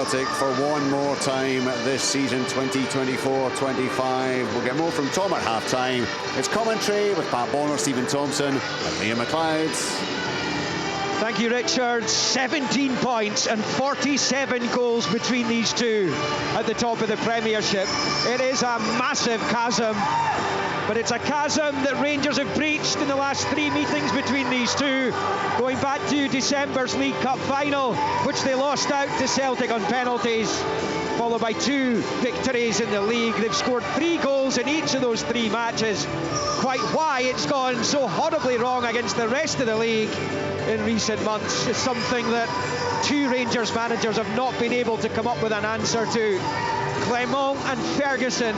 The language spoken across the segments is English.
Celtic for one more time this season, 2024-25. We'll get more from Tom at half-time. It's commentary with Pat Bonner, Stephen Thompson and Liam McLeod. Thank you, Richard. 17 points and 47 goals between these two at the top of the Premiership. It is a massive chasm, but it's a chasm that Rangers have breached in the last 3 meetings between these two, going back to December's League Cup final, which they lost out to Celtic on penalties, followed by 2 victories in the league. They've scored 3 goals in each of those 3 matches. Quite why it's gone so horribly wrong against the rest of the league in recent months is something that 2 Rangers managers have not been able to come up with an answer to. Clement and Ferguson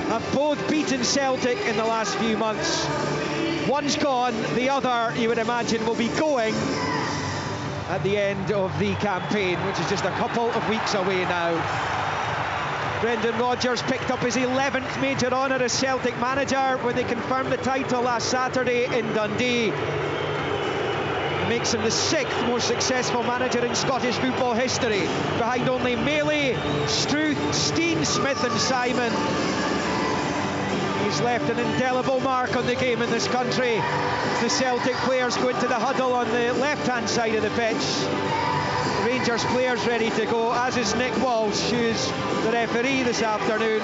have both beaten Celtic in the last few months. One's gone, the other, you would imagine, will be going at the end of the campaign, which is just a couple of weeks away now. Brendan Rodgers picked up his 11th major honour as Celtic manager when they confirmed the title last Saturday in Dundee. Makes him the 6th most successful manager in Scottish football history, behind only Maley, Struth, Steen, Smith and Simon. He's left an indelible mark on the game in this country. The Celtic players go into the huddle on the left-hand side of the pitch. Rangers players ready to go, as is Nick Walsh, who's the referee this afternoon,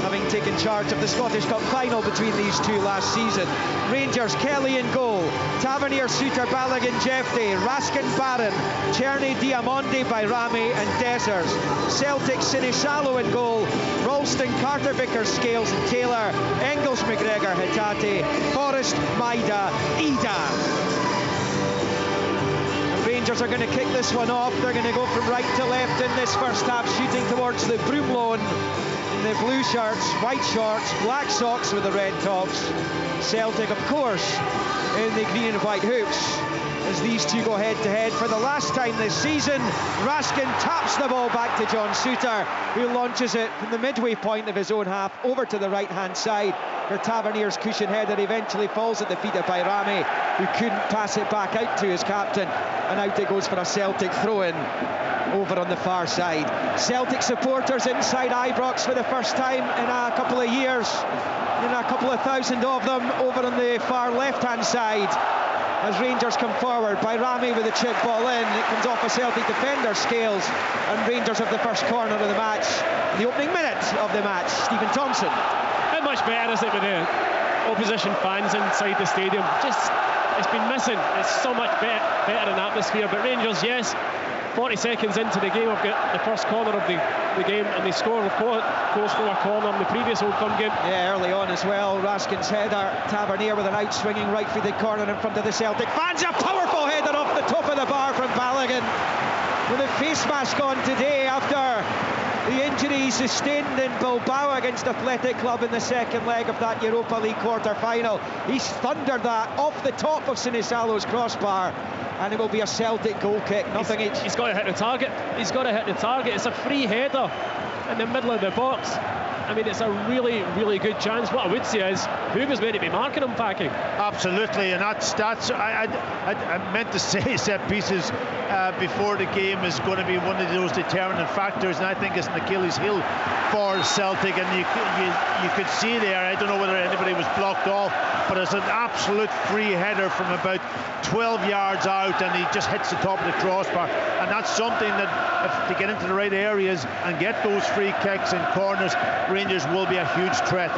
having taken charge of the Scottish Cup final between these two last season. Rangers, Kelly in goal, Tavernier, Suter, Balogun, Jeffrey, Raskin, Barron, Czerny, Diamonde, Bayrami and Dessers. Celtic, Sinisalo in goal, Ralston, Carter, Vickers, Scales and Taylor, Engels, McGregor, Hatate, Forrest, Maida, Ida. Rangers are going to kick this one off. They're going to go from right to left in this first half, shooting towards the Broom Lawn in the blue shirts, white shorts, black socks with the red tops. Celtic, of course, in the green and white hoops, as these two go head-to-head for the last time this season. Raskin taps the ball back to John Suter, who launches it from the midway point of his own half over to the right-hand side, where Tavernier's cushion header eventually falls at the feet of Bayrami, who couldn't pass it back out to his captain, and out it goes for a Celtic throw-in over on the far side. Celtic supporters inside Ibrox for the first time in a couple of years, in a couple of thousand of them over on the far left-hand side. As Rangers come forward, Bayrami with a chip ball in, it comes off a Celtic defender, Scales, and Rangers have the first corner of the match, the opening minute of the match. Stephen Thompson. How much better is it with the opposition fans inside the stadium? Just, it's been missing. It's so much better in atmosphere. But Rangers, yes, 40 seconds into the game, I've got the first corner of the game, and they score, of course, from a corner in the previous Old Firm game. Yeah, early on as well. Raskin's header, Tavernier with an out-swinging right-footed corner in front of the Celtic fans. A powerful header off the top of the bar from Balogun, with a face mask on today after the injury he sustained in Bilbao against Athletic Club in the second leg of that Europa League quarter-final. He's thundered that off the top of Sinisalo's crossbar, and it will be a Celtic goal kick. He's got to hit the target. He's got to hit the target. It's a free header in the middle of the box. I mean, it's a really, really good chance. What I would say is, who was going to be marking him, Packy? Absolutely, and that's I meant to say set pieces before the game is going to be one of those determining factors, and I think it's an Achilles heel for Celtic. And you could see there, I don't know whether anybody was blocked off, but it's an absolute free header from about 12 yards out, and he just hits the top of the crossbar. And that's something that, if they get into the right areas and get those free kicks and corners, Rangers will be a huge threat.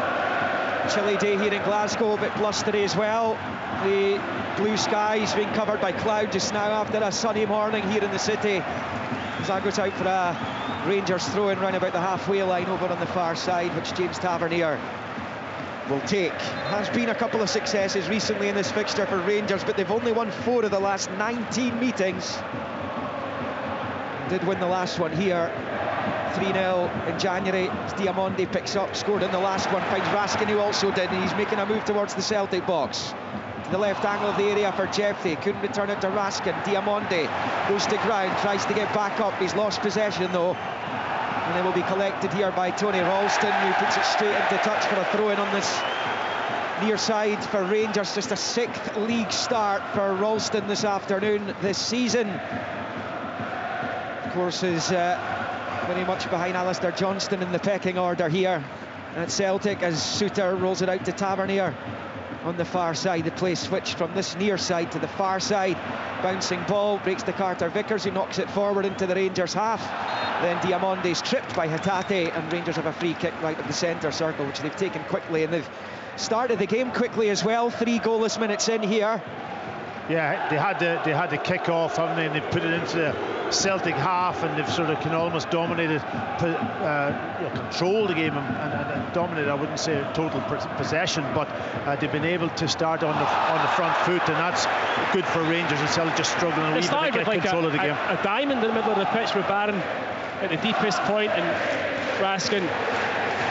Chilly day here in Glasgow, a bit blustery as well. The blue skies being covered by cloud just now after a sunny morning here in the city. As that goes out for a Rangers throw-in round about the halfway line over on the far side, which James Tavernier will take. Has been a couple of successes recently in this fixture for Rangers, but they've only won 4 of the last 19 meetings. Did win the last one here 3-0 in January. Diamonde picks up, scored in the last one, finds Raskin, who also did, and he's making a move towards the Celtic box. To the left angle of the area for Jeffrey, couldn't return it to Raskin. Diamonde goes to ground, tries to get back up, he's lost possession though, and it will be collected here by Tony Ralston, who puts it straight into touch for a throw-in on this near side for Rangers. Just a 6th league start for Ralston this afternoon, this season. Of course, is very much behind Alistair Johnston in the pecking order here at Celtic, as Suter rolls it out to Tavernier on the far side. The play switched from this near side to the far side. Bouncing ball, breaks to Carter Vickers, who knocks it forward into the Rangers half. Then Diamonde's tripped by Hatate, and Rangers have a free kick right at the centre circle, which they've taken quickly, and they've started the game quickly as well. 3 goalless minutes in here. Yeah, they had the kick off, haven't they? And they put it into the Celtic half, and they've sort of almost dominated, controlled the game and dominated. I wouldn't say total possession, but they've been able to start on the front foot, and that's good for Rangers. And Celtic just struggling a wee bit to get control of the game. A diamond in the middle of the pitch with Barron at the deepest point, and Raskin,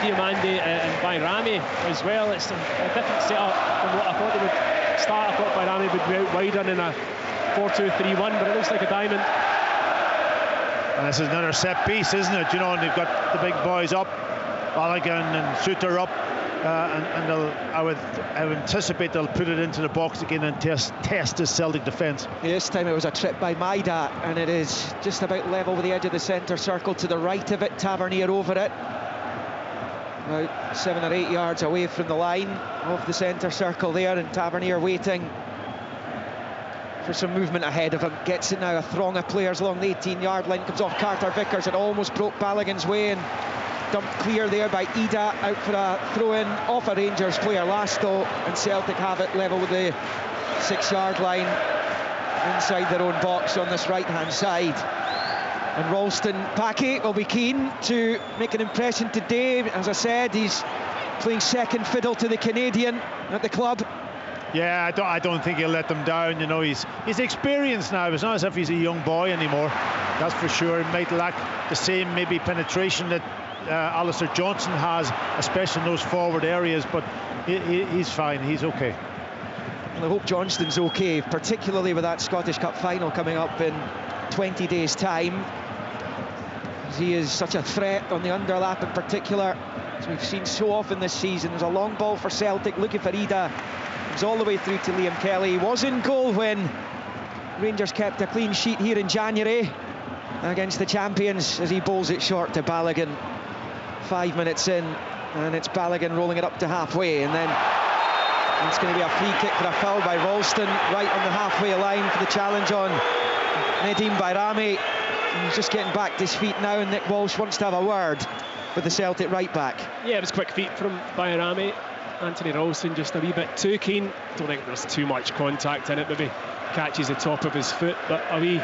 Diamande and Bayrami as well. It's a different setup from what I thought they would start. I thought Bayrami would be out wider in a 4-2-3-1, but it looks like a diamond. And this is another set piece, isn't it? You know, and they've got the big boys up, Balogun and Suter up, and I would anticipate they'll put it into the box again and test the Celtic defence. This time it was a trip by Maida, and it is just about level with the edge of the centre circle to the right of it. Tavernier over it, about 7 or 8 yards away from the line of the centre circle there, and Tavernier waiting for some movement ahead of him. Gets it now, a throng of players along the 18-yard line. Comes off Carter Vickers, and almost broke Balogun's way, and dumped clear there by Ida, out for a throw-in off a Rangers player last though, and Celtic have it level with the 6-yard line inside their own box on this right-hand side. And Ralston Paquet will be keen to make an impression today. As I said, he's playing second fiddle to the Canadian at the club. Yeah, I don't think he'll let them down. You know, he's experienced now. It's not as if he's a young boy anymore, that's for sure. He might lack the same maybe penetration that Alistair Johnston has, especially in those forward areas, but he's fine, he's okay. Well, I hope Johnston's okay, particularly with that Scottish Cup final coming up in 20 days' time. He is such a threat on the underlap in particular, as we've seen so often this season. There's a long ball for Celtic, looking for Ida. It's all the way through to Liam Kelly. He was in goal when Rangers kept a clean sheet here in January against the champions, as he bowls it short to Balogun. 5 minutes in, and it's Balogun rolling it up to halfway, and then it's going to be a free kick for a foul by Ralston right on the halfway line for the challenge on Nedim Bayrami. He's just getting back to his feet now, and Nick Walsh wants to have a word with the Celtic right back. Yeah, it was quick feet from Bayrami. Anthony Ralston just a wee bit too keen. Don't think there's too much contact in it. Maybe catches the top of his foot, but a wee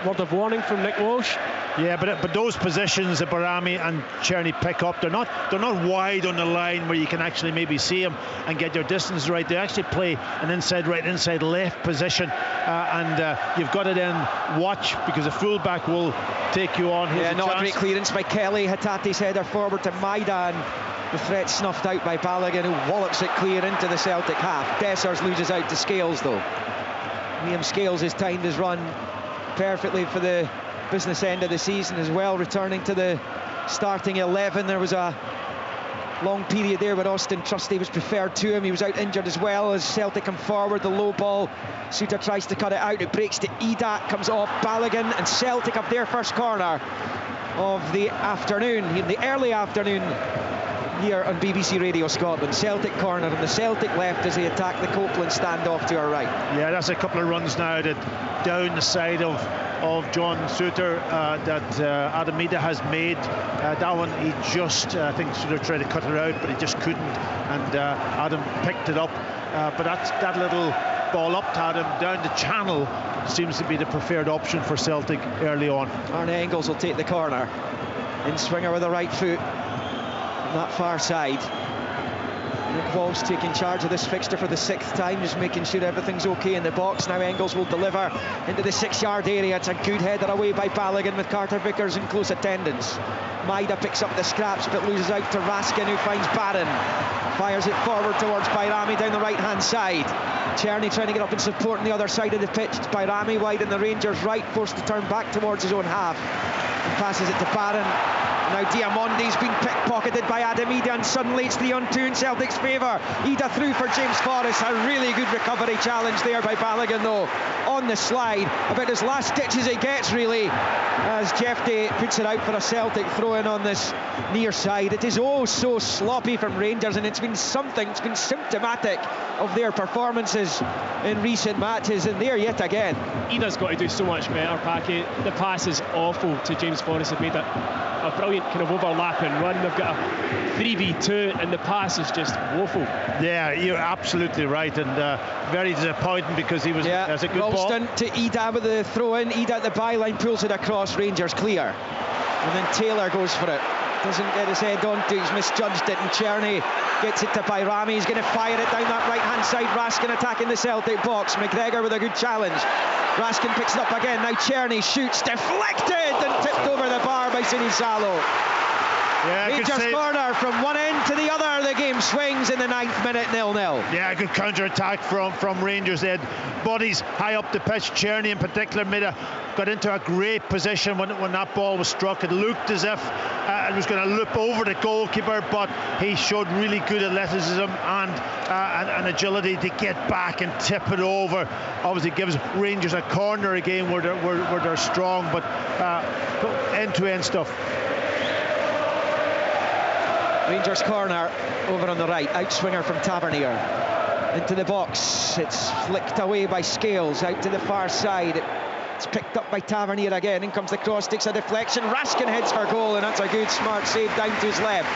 word of warning from Nick Walsh. Yeah, but those positions that Bayrami and Czerny pick up, they're not wide on the line where you can actually maybe see them and get your distance right. They actually play an inside right, inside left position, and you've got to then watch, because the fullback will take you on. Yeah, not a great clearance by Kelly. Hatate's header forward to Maida, and the threat snuffed out by Balogun, who wallops it clear into the Celtic half. Dessers loses out to Scales though. Liam Scales has timed his run perfectly for the business end of the season as well, returning to the starting 11. There was a long period there where Austin Trusty was preferred to him. He was out injured as well. As Celtic come forward, the low ball, Suter tries to cut it out, it breaks to Ida, comes off Balogun, and Celtic have their first corner of the afternoon, in the early afternoon here on BBC Radio Scotland. Celtic corner on the Celtic left as they attack the Copeland standoff to our right. Yeah, that's a couple of runs now that down the side of John Suter that Adam Ida has made. That one he just, I think Suter tried to cut it out, but he just couldn't, and Adam picked it up. But that little ball up to Adam down the channel seems to be the preferred option for Celtic early on. Arne Engels will take the corner. In swinger with the right foot on that far side. Nick Walsh taking charge of this fixture for the 6th time, just making sure everything's okay in the box. Now Engels will deliver into the 6-yard area. It's a good header away by Balogun with Carter Vickers in close attendance. Maida picks up the scraps but loses out to Raskin, who finds Barron. Fires it forward towards Bayrami down the right-hand side. Czerny trying to get up and support on the other side of the pitch. It's Bayrami wide in the Rangers right, forced to turn back towards his own half. And passes it to Barron. Now Diamondi's been pickpocketed by Adam Ida, and suddenly it's 3-on-2 in Celtic's favour. Ida through for James Forrest. A really good recovery challenge there by Balogun, though, on the slide. About as last ditch as it gets, really, as Jeffrey puts it out for a Celtic throw-in on this near side. It is oh so sloppy from Rangers, and it's been symptomatic of their performances in recent matches, and there yet again. Ida's got to do so much better, Packy. The pass is awful to James Forrest. They've made a brilliant kind of overlapping run. They've got a 3v2 and the pass is just woeful. Yeah, you're absolutely right, and very disappointing because he was as a good Ralston ball. to Ida with the throw-in. Ida at the byline pulls it across. Rangers clear, and then Taylor goes for it. Doesn't get his head onto, he's misjudged it, and Czerny gets it to Bajrami. He's going to fire it down that right-hand side. Raskin attacking the Celtic box. McGregor with a good challenge. Raskin picks it up again. Now Czerny shoots, deflected and tipped over the bar by Sinisalo. Yeah, Rangers corner from one end to the other. The game swings in the 9th minute, 0-0. Yeah, a good counter-attack from Rangers. They had bodies high up the pitch. Czerny in particular got into a great position when that ball was struck. It looked as if it was going to loop over the goalkeeper, but he showed really good athleticism and agility to get back and tip it over. Obviously gives Rangers a corner again where they're strong, but end-to-end stuff. Rangers corner over on the right, outswinger from Tavernier into the box. It's flicked away by Scales out to the far side. It's picked up by Tavernier again. In comes the cross, takes a deflection. Raskin heads for goal, and that's a good smart save down to his left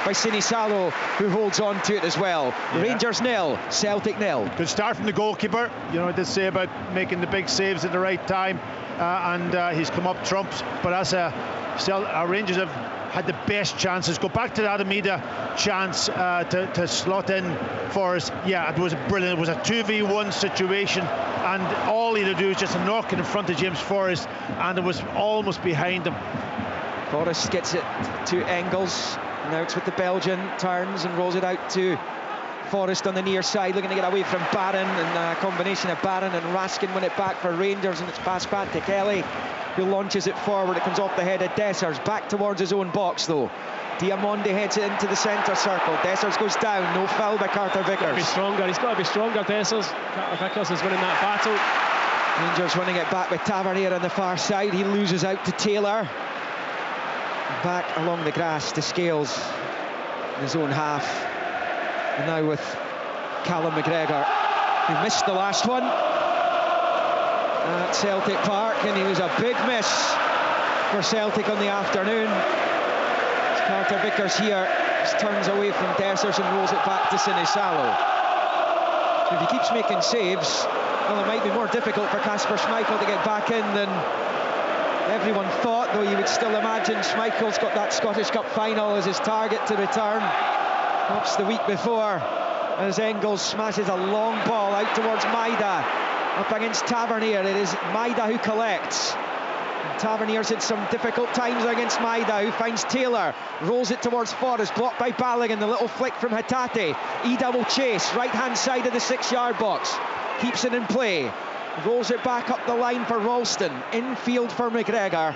by Sinisalo, who holds on to it as well. Yeah. Rangers 0, Celtic 0. Good start from the goalkeeper. You know what they say about making the big saves at the right time, and he's come up trumps. But as our Rangers have had the best chances. Go back to the Adam Ida chance to slot in for us. Yeah, it was brilliant. It was a 2v1 situation, and all he had to do was just knock it in front of James Forrest, and it was almost behind him. Forrest gets it to Engels. Now it's with the Belgian, turns and rolls it out to Forrest on the near side, looking to get away from Barron, and a combination of Barron and Raskin win it back for Rangers, and it's past Pat to Kelly, who launches it forward. It comes off the head of Dessers, back towards his own box though. Diamondi heads it into the centre circle. Dessers goes down, no foul by Carter Vickers. He's got to be stronger, Dessers. Carter Vickers is winning that battle. Rangers winning it back with Tavernier on the far side. He loses out to Taylor. Back along the grass to Scales in his own half. And now with Callum McGregor, who missed the last one at Celtic Park, and he was a big miss for Celtic on the afternoon. As Carter Vickers here just turns away from Dessers and rolls it back to Sinisalo. If he keeps making saves, well, it might be more difficult for Kasper Schmeichel to get back in than everyone thought, though you would still imagine Schmeichel's got that Scottish Cup final as his target to return. Perhaps the week before, as Engels smashes a long ball out towards Maida, up against Tavernier. It is Maida who collects. And Tavernier's had some difficult times against Maida, who finds Taylor, rolls it towards Forrest, blocked by Balogun. The little flick from Hatate. Ida will chase, right-hand side of the 6-yard box, keeps it in play. Rolls it back up the line for Ralston. Infield for McGregor,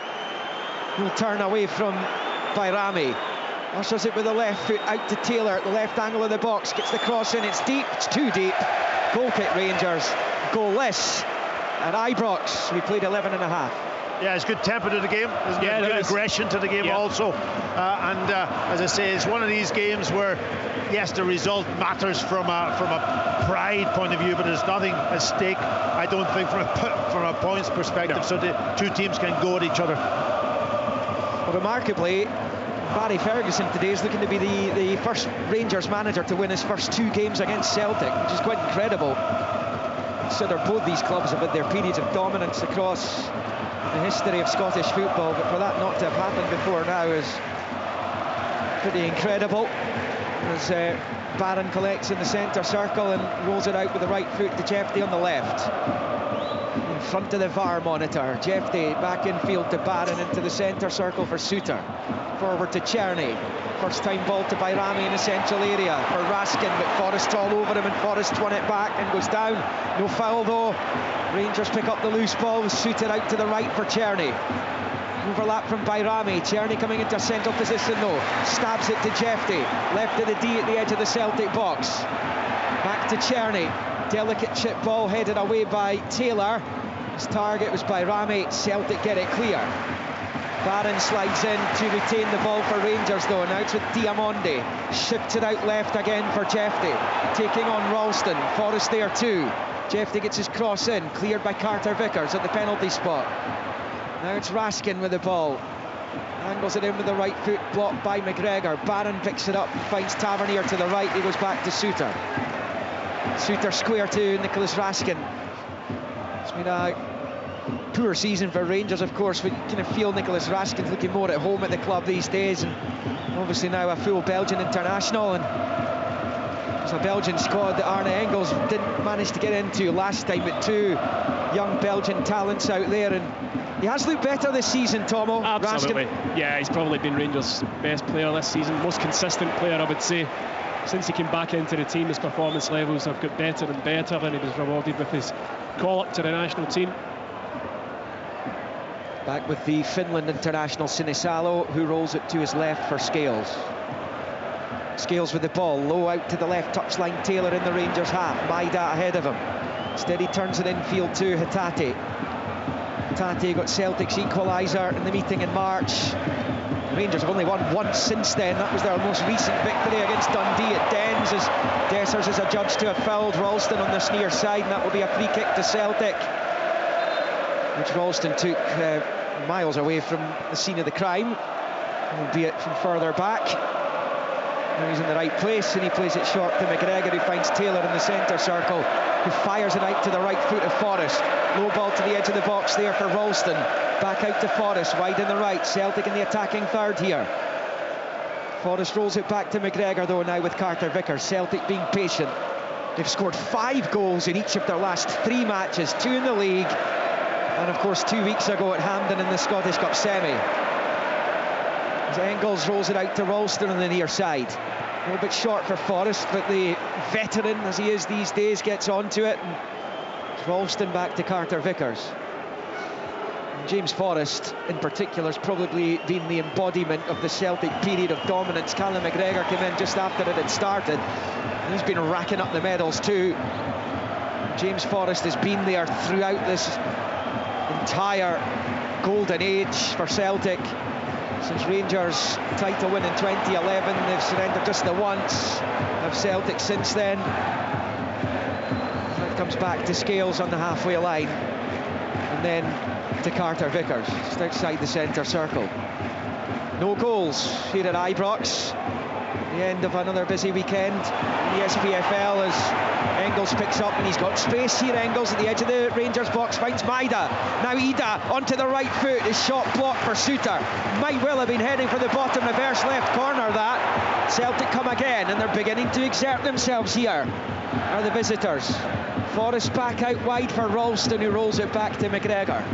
who'll turn away from Bajrami. Ushers it with the left foot out to Taylor at the left angle of the box. Gets the cross in. It's deep. It's too deep. Goal kick Rangers. Goalless at Ibrox. We played 11 and a half. Yeah, it's good tempo to the game. There's good aggression to the game also. And as I say, it's one of these games where, yes, the result matters from a pride point of view, but there's nothing at stake, I don't think, from a points perspective. No. So the two teams can go at each other. Well, remarkably, Barry Ferguson today is looking to be the first Rangers manager to win his first 2 games against Celtic, which is quite incredible. Consider both these clubs have had their periods of dominance across the history of Scottish football, but for that not to have happened before now is pretty incredible. As Barron collects in the centre circle and rolls it out with the right foot to Jeffrey on the left. In front of the VAR monitor, Jeffrey back infield to Barron into the centre circle for Suter. Forward to Czerny. First time ball to Bajrami in the central area for Raskin, but Forrest all over him, and Forrest won it back and goes down. No foul though. Rangers pick up the loose ball with Suter out to the right for Czerny. Overlap from Bayrami. Tierney coming into a central position though. Stabs it to Jeffy. Left of the D at the edge of the Celtic box. Back to Tierney. Delicate chip ball headed away by Taylor. His target was Bayrami. Celtic get it clear. Barron slides in to retain the ball for Rangers though. Now it's with Diamonde. Shifts it out left again for Jeffy. Taking on Ralston. Forrest there too. Jeffy gets his cross in. Cleared by Carter Vickers at the penalty spot. Now it's Raskin with the ball. Angles it in with the right foot, blocked by McGregor. Barron picks it up, finds Tavernier to the right. He goes back to Suter. Suter square to Nicholas Raskin. It's been a poor season for Rangers, of course. We kind of feel Nicholas Raskin's looking more at home at the club these days, and obviously now a full Belgian international. And it's a Belgian squad that Arne Engels didn't manage to get into last time, with two young Belgian talents out there. And he has looked better this season, Tomo. Absolutely. Raskin. Yeah, he's probably been Rangers' best player this season, most consistent player, I would say. Since he came back into the team, his performance levels have got better and better, and he was rewarded with his call-up to the national team. Back with the Finland international Sinisalo, who rolls it to his left for Scales. Scales with the ball, low out to the left touchline. Taylor in the Rangers half, Maida ahead of him. Instead he turns it infield to Hatate. Hatate got Celtic's equaliser in the meeting in March. Rangers have only won once since then. That was their most recent victory against Dundee at Dens, as Dessers is adjudged to have fouled Ralston on this near side, and that will be a free kick to Celtic, which Ralston took miles away from the scene of the crime, albeit from further back. Now he's in the right place, and he plays it short to McGregor, who finds Taylor in the centre circle, who fires it out to the right foot of Forrest. Low ball to the edge of the box there for Ralston. Back out to Forrest, wide in the right. Celtic in the attacking third here. Forrest rolls it back to McGregor though now with Carter Vickers. Celtic being patient. They've scored 5 goals in each of their last 3 matches, 2 in the league, and of course 2 weeks ago at Hampden in the Scottish Cup semi. As Engels rolls it out to Ralston on the near side. A little bit short for Forrest, but the veteran, as he is these days, gets onto it. And Ralston back to Carter Vickers. And James Forrest, in particular, has probably been the embodiment of the Celtic period of dominance. Callum McGregor came in just after it had started. And he's been racking up the medals too. James Forrest has been there throughout this entire golden age for Celtic. Since Rangers' title win in 2011, they've surrendered just the once of Celtic since then. That comes back to Scales on the halfway line, and then to Carter Vickers, just outside the centre circle. No goals here at Ibrox. The end of another busy weekend in the SPFL as Engels picks up, and he's got space here. Engels at the edge of the Rangers box finds Maida. Now Ida onto the right foot. His shot blocked for Suter. Might well have been heading for the bottom reverse left corner. That Celtic come again, and they're beginning to exert themselves here, are the visitors. Forrest back out wide for Ralston, who rolls it back to McGregor.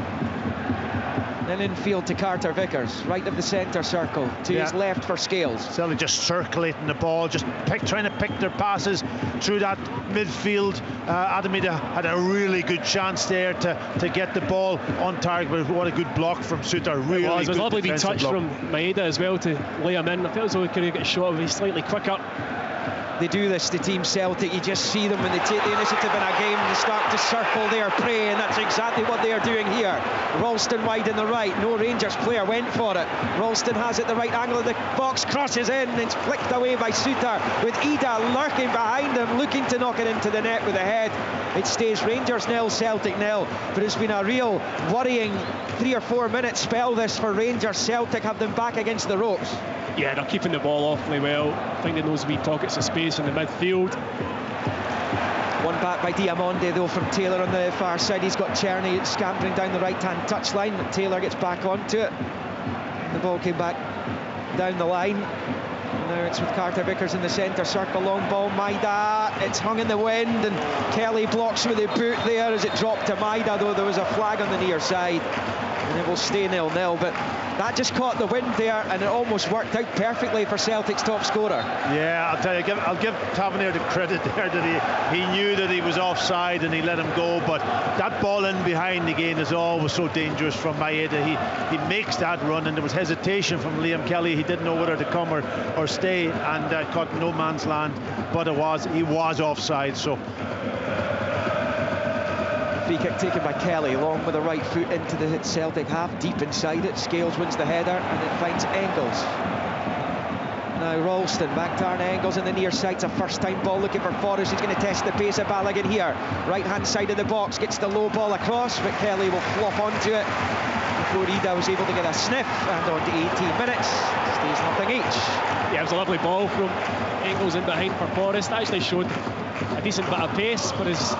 Then infield to Carter Vickers, right of the centre circle, to his left for Scales. Celtic just circulating the ball, just trying to pick their passes through that midfield. Adamida had a really good chance there to get the ball on target, but what a good block from Suter. Really it was good lovely being touched block from Maeda as well to lay him in. I felt as though he could have got a shot if he's slightly quicker. They do this to Team Celtic. You just see them when they take the initiative in a game, they start to circle their prey, and that's exactly what they are doing here. Ralston wide in the right, no Rangers player went for it. Ralston has it the right angle of the box, crosses in, and it's flicked away by Suter, with Ida lurking behind him, looking to knock it into the net with a head. It stays Rangers 0, Celtic 0, but it's been a real worrying 3 or 4 minute spell this for Rangers. Celtic have them back against the ropes. Yeah, they're keeping the ball awfully well, finding those wee pockets of space in the midfield. One back by Diamonde though from Taylor on the far side. He's got Czerny scampering down the right-hand touchline, but Taylor gets back onto it. And the ball came back down the line. And now it's with Carter Vickers in the centre circle. Long ball, Maida. It's hung in the wind, and Kelly blocks with the boot there as it dropped to Maida, though there was a flag on the near side. and it will stay 0-0. But that just caught the wind there, and it almost worked out perfectly for Celtic's top scorer. Yeah, I'll tell you, I'll give Tavernier the credit there that he knew that he was offside and he let him go. But that ball in behind again is always so dangerous from Maeda. He makes that run, and there was hesitation from Liam Kelly. He didn't know whether to come or stay, and caught no man's land. But he was offside. So. Free kick taken by Kelly, long with the right foot into the Celtic half, deep inside it. Scales wins the header, and it finds Engels. Now Ralston back to Arne Engels in the near side. It's a first-time ball looking for Forrest. He's going to test the pace of Balogun here. Right-hand side of the box, gets the low ball across, but Kelly will flop onto it before Ida was able to get a sniff, and on to 18 minutes. Stays nothing each. Yeah, it was a lovely ball from Engels in behind for Forrest. Actually showed a decent bit of pace for his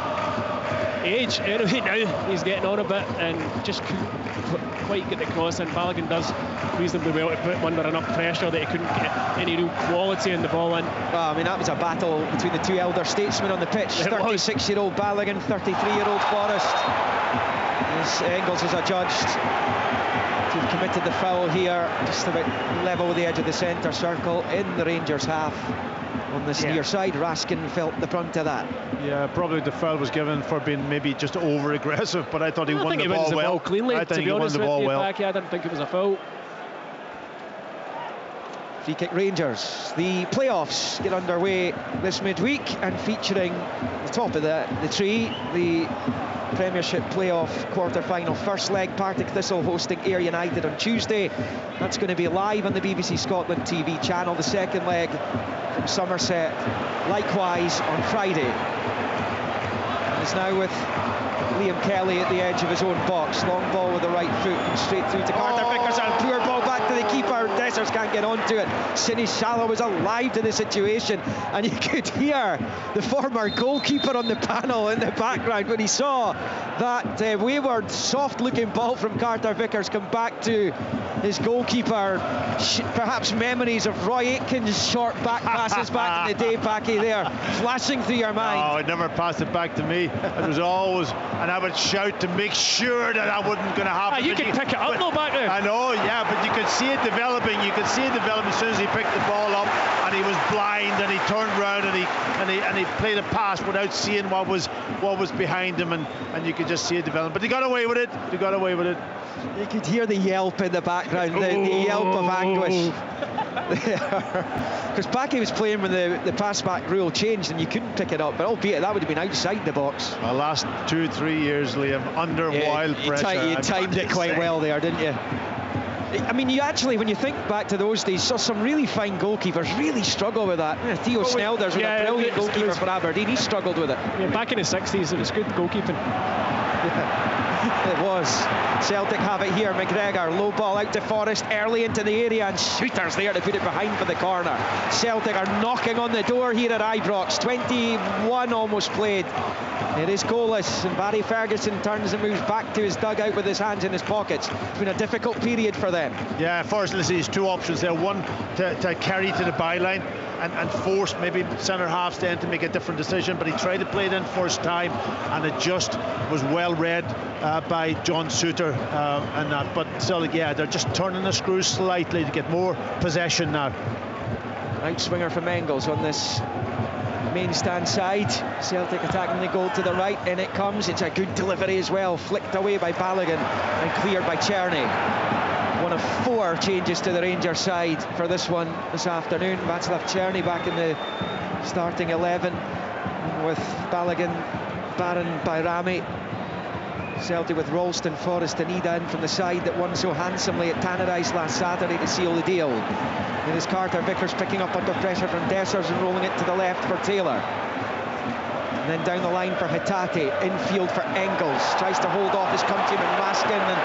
age. Anyway, now he's getting on a bit and just couldn't quite get the cross in. Balogun does reasonably well to put him under enough pressure that he couldn't get any real quality in the ball in. Well, I mean, that was a battle between the two elder statesmen on the pitch. 36-year-old Balogun, 33-year-old Forrest. As Engels is adjudged to have committed the foul here, just about level with the edge of the centre circle in the Rangers half. On this near side, Raskin felt the brunt of that. Yeah, probably the foul was given for being maybe just over-aggressive, but I thought he won the ball well. Cleanly, I think he won the ball well. I didn't think it was a foul. Free kick Rangers. The playoffs get underway this midweek, and featuring the top of the tree, the Premiership playoff quarter-final first leg. Partick Thistle hosting Ayr United on Tuesday. That's going to be live on the BBC Scotland TV channel. The second leg from Somerset, likewise on Friday. And it's now with Liam Kelly at the edge of his own box. Long ball with the right foot, straight through to Carter Vickers, and poor ball back to the keeper. Dessers can't get onto it. Sinishala was alive to the situation, and you could hear the former goalkeeper on the panel in the background when he saw that wayward, soft-looking ball from Carter Vickers come back to his goalkeeper. Perhaps memories of Roy Aitken's short back passes back in the day, Packy, there flashing through your mind. Oh, it never passed it back to me. It was always, and I would shout to make sure that I wasn't going to happen. You could pick it up though back there. I know, yeah, but you could see it developing. You could see it developing as soon as he picked the ball up, and he was blind, and he turned round and he played a pass without seeing what was behind him, and you could just see it develop. But he got away with it. He got away with it. You could hear the yelp in the background, the yelp of anguish. Because Packy was playing when the pass-back rule changed and you couldn't pick it up, but albeit that would have been outside the box. The last 2-3 years, Liam, under wild pressure. You timed it quite well there, didn't you? I mean, you actually, when you think back to those days, saw some really fine goalkeepers really struggle with that. Theo Snelders was a brilliant goalkeeper for Aberdeen. He struggled with it. Yeah, back in the 60s, it was good goalkeeping. It was. Celtic have it here. McGregor, low ball out to Forrest, early into the area, and Shooters there to put it behind for the corner. Celtic are knocking on the door here at Ibrox. 21 almost played. It is goalless, and Barry Ferguson turns and moves back to his dugout with his hands in his pockets. It's been a difficult period for them. Yeah, Forrest has two options there. One, to carry to the byline and force maybe centre halves then to make a different decision, but he tried to play it in first time, and it just was well read by John Suter and that. But still, yeah, they're just turning the screws slightly to get more possession now. Right swinger from Engels on this main stand side. Celtic attacking the goal to the right, in it comes. It's a good delivery as well, flicked away by Balogun and cleared by Czerny. One of 4 changes to the Rangers side for this one this afternoon. Václav Czerny back in the starting 11 with Balogun, Barron, Bajrami. Celtic with Ralston, Forrest and Ida in from the side that won so handsomely at Tannadice last Saturday to seal the deal. It is Carter Vickers picking up under pressure from Dessers and rolling it to the left for Taylor. And then down the line for Hatate, infield for Engels. Tries to hold off his countryman Raskin, and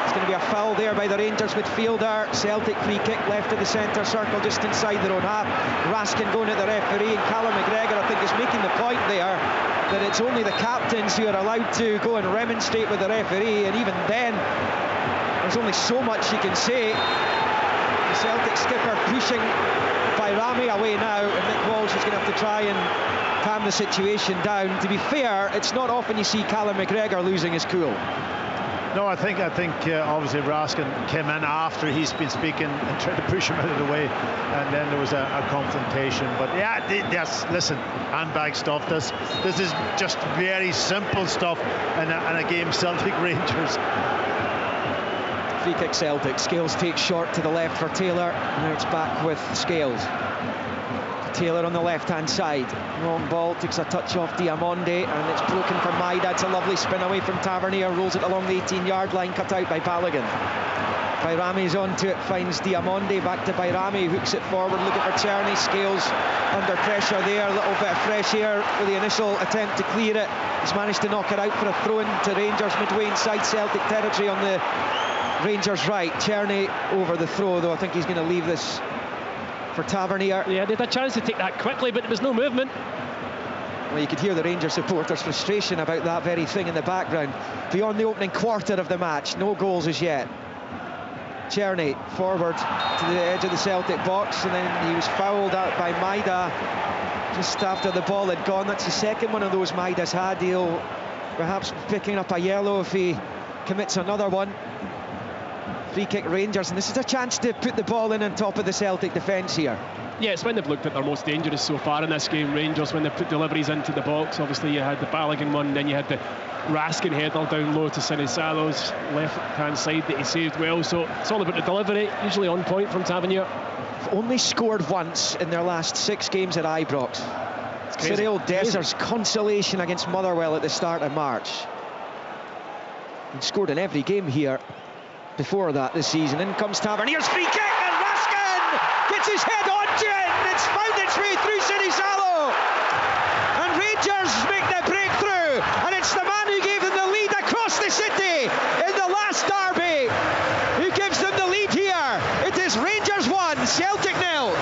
it's going to be a foul there by the Rangers midfielder. Celtic free kick left of the centre circle just inside their own half. Raskin going at the referee, and Callum McGregor I think is making the point there that it's only the captains who are allowed to go and remonstrate with the referee, and even then there's only so much you can say. The Celtic skipper pushing Bajrami away now, and Nick Walsh is going to have to try and calm the situation down. To be fair, it's not often you see Callum McGregor losing his cool. No, I think obviously Raskin came in after he's been speaking and tried to push him out of the way, and then there was a confrontation. But yeah, yes, listen, handbag stuff. This is just very simple stuff in a game. Celtic Rangers. Free kick Celtic. Scales takes short to the left for Taylor, and now it's back with Scales. Taylor on the left-hand side. Long ball, takes a touch off Diamonde, and it's broken for Maida. It's a lovely spin away from Tavernier, rolls it along the 18-yard line, cut out by Balogun. Bayrami's onto it, finds Diamonde, back to Bayrami, hooks it forward, looking for Czerny. Scales under pressure there, a little bit of fresh air for the initial attempt to clear it. He's managed to knock it out for a throw-in to Rangers midway inside Celtic territory on the Rangers right. Czerny over the throw, though I think he's going to leave this for Tavernier. Yeah, they had a chance to take that quickly, but there was no movement. Well, you could hear the Rangers supporters' frustration about that very thing in the background. Beyond the opening quarter of the match, no goals as yet. Czerny forward to the edge of the Celtic box, and then he was fouled out by Maida just after the ball had gone. That's the second one of those Maida's had. He'll perhaps be picking up a yellow if he commits another one. Free kick Rangers, and this is a chance to put the ball in on top of the Celtic defence here. Yeah, it's when they've looked at their most dangerous so far in this game, Rangers, when they put deliveries into the box. Obviously you had the Balogun one, then you had the Raskin header down low to Sinisalo's left-hand side that he saved well. So it's all about the delivery, usually on point from Tavernier. Only scored once in their last 6 games at Ibrox. Cyril Desser's consolation against Motherwell at the start of March. He scored in every game here before that this season. In comes Tavernier's free kick, and Raskin gets his head onto it, and it's found its way through Sinisalo. And Rangers make the breakthrough, and it's the man who gave them the lead across the city in the last derby who gives them the lead here. It is Rangers 1, Celtic 0.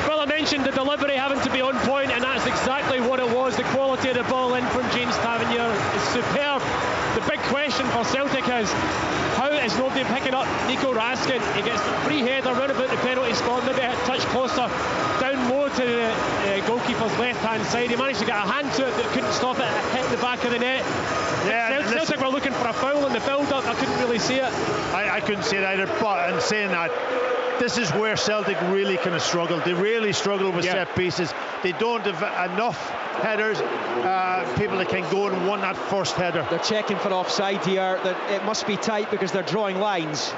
Well, I mentioned the delivery having to be on point, and that's exactly what it was. The quality of the ball in from James Tavernier is superb. The big question for Celtic is, how is nobody picking up Nico Raskin? He gets the free header round about the penalty spot, maybe a touch closer, down low to the goalkeeper's left-hand side. He managed to get a hand to it, but couldn't stop it, hit the back of the net. Yeah, Celtic were looking for a foul in the build-up. I couldn't really see it. I couldn't see it either, but in saying that, this is where Celtic really kind of struggle. They really struggle with set pieces. They don't have enough headers, people that can go and won that first header. They're checking for offside here. It must be tight because they're drawing lines.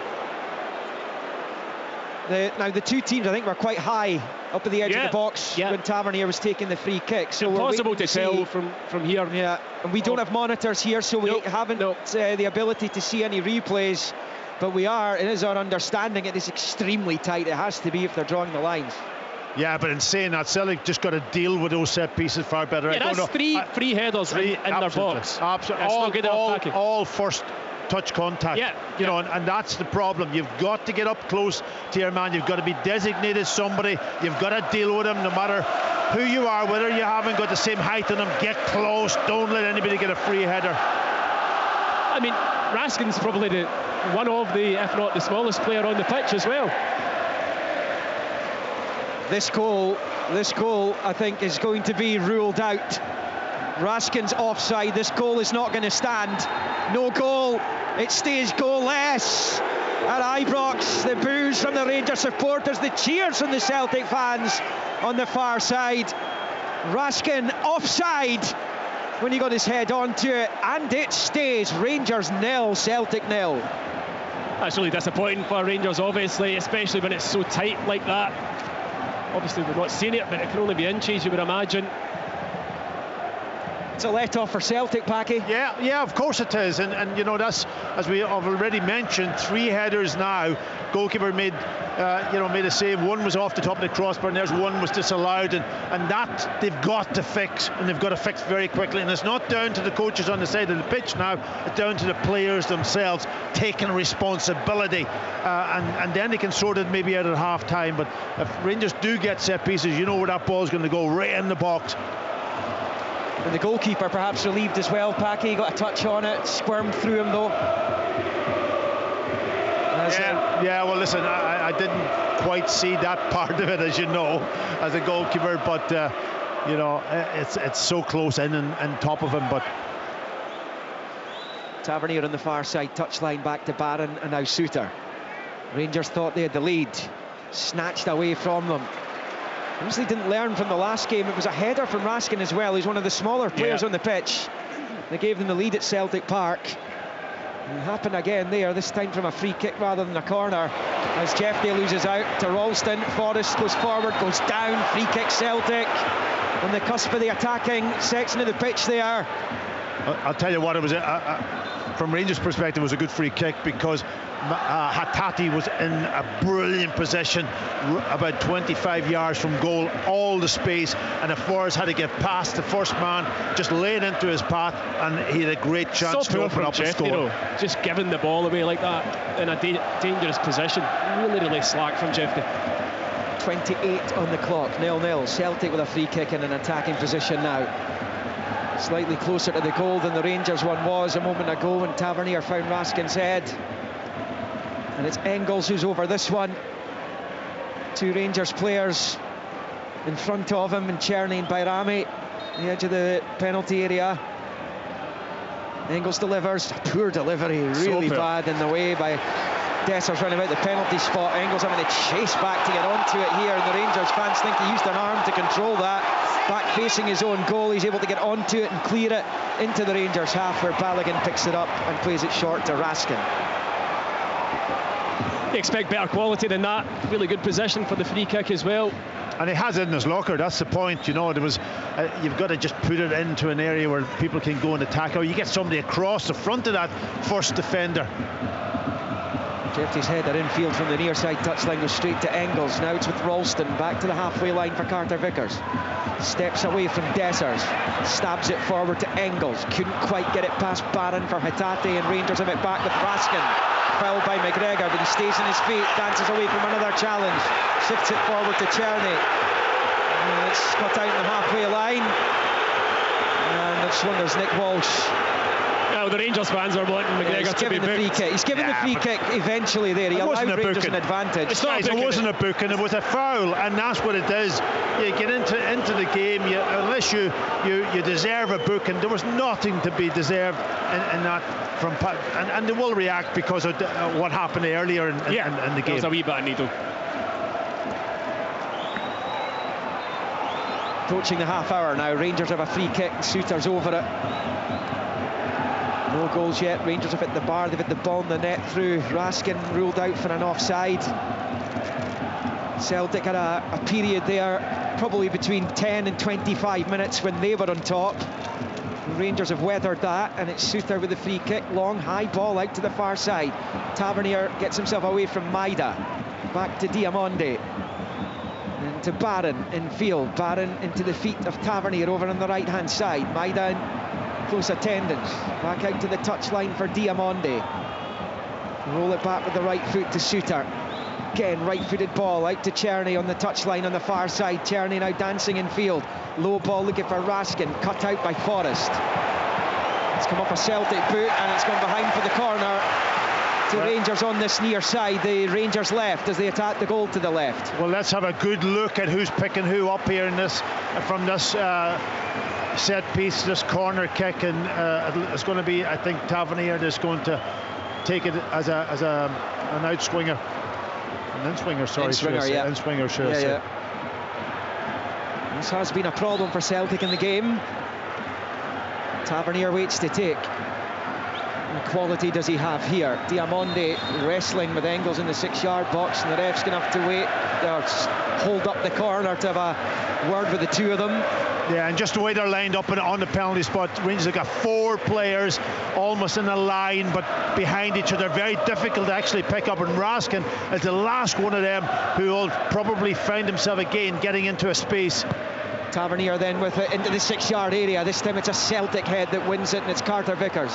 Now the two teams, I think, were quite high up at the edge of the box when Tavernier was taking the free kick. So impossible to tell from here. Yeah, and we don't have monitors here, so we haven't the ability to see any replays. But it is our understanding it is extremely tight. It has to be if they're drawing the lines. Yeah, but in saying that, Celtic just got to deal with those set pieces far better. Yeah, that's three free headers in their box. Absolutely. All first touch contact. Yeah, you know, and that's the problem. You've got to get up close to your man. You've got to be designated somebody. You've got to deal with him no matter who you are, whether you haven't got the same height on him. Get close. Don't let anybody get a free header. I mean, Raskin's probably one of the, if not the smallest player on the pitch as well. This goal, I think, is going to be ruled out. Raskin's offside. This goal is not going to stand. No goal. It stays goalless at Ibrox. The boos from the Rangers supporters, the cheers from the Celtic fans on the far side. Raskin offside when he got his head onto it, and it stays. Rangers 0, Celtic 0. That's really disappointing for Rangers, obviously, especially when it's so tight like that. Obviously we've not seen it, but it can only be inches, you would imagine. It's a let-off for Celtic, Packy. Yeah, of course it is, and you know, that's, as we have already mentioned, 3 headers now. Goalkeeper made a save. One was off the top of the crossbar, and there's one was disallowed, and that they've got to fix, and they've got to fix very quickly. And it's not down to the coaches on the side of the pitch now, it's down to the players themselves taking responsibility, and then they can sort it maybe out at half-time. But if Rangers do get set pieces, you know where that ball's going to go, right in the box. And the goalkeeper perhaps relieved as well, Packy. Got a touch on it, squirmed through him though. Well, listen, I didn't quite see that part of it, as you know, as a goalkeeper, but you know, it's so close in and top of him. But Tavernier on the far side, touchline back to Barron, and now Suter. Rangers thought they had the lead, snatched away from them. Obviously didn't learn from the last game. It was a header from Raskin as well. He's one of the smaller players on the pitch. They gave them the lead at Celtic Park. It happened again there, this time from a free kick rather than a corner, as Jeffrey loses out to Ralston. Forrest goes forward, goes down, free kick Celtic on the cusp of the attacking section of the pitch there. I'll tell you what, it was from Rangers' perspective, it was a good free kick because Hatate was in a brilliant position about 25 yards from goal, all the space, and if Forrest had to get past the first man, just laying into his path, and he had a great chance to open up and score. Just giving the ball away like that in a dangerous position, really slack from Jeffrey. 28 on the clock, 0-0. Celtic with a free kick in an attacking position now. Slightly closer to the goal than the Rangers one was a moment ago when Tavernier found Raskin's head. And it's Engels who's over this one. Two Rangers players in front of him, and Czerny and Bayrami, the edge of the penalty area. Engels delivers, poor delivery, really bad in the way by Dessers running about the penalty spot. Engels having to chase back to get onto it here, and the Rangers fans think he used an arm to control that. Back facing his own goal, he's able to get onto it and clear it into the Rangers half, where Balogun picks it up and plays it short to Raskin. You expect better quality than that. Really good position for the free kick as well. And he has it in his locker, that's the point, you know. There was you've got to just put it into an area where people can go and attack, or you get somebody across the front of that first defender. Jeffrey's header infield from the near side touchline goes straight to Engels. Now it's with Ralston, back to the halfway line for Carter Vickers. Steps away from Dessers, stabs it forward to Engels. Couldn't quite get it past Barron for Hatate, and Rangers have it back with Raskin. Fouled by McGregor, but he stays on his feet, dances away from another challenge, shifts it forward to Czerny. And it's cut out in the halfway line. And this one, there's Nick Walsh. Now the Rangers fans are wanting McGregor to be booked. He's given the free kick eventually there. He allowed Rangers an advantage. It wasn't a booking, it was a foul, and that's what it is. You get into the game, unless you deserve a booking. There was nothing to be deserved in that from and they will react because of what happened earlier in the game. There was a wee bit of needle. Approaching the half hour now. Rangers have a free kick. Suter's over it. No goals yet. Rangers have hit the bar. They've hit the ball in the net through. Raskin ruled out for an offside. Celtic had a period there, probably between 10 and 25 minutes when they were on top. Rangers have weathered that, and it's Suter with the free kick. Long, high ball out to the far side. Tavernier gets himself away from Maida. Back to Diamonde. And to Barron in field. Barron into the feet of Tavernier over on the right-hand side. Maida in close attendance. Back out to the touchline for Diamonde. Roll it back with the right foot to Suter. Again, right-footed ball out to Czerny on the touchline on the far side. Czerny now dancing in field. Low ball looking for Raskin, cut out by Forrest. It's come up a Celtic boot, and it's gone behind for the corner to Rangers on this near side. The Rangers left as they attack the goal to the left. Well, let's have a good look at who's picking who up here in this from this set piece, this corner kick, and it's going to be, I think, Tavernier that's going to take it as an outswinger. An in-swinger, sorry. In-swinger, should I say. This has been a problem for Celtic in the game. Tavernier waits to take. What quality does he have here? Diamonde wrestling with Engels in the 6-yard box, and the ref's going to have to wait or hold up the corner to have a word with the two of them. Yeah, and just the way they're lined up on the penalty spot, Rangers have got 4 players almost in a line, but behind each other. Very difficult to actually pick up, and Raskin is the last one of them who will probably find himself again getting into a space. Tavernier then with it into the 6-yard area. This time it's a Celtic head that wins it, and it's Carter Vickers.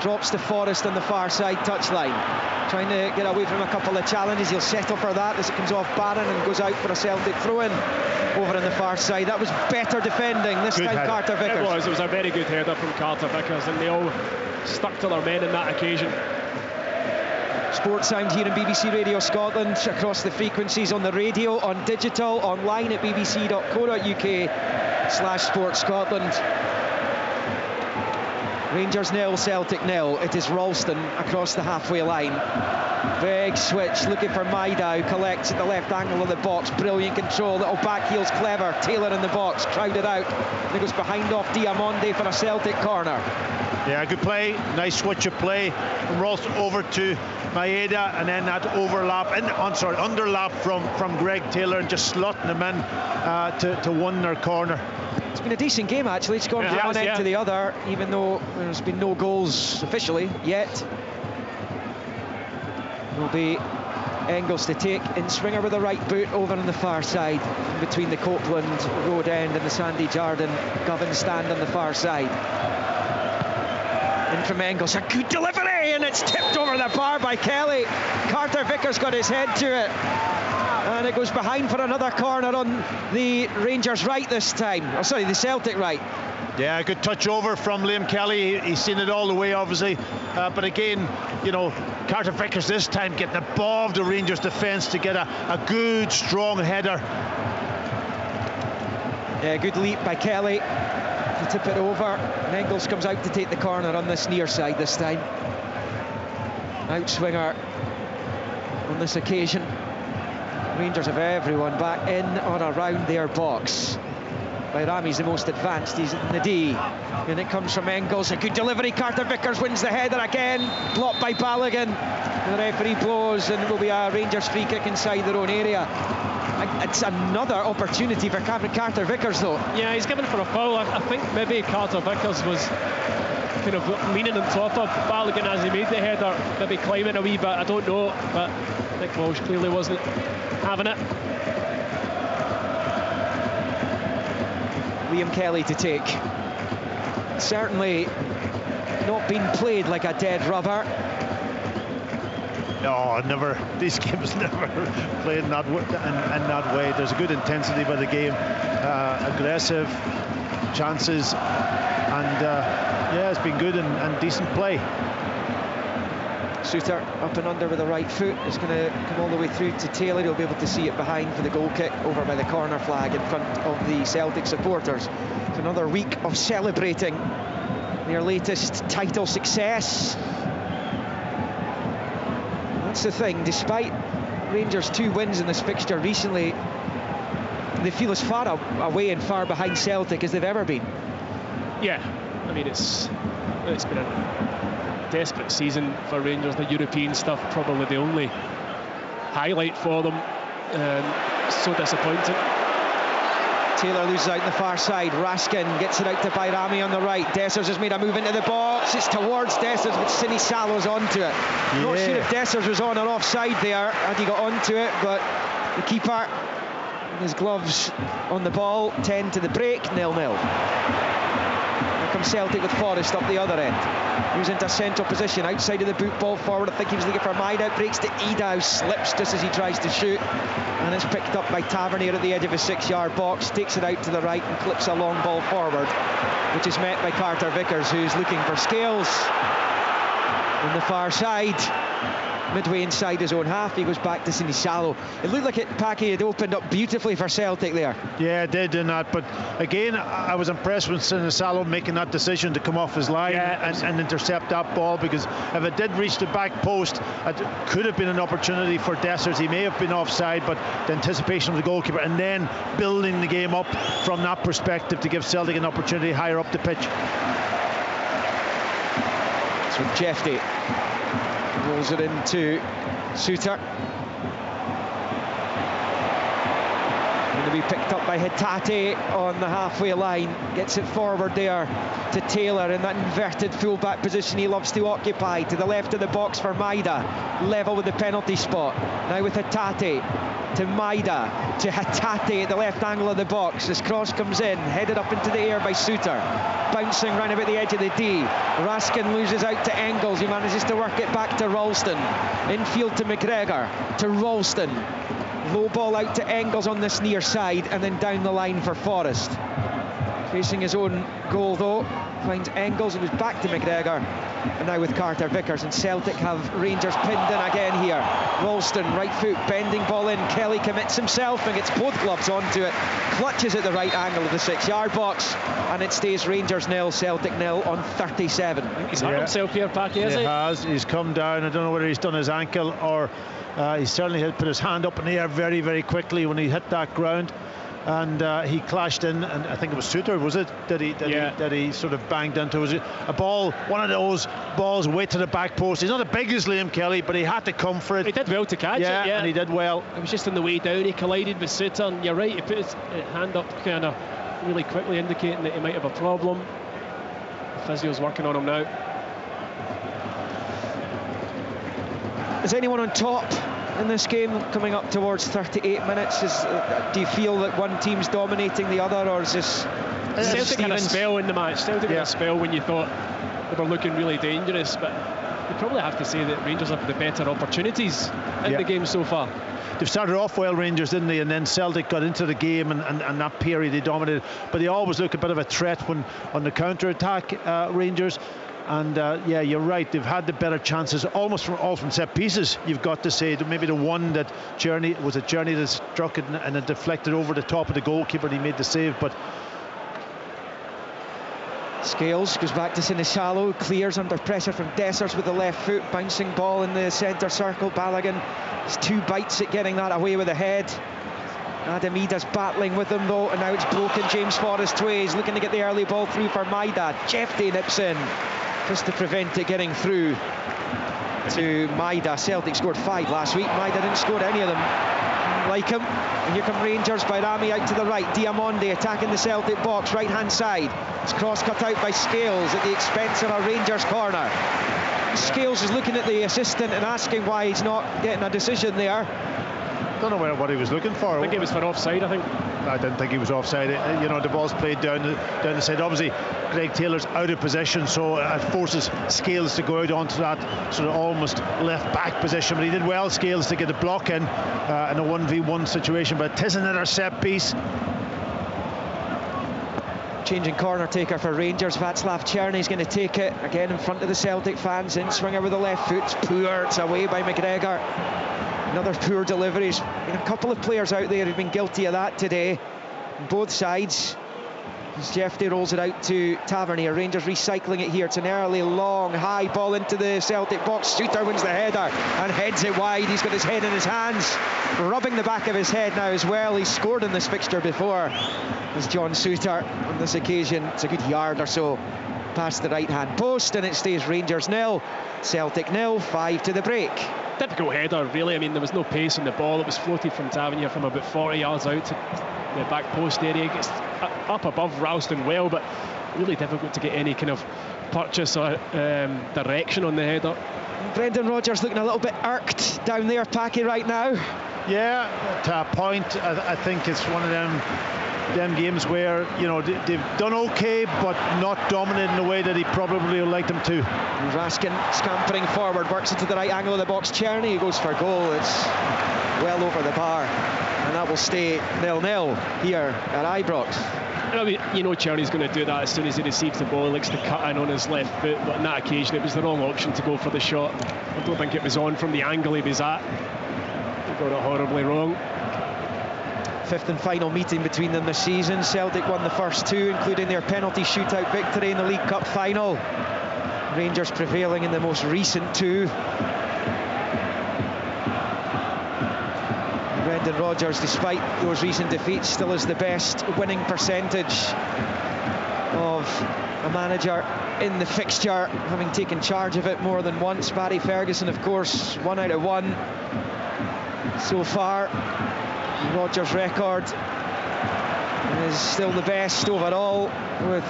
Drops to Forrest on the far side touchline. Trying to get away from a couple of challenges. He'll settle for that as it comes off Barron and goes out for a Celtic throw-in over on the far side. That was better defending this time, header. Carter Vickers. It was a very good header from Carter Vickers, and they all stuck to their men in that occasion. Sports Sound here in BBC Radio Scotland, across the frequencies on the radio, on digital, online at bbc.co.uk/Sports Scotland. Rangers 0, Celtic 0. It is Ralston across the halfway line. Big switch, looking for Maida, who collects at the left angle of the box. Brilliant control, little back heel's clever. Taylor in the box, crowded out. And it goes behind off Diamonde for a Celtic corner. Yeah, good play, nice switch of play from Ralston over to Maeda, and then that underlap from Greg Taylor, and just slotting them in to win their corner. It's been a decent game actually. It's gone from one end to the other, even though there's been no goals officially yet. Will be Engels to take in swinger with the right boot over on the far side, between the Copeland road end and the Sandy Jardine Govan stand on the far side. In from Engels, a good delivery, and it's tipped over the bar by Kelly. Carter Vickers got his head to it, and it goes behind for another corner on the Rangers right this time. Oh, sorry, the Celtic right. Yeah, a good touch over from Liam Kelly. He's seen it all the way, obviously. But again, you know, Carter Vickers this time getting above the Rangers defence to get a good, strong header. Yeah, good leap by Kelly to tip it over. And Engels comes out to take the corner on this near side this time. Outswinger on this occasion. Rangers have everyone back in or around their box. Bayrami's the most advanced, he's in the D, and it comes from Engels. A good delivery, Carter Vickers wins the header again, blocked by Balogun. The referee blows, and it will be a Rangers free kick inside their own area. It's another opportunity for Carter Vickers though. Yeah, he's given for a foul. I think maybe Carter Vickers was kind of leaning on top of Balogun as he made the header, maybe climbing a wee bit, I don't know, but Nick Walsh clearly wasn't having it. Liam Kelly to take. Certainly not been played like a dead rubber. No, never. These games never played in that way. There's a good intensity by the game, aggressive chances, and yeah, it's been good and decent play. Suter up and under with the right foot. Is going to come all the way through to Taylor. He'll be able to see it behind for the goal kick over by the corner flag in front of the Celtic supporters. It's another week of celebrating their latest title success. That's the thing, despite Rangers' 2 wins in this fixture recently, they feel as far away and far behind Celtic as they've ever been. Yeah, I mean, it's been a desperate season for Rangers. The European stuff probably the only highlight for them. So disappointing. Taylor loses out on the far side. Raskin gets it out to Bayrami on the right. Dessers has made a move into the box. It's towards Dessers, but Sinisallo's onto it. Yeah. Not sure if Dessers was on or offside there had he got onto it, but the keeper in his gloves on the ball. 10 to the break, 0-0. Comes Celtic with Forrest up the other end. Moves into a central position outside of the boot, ball forward. I think he was looking for Maida. Breaks to Edau, slips just as he tries to shoot, and it's picked up by Tavernier at the edge of his 6-yard box. Takes it out to the right and clips a long ball forward, which is met by Carter Vickers, who's looking for Scales on the far side. Midway inside his own half, he goes back to Sinisalo. It looked like Paki had opened up beautifully for Celtic there. Yeah, it did in that, but again, I was impressed with Sinisalo making that decision to come off his line and intercept that ball, because if it did reach the back post, it could have been an opportunity for Dessers. He may have been offside, but the anticipation of the goalkeeper and then building the game up from that perspective to give Celtic an opportunity higher up the pitch. So Jeffy rolls it into Suter. Going to be picked up by Hatate on the halfway line. Gets it forward there to Taylor in that inverted full-back position he loves to occupy. To the left of the box for Maida. Level with the penalty spot. Now with Hatate. To Maida. To Hatate at the left angle of the box. This cross comes in. Headed up into the air by Suter. Bouncing round about the edge of the D. Raskin loses out to Engels. He manages to work it back to Ralston. Infield to McGregor. To Ralston. Low ball out to Engels on this near side, and then down the line for Forrest. Facing his own goal though. Finds Engels, and was back to McGregor. And now with Carter Vickers, and Celtic have Rangers pinned in again here. Ralston, right foot, bending ball in. Kelly commits himself and gets both gloves onto it. Clutches at the right angle of the 6-yard box, and it stays Rangers 0, Celtic 0 on 37. I think he's hurt himself here, Packy, has he? He has. He's come down. I don't know whether he's done his ankle or he certainly had put his hand up in the air very, very quickly when he hit that ground. And he clashed in, and I think it was Suter, was it? That he sort of banged into. Was it a ball? One of those balls way to the back post. He's not as big as Liam Kelly, but he had to come for it. He did well to catch it, yeah. And he did well. It was just on the way down. He collided with Suter, and you're right, he put his hand up kind of really quickly, indicating that he might have a problem. The physio's working on him now. Is anyone on top in this game coming up towards 38 minutes? Do you feel that one team's dominating the other, or is this Celtic had a spell in the match. Celtic had a spell when you thought they were looking really dangerous, but you probably have to say that Rangers have the better opportunities in the game so far. They've started off well, Rangers, didn't they? And then Celtic got into the game, and that period they dominated, but they always look a bit of a threat when on the counter-attack, Rangers. And yeah, you're right, they've had the better chances almost from set pieces, you've got to say. Maybe the one that Journey that struck it and it deflected over the top of the goalkeeper and he made the save. But Scales goes back to Sinisalo, clears under pressure from Dessers with the left foot, bouncing ball in the centre circle. Balogun has 2 bites at getting that away with the head. Adam Ida's battling with him though, and now it's broken James Forrest's way. He's looking to get the early ball through for Maida. Jeffrey nips in just to prevent it getting through to Maida. Celtic scored 5 last week. Maida didn't score any of them like him. And here come Rangers by Rami out to the right. Diamonde attacking the Celtic box, right hand side. It's cross cut out by Scales at the expense of a Rangers corner. Scales is looking at the assistant and asking why he's not getting a decision there. Don't know what he was looking for. I think it was for offside. I didn't think he was offside. You know, the ball's played down the side. Obviously, Greg Taylor's out of position, so it forces Scales to go out onto that sort of almost left back position. But he did well, Scales, to get a block in a 1v1 situation. But it is another set piece. Changing corner taker for Rangers. Václav Černy's going to take it again in front of the Celtic fans. In swinger with the left foot. It's poor. It's away by McGregor. Another poor delivery. There's been a couple of players out there who've been guilty of that today on both sides. As Jeffrey rolls it out to Tavernier. Rangers recycling it here. It's an early, long, high ball into the Celtic box. Shooter wins the header and heads it wide. He's got his head in his hands, rubbing the back of his head now as well. He's scored in this fixture before as John Souttar. On this occasion, it's a good yard or so past the right-hand post, and it stays Rangers 0, Celtic 0, 5 to the break. Difficult header, really. I mean, there was no pace on the ball. It was floated from Tavernier from about 40 yards out to the back post area. It gets up above Ralston well, but really difficult to get any kind of purchase or direction on the header. Brendan Rodgers looking a little bit irked down there, Packy, right now. Yeah, to a point. I think it's one of them games where, you know, they've done okay, but not dominant in the way that he probably would like them to. Raskin scampering forward, works into the right angle of the box. Černy goes for goal. It's well over the bar, and that will stay 0-0 here at Ibrox. You know Černy's going to do that as soon as he receives the ball. He likes to cut in on his left foot, but on that occasion it was the wrong option to go for the shot. I don't think it was on from the angle he was at. He got it horribly wrong. 5th and final meeting between them this season. Celtic won the first 2, including their penalty shootout victory in the League Cup final. Rangers prevailing in the most recent 2. Brendan Rodgers, despite those recent defeats, still has the best winning percentage of a manager in the fixture, having taken charge of it more than once. Barry Ferguson, of course, 1 out of 1 so far. Rodgers' record is still the best overall, with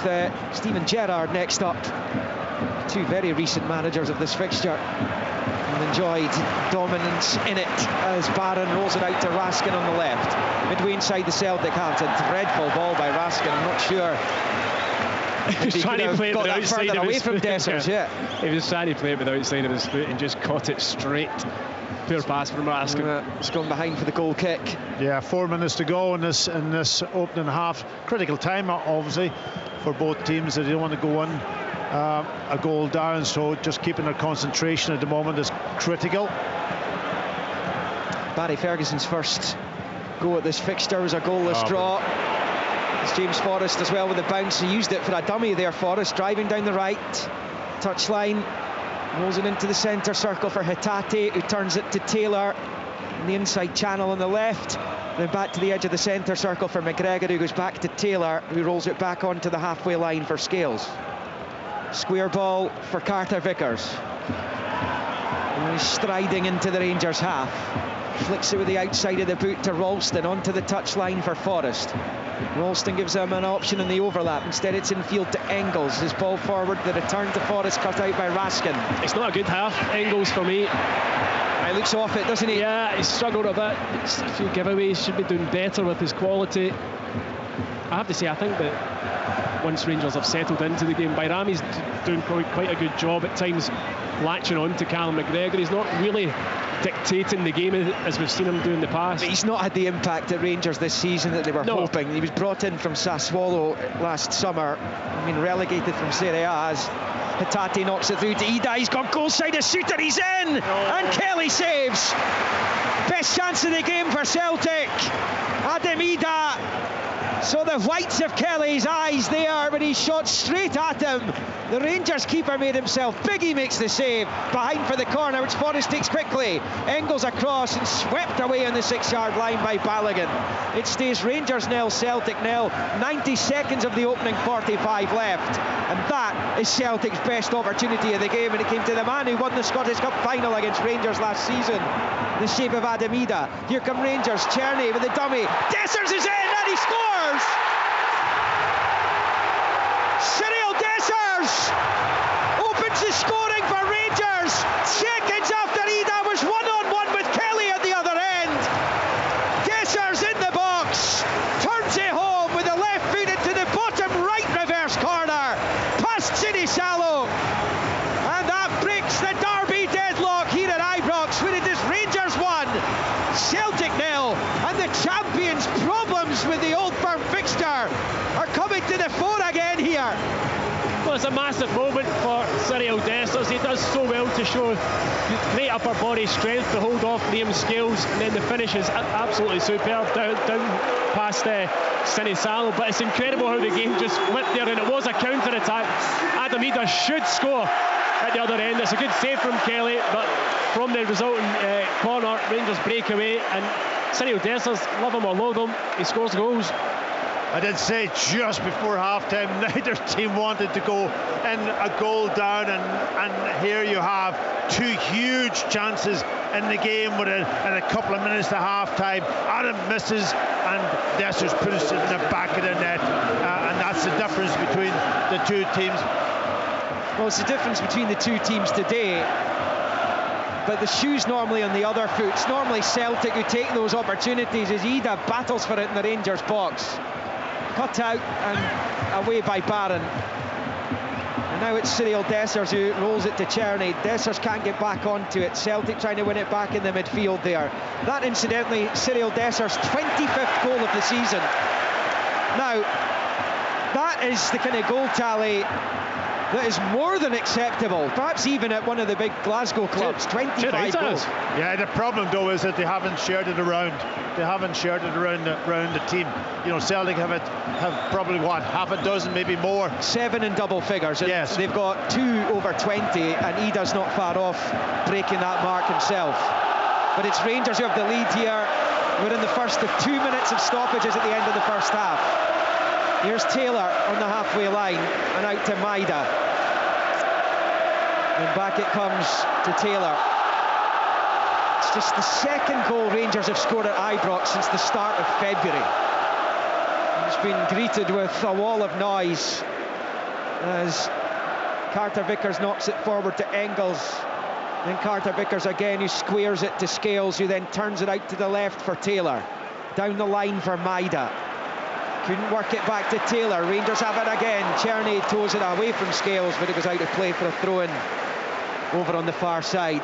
Steven Gerrard next up. 2 very recent managers of this fixture and enjoyed dominance in it as Barron rolls it out to Raskin on the left. Midway inside the Celtic half. It's a dreadful ball by Raskin. I'm not sure he was trying to play it with the outside of his foot. He was trying to play it with the outside of his foot and just caught it straight. Poor pass from Raskin. It's gone behind for the goal kick. Yeah, 4 minutes to go in this opening half. Critical time, obviously, for both teams. They don't want to go on a goal down, so just keeping their concentration at the moment is critical. Barry Ferguson's first go at this fixture was a goalless draw. It's James Forrest as well with the bounce. He used it for a dummy there. Forrest driving down the right touchline, rolls it into the centre circle for Hatate, who turns it to Taylor in the inside channel on the left. Then back to the edge of the centre circle for McGregor, who goes back to Taylor, who rolls it back onto the halfway line for Scales. Square ball for Carter Vickers. And he's striding into the Rangers half. Flicks it with the outside of the boot to Ralston, onto the touchline for Forrest. Ralston gives him an option in the overlap. Instead it's infield to Engels. His ball forward, the return to Forrest, cut out by Raskin. It's not a good half, Engels, for me. He looks off it, doesn't he? Yeah, he struggled a bit. It's a few giveaways, should be doing better with his quality. I have to say, I think that once Rangers have settled into the game, Bayrami's doing probably quite a good job at times latching on to Callum McGregor. He's not really dictating the game as we've seen him do in the past. But he's not had the impact at Rangers this season that they were hoping. He was brought in from Sassuolo last summer, relegated from Serie A as Hatate knocks it through to Ida. He's got goal side a shooter, he's in! And Kelly saves! Best chance of the game for Celtic. Adam Ida. So the whites of Kelly's eyes there when he shot straight at him. The Rangers keeper made himself big. He makes the save behind for the corner, which Forrest takes quickly. Engels across and swept away on the 6-yard line by Balogun. It stays Rangers 0, Celtic 0. 90 seconds of the opening 45 left, and that is Celtic's best opportunity of the game, and it came to the man who won the Scottish Cup final against Rangers last season, the shape of Adam Ida. Here come Rangers. Czerny with the dummy. Dessers is in and he scores! Cyril Dessers opens the scoring for Rangers seconds after Ida was one-on-one with Kelly at the other end. Dessers in the box, turns it home with the left foot into the bottom right reverse corner, past Sinisalo, and that breaks the derby deadlock here at Ibrox, where it is Rangers 1, Celtic 0, and the champions' problems with the Old Firm fixture are coming to the fore again here. Well, it's a massive moment for Cyril Dessers. He does so well to show great upper body strength to hold off Liam Scales, and then the finish is absolutely superb down past Sinisalo. But it's incredible how the game just flipped there, and it was a counter-attack. Adam Ida should score at the other end. It's a good save from Kelly, but from the resulting corner, Rangers break away, and Cyril Dessers, love him or loathe him, he scores goals. I did say just before half-time, neither team wanted to go in a goal down, and here you have two huge chances in the game with in a couple of minutes to half-time. Adam misses and Dessers puts it in the back of the net, and that's the difference between the two teams. Well, it's the difference between the two teams today, but the shoe's normally on the other foot. It's normally Celtic who take those opportunities as Ida battles for it in the Rangers box. Cut out and away by Barron. And now it's Cyril Dessers who rolls it to Czerny. Dessers can't get back onto it. Celtic trying to win it back in the midfield there. That, incidentally, Cyril Dessers' 25th goal of the season. Now, that is the kind of goal tally that is more than acceptable, perhaps even at one of the big Glasgow clubs. 25 goals. Yeah, the problem though is that they haven't shared it around. They haven't shared it around the team. You know, Celtic have probably what, half a dozen, maybe more. 7 in double figures. Yes, they've got 2 over 20, and Ida's not far off breaking that mark himself. But it's Rangers who have the lead here. We're in the first of 2 minutes of stoppages at the end of the first half. Here's Taylor on the halfway line and out to Maida. And back it comes to Taylor. It's just the second goal Rangers have scored at Ibrox since the start of February. It's been greeted with a wall of noise as Carter Vickers knocks it forward to Engels. Then Carter Vickers again, who squares it to Scales, who then turns it out to the left for Taylor. Down the line for Maida. Couldn't work it back to Taylor. Rangers have it again. Czerny toes it away from Scales, but it goes out of play for a throw-in over on the far side.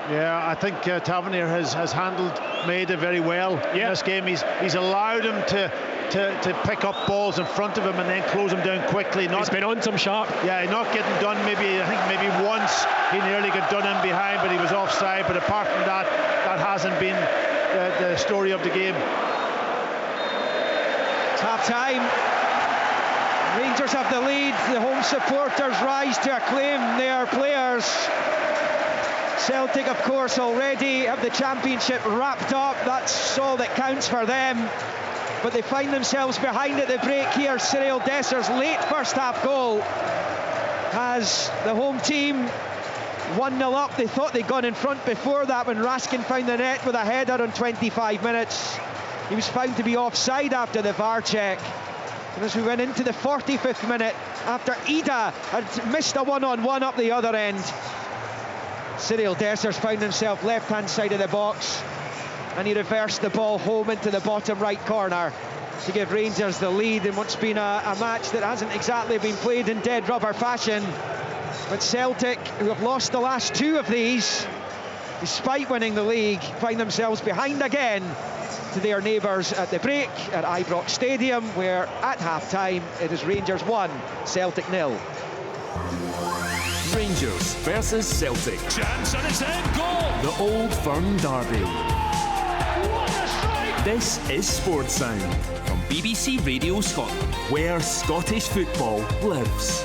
Yeah, I think Tavernier has handled Maida very well in this game. He's allowed him to to pick up balls in front of him and then close them down quickly. He's been on some sharp. Yeah, not getting done. I think maybe once he nearly got done in behind, but he was offside. But apart from that, that hasn't been the story of the game. It's half time. Rangers have the lead. The home supporters rise to acclaim their players. Celtic, of course, already have the championship wrapped up. That's all that counts for them. But they find themselves behind at the break here. Cyril Desser's late first half goal has the home team 1-0 up. They thought they'd gone in front before that when Raskin found the net with a header on 25 minutes. He was found to be offside after the VAR check. And as we went into the 45th minute, after Ida had missed a one-on-one up the other end, Cyril Dessers found himself left-hand side of the box, and he reversed the ball home into the bottom right corner to give Rangers the lead in what's been a match that hasn't exactly been played in dead rubber fashion. But Celtic, who have lost the last two of these, despite winning the league, find themselves behind again to their neighbours at the break at Ibrox Stadium, where at half-time it is Rangers 1, Celtic 0. Rangers versus Celtic. Chance and it's in, goal! The Old Firm Derby. This is Sports Sound from BBC Radio Scotland, where Scottish football lives.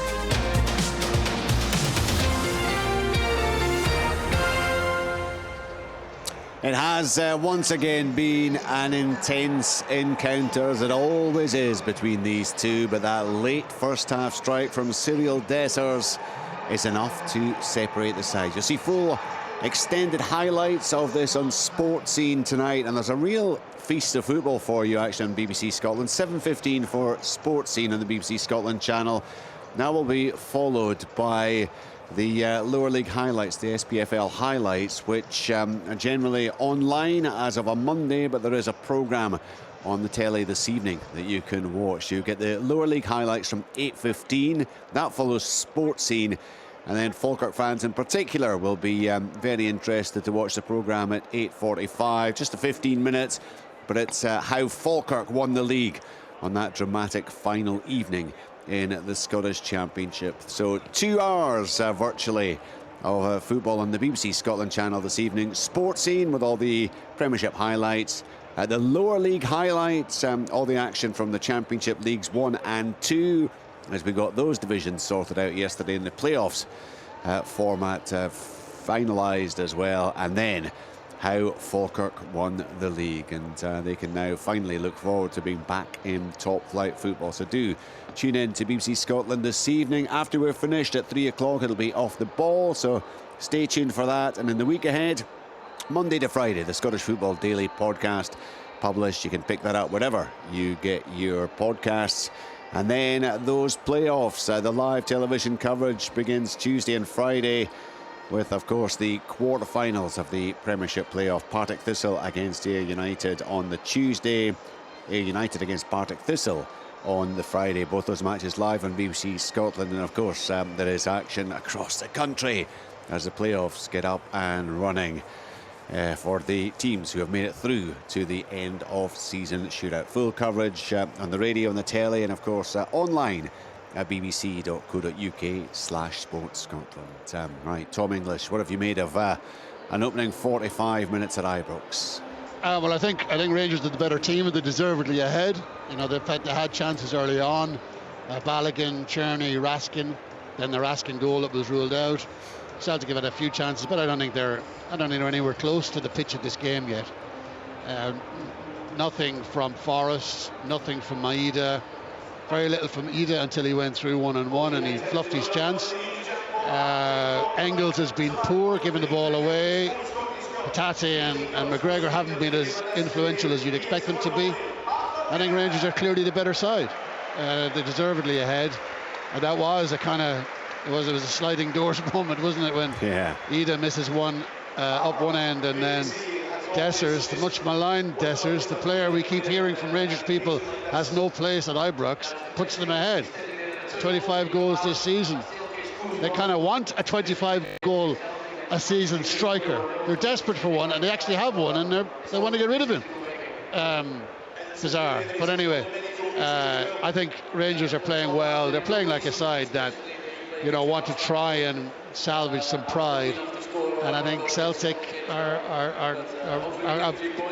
It has once again been an intense encounter, as it always is between these two, but that late first half strike from Cyril Dessers is enough to separate the sides. You'll see full extended highlights of this on Sports Scene tonight, and there's a real feast of football for you actually on BBC Scotland. 7:15 for Sports Scene on the BBC Scotland channel. Now will be followed by the lower league highlights, the SPFL highlights, which are generally online as of a Monday, but there is a programme on the telly this evening that you can watch. You get the lower league highlights from 8:15. That follows Sports Scene, and then Falkirk fans in particular will be very interested to watch the programme at 8:45. Just a 15 minutes, but it's how Falkirk won the league on that dramatic final evening in the Scottish Championship. So 2 hours virtually of football on the BBC Scotland channel this evening. Sports Scene with all the Premiership highlights, the lower league highlights, all the action from the Championship Leagues 1 and 2, as we got those divisions sorted out yesterday in the playoffs format finalised as well, and then how Falkirk won the league, and they can now finally look forward to being back in top flight football. So do tune in to BBC Scotland this evening. After we're finished at 3 o'clock, it'll be Off the Ball, so stay tuned for that. And in the week ahead, Monday to Friday, the Scottish Football Daily podcast published. You can pick that up wherever you get your podcasts. And then those playoffs, the live television coverage begins Tuesday and Friday, with, of course, the quarter-finals of the Premiership playoff. Partick Thistle against Ayr United on the Tuesday. Ayr United against Partick Thistle on the Friday. Both those matches live on BBC Scotland. And, of course, there is action across the country as the playoffs get up and running for the teams who have made it through to the end of season shootout. Full coverage on the radio, on the telly, and, of course, online at bbc.co.uk/sportscotland. Right, Tom English, what have you made of an opening 45 minutes at Ibrox? Well, I think Rangers did the better team, and they're deservedly ahead. You know, they had chances early on. Balogun, Cherney, Raskin, then the Raskin goal that was ruled out. Celtic have had a few chances, but I don't think they're anywhere close to the pitch of this game yet. Nothing from Forrest, nothing from Maeda. Very little from Ida until he went through one-on-one and he fluffed his chance. Engels has been poor, giving the ball away. Hatate and McGregor haven't been as influential as you'd expect them to be. I think Rangers are clearly the better side. They're deservedly ahead. And that was it was a sliding doors moment, wasn't it, when Ida misses one up one end, and then Dessers, the much maligned Dessers, the player we keep hearing from Rangers people has no place at Ibrox, puts them ahead. 25 goals this season. They kind of want a 25 goal a season striker. They're desperate for one, and they actually have one, and they want to get rid of him. It's bizarre. But anyway, I think Rangers are playing well. They're playing like a side that, you know, want to try and salvage some pride. And I think Celtic are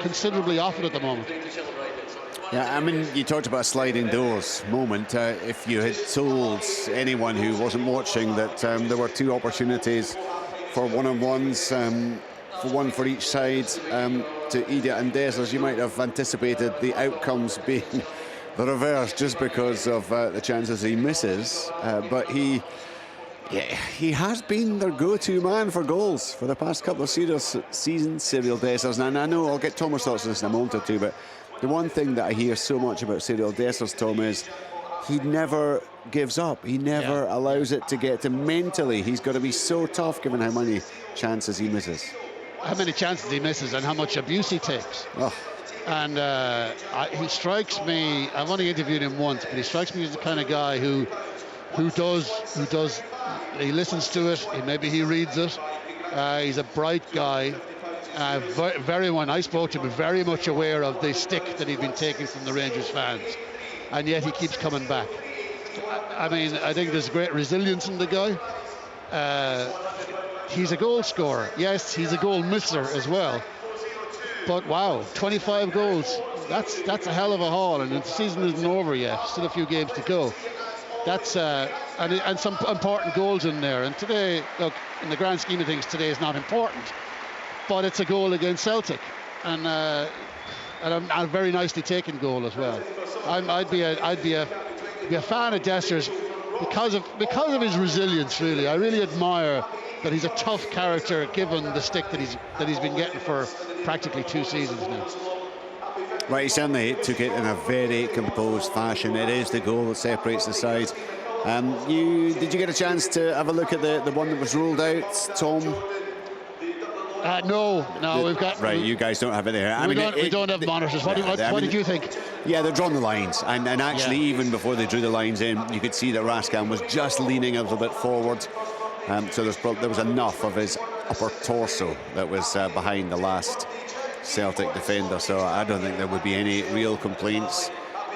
considerably off it at the moment. Yeah, I mean, you talked about a sliding doors moment. If you had told anyone who wasn't watching that there were 2 opportunities for one-on-ones, for one for each side, to Idia and Dessers, you might have anticipated the outcomes being the reverse just because of the chances he misses. But he has been their go-to man for goals for the past couple of seasons, Cyril Dessers. And I know I'll get Thomas' thoughts on this in a moment or two, but the one thing that I hear so much about Cyril Dessers, Tom, is he never gives up. He never allows it to get to him mentally. He's got to be so tough given how many chances he misses. How many chances he misses and how much abuse he takes. Oh. And he strikes me, I've only interviewed him once, but he strikes me as the kind of guy who does, he listens to it, maybe he reads it. He's a bright guy. When I spoke to him, very much aware of the stick that he'd been taking from the Rangers fans, and yet he keeps coming back. I mean, I think there's great resilience in the guy. He's a goal scorer. Yes, he's a goal misser as well. But wow, 25 goals. That's a hell of a haul, and the season isn't over yet. Still a few games to go. That's and some important goals in there. And today, look, in the grand scheme of things, today is not important. But it's a goal against Celtic, and a very nicely taken goal as well. I'd be a fan of Dessers because of his resilience. Really, I really admire that he's a tough character given the stick that he's been getting for practically 2 seasons now. Right, he certainly took it in a very composed fashion. It is the goal that separates the sides. Did you get a chance to have a look at the one that was ruled out, Tom? No, we've got... Right, you guys don't have it there. We don't have monitors. What did you think? Yeah, they're drawing the lines. And actually, even before they drew the lines in, you could see that Raskan was just leaning a little bit forward. So there was enough of his upper torso that was behind the last Celtic defender. So I don't think there would be any real complaints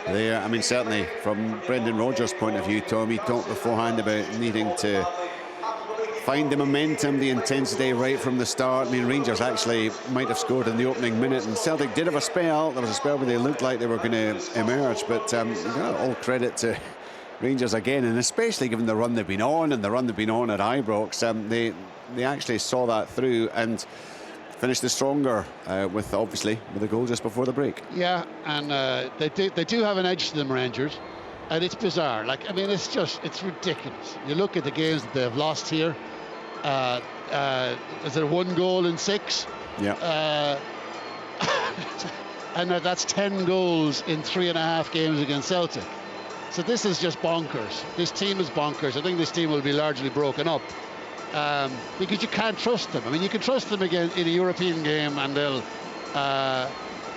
there. I mean, certainly from Brendan Rodgers' point of view, Tom, he talked beforehand about needing to find the momentum, the intensity right from the start. I mean, Rangers actually might have scored in the opening minute, and Celtic did have a spell. There was a spell where they looked like they were going to emerge, but all credit to Rangers again, and especially given the run they've been on and the run they've been on at Ibrox. They actually saw that through and finished it stronger with a goal just before the break. Yeah, and they do have an edge to them, Rangers, and it's bizarre. Like, I mean, it's ridiculous. You look at the games that they've lost here. Is there 1 goal in 6? Yeah. And that's 10 goals in 3.5 games against Celtic. So this is just bonkers. This team is bonkers. I think this team will be largely broken up because you can't trust them. I mean, you can trust them again in a European game, and they'll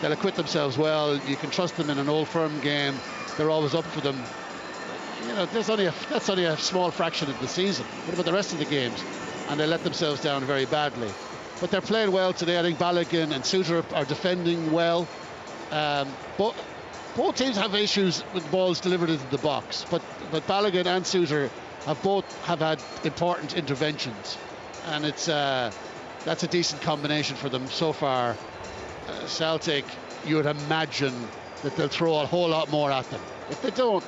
acquit themselves well. You can trust them in an Old Firm game. They're always up for them. You know, that's only a small fraction of the season. What about the rest of the games? And they let themselves down very badly. But they're playing well today. I think Balogun and Suter are defending well. But both teams have issues with balls delivered into the box. But Balogun and Suter have had important interventions, and that's a decent combination for them so far. Celtic, you would imagine that they'll throw a whole lot more at them. If they don't,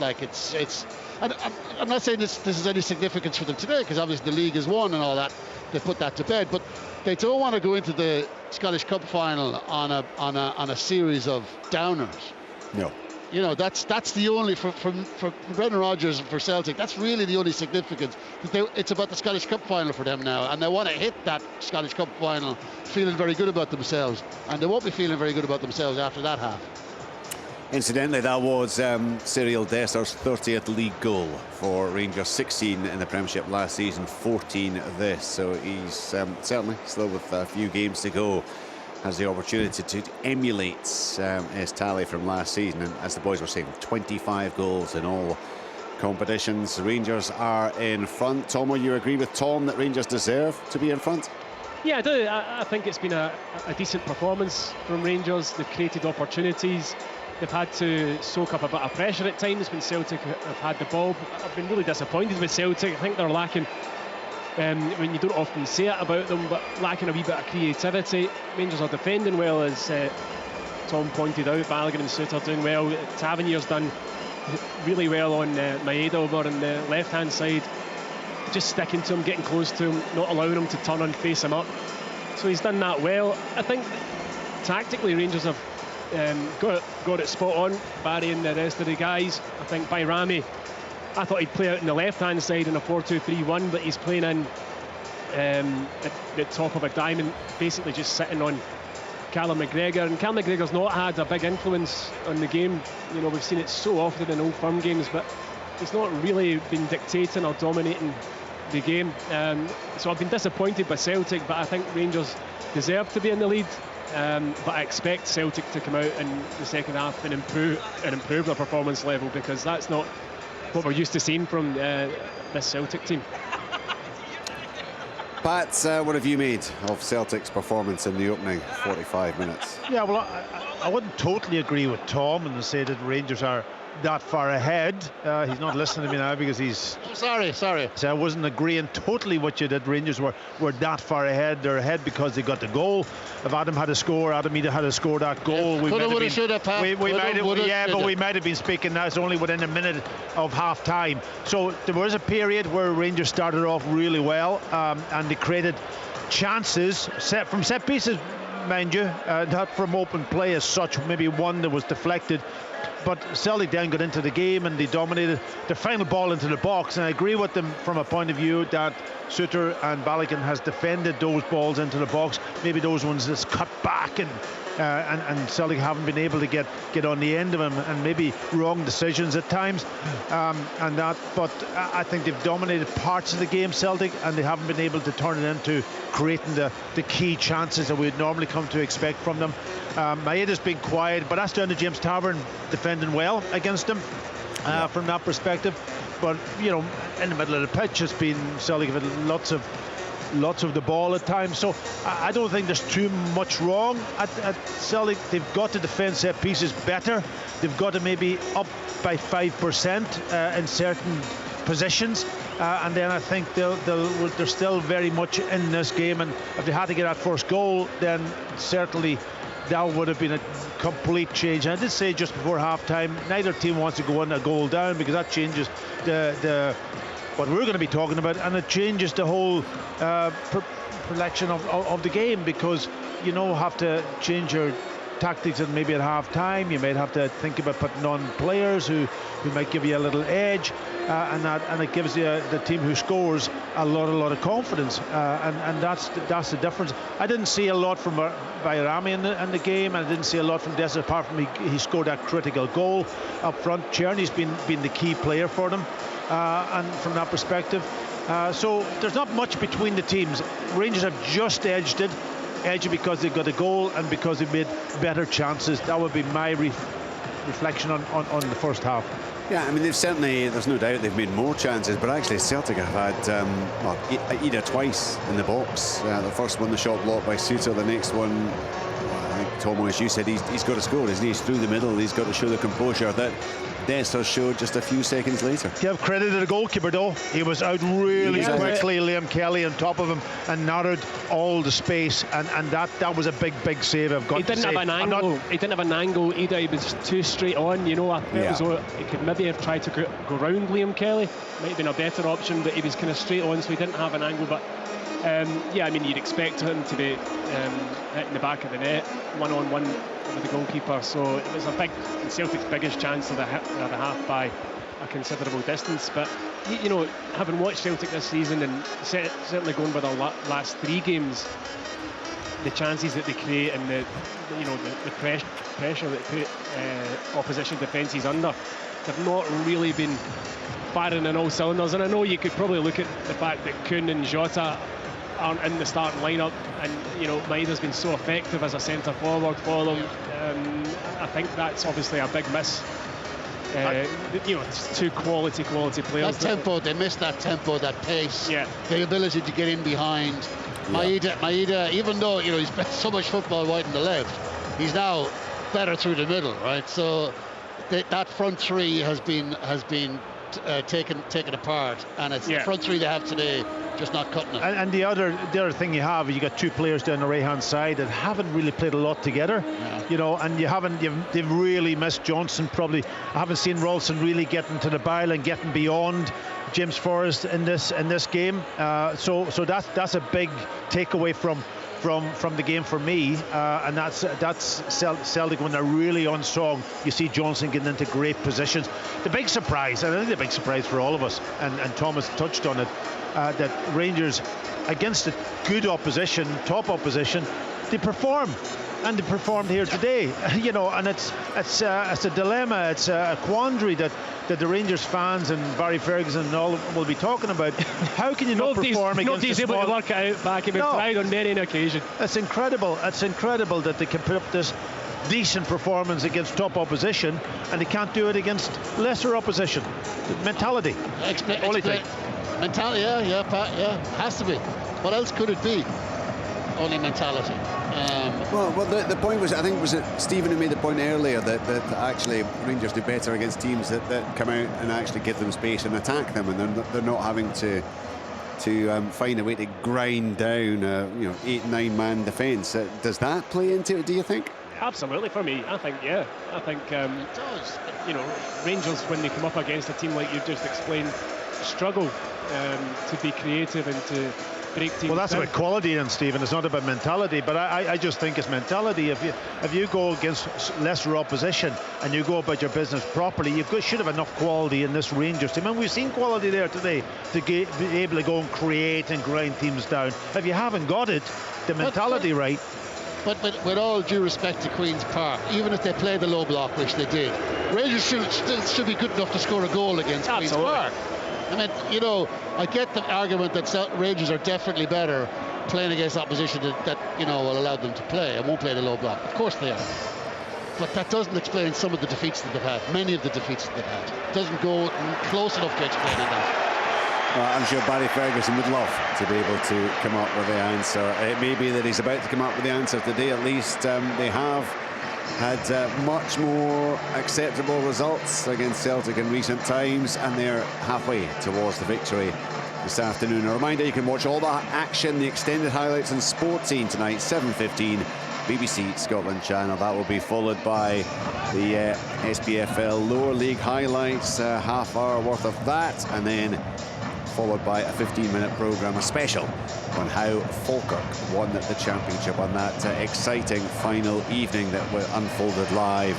and I'm not saying this is any significance for them today, because obviously the league is won and all that. They put that to bed, but they don't want to go into the Scottish Cup final on a series of downers. No. You know, that's the only for Brendan Rodgers and for Celtic. That's really the only significance. It's about the Scottish Cup final for them now, and they want to hit that Scottish Cup final feeling very good about themselves, and they won't be feeling very good about themselves after that half. Incidentally, that was Cyril Dessers' 30th league goal for Rangers. 16 in the Premiership last season, 14 this. So he's certainly still with a few games to go, has the opportunity to emulate his tally from last season. And as the boys were saying, 25 goals in all competitions. Rangers are in front. Tom, will you agree with Tom that Rangers deserve to be in front? Yeah, I do. I think it's been a decent performance from Rangers. They've created opportunities. They've had to soak up a bit of pressure at times when Celtic have had the ball. I've been really disappointed with Celtic. I think they're lacking, when you don't often say it about them, but lacking a wee bit of creativity. Rangers are defending well, as Tom pointed out. Balogun and Suter doing well. Tavernier's done really well on Maeda over on the left-hand side. Just sticking to him, getting close to him, not allowing him to turn and face him up. So he's done that well. I think tactically Rangers have got it spot on, Barry and the rest of the guys. I think by Rami, I thought he'd play out on the left-hand side in a 4-2-3-1, but he's playing in at the top of a diamond, basically just sitting on Callum McGregor. And Callum McGregor's not had a big influence on the game. You know, we've seen it so often in Old Firm games, but he's not really been dictating or dominating the game. So I've been disappointed by Celtic, but I think Rangers deserve to be in the lead. But I expect Celtic to come out in the second half and improve their performance level, because that's not what we're used to seeing from this Celtic team. Pat, what have you made of Celtic's performance in the opening 45 minutes? Yeah, well, I wouldn't totally agree with Tom and say that Rangers are that far ahead. He's not listening to me now because he's... Sorry. So I wasn't agreeing totally with you that Rangers were that far ahead. They're ahead because they got the goal. If Adam had a score, Adam either had to score that goal. We might have been speaking now. It's only within a minute of half time. So there was a period where Rangers started off really well, and they created chances from set pieces, mind you, not from open play as such. Maybe one that was deflected. But Celtic then got into the game and they dominated the final ball into the box. And I agree with them from a point of view that Suter and Balogun has defended those balls into the box. Maybe those ones just cut back and Celtic haven't been able to get on the end of them, and maybe wrong decisions at times. But I think they've dominated parts of the game, Celtic, and they haven't been able to turn it into creating the key chances that we'd normally come to expect from them. Maeda's been quiet, but that's down to James Tavern defending well against him from that perspective. But you know, in the middle of the pitch, it's been Celtic have had lots of the ball at times. So I don't think there's too much wrong at Celtic. They've got to defend set pieces better. They've got to maybe up by 5% in certain positions, and then I think they're still very much in this game. And if they had to get that first goal, then certainly that would have been a complete change. And I did say just before half-time, neither team wants to go in a goal down, because that changes what we're going to be talking about, and it changes the whole selection of the game, because you have to change your tactics, and maybe at half-time you might have to think about putting on players who might give you a little edge, and it gives the team who scores a lot of confidence, and that's the difference. I didn't see a lot from Bayrami in the game, and I didn't see a lot from Dessers, apart from he scored that critical goal up front. Tierney's been the key player for them, and from that perspective, so there's not much between the teams. Rangers have just edged it because they've got a goal and because they've made better chances. That would be my reflection on the first half. Yeah, I mean, there's no doubt they've made more chances, but actually Celtic have had Ida twice in the box. The first one, the shot blocked by Suter. The next one, I think, Tom, as you said, he's got to score, isn't he? He's through the middle. He's got to show the composure that Dessers showed just a few seconds later. Give credit to the goalkeeper, though. He was out really quickly, Liam Kelly on top of him, and narrowed all the space, and that was a big save. He didn't have an angle either. He was too straight on. I felt as though he could maybe have tried to go round Liam Kelly. Might have been a better option, but he was kind of straight on, so he didn't have an angle. But I mean, you'd expect him to be hitting the back of the net, one-on-one with the goalkeeper. So it was Celtic's biggest chance of the half by a considerable distance. But having watched Celtic this season, and certainly going by the last three games, the chances that they create and the pressure that put opposition defences under, they've not really been firing on all cylinders. And I know you could probably look at the fact that Kuhn and Jota aren't in the starting lineup, and Maeda's been so effective as a centre forward for them. I think that's obviously a big miss It's two quality players. That tempo, they missed that tempo, that pace, the ability to get in behind. Maeda, even though he's played so much football wide on the left, he's now better through the middle, right? So that front three has been taken apart, and it's the front three they have today just not cutting it. And the other thing you got two players down the right hand side that haven't really played a lot together, and they've really missed Johnson. Probably I haven't seen Ralston really getting to the bile and getting beyond James Forrest in this game. So that's a big takeaway from the game for me, and that's Celtic when they're really on song. You see Johnson getting into great positions. The big surprise, and I think the big surprise for all of us, and Thomas touched on it, that Rangers against a good opposition, top opposition, they perform. And they performed here today, and it's a dilemma, it's a quandary that the Rangers fans and Barry Ferguson and all will be talking about. How can you not perform against nobody's able to work it out back? He'll be tried on many an occasion. It's incredible. It's incredible that they can put up this decent performance against top opposition, and they can't do it against lesser opposition. Mentality. Only thing. Mentality, yeah, has to be. What else could it be? Only mentality. Well, the point was, I think, was it Stephen who made the point earlier that actually Rangers do better against teams that come out and actually give them space and attack them, and they're not having to find a way to grind down a 8-9 man defence. Does that play into it, do you think? Absolutely, for me. I think it does. Rangers, when they come up against a team like you've just explained, struggle to be creative and to break teams. Well, that's about quality then, Stephen. It's not about mentality, but I just think it's mentality. If you go against lesser opposition and you go about your business properly, you should have enough quality in this Rangers team, and we've seen quality there today to be able to go and create and grind teams down. If you haven't got it, the mentality right. But with all due respect to Queen's Park, even if they play the low block, which they did, Rangers should be good enough to score a goal against Queen's Park. I mean, I get the argument that Rangers are definitely better playing against opposition that will allow them to play and won't play the low block. Of course they are. But that doesn't explain some of the defeats that they've had, many of the defeats that they've had. It doesn't go close enough to explaining that. I'm sure Barry Ferguson would love to be able to come up with the answer. It may be that he's about to come up with the answer today. At least they have had much more acceptable results against Celtic in recent times, and they're halfway towards the victory this afternoon. A reminder, you can watch all the action, the extended highlights on Sportscene tonight, 7:15, BBC Scotland channel. That will be followed by the SPFL Lower League highlights, half hour worth of that, and then followed by a 15-minute programme, a special on how Falkirk won the championship on that exciting final evening that unfolded live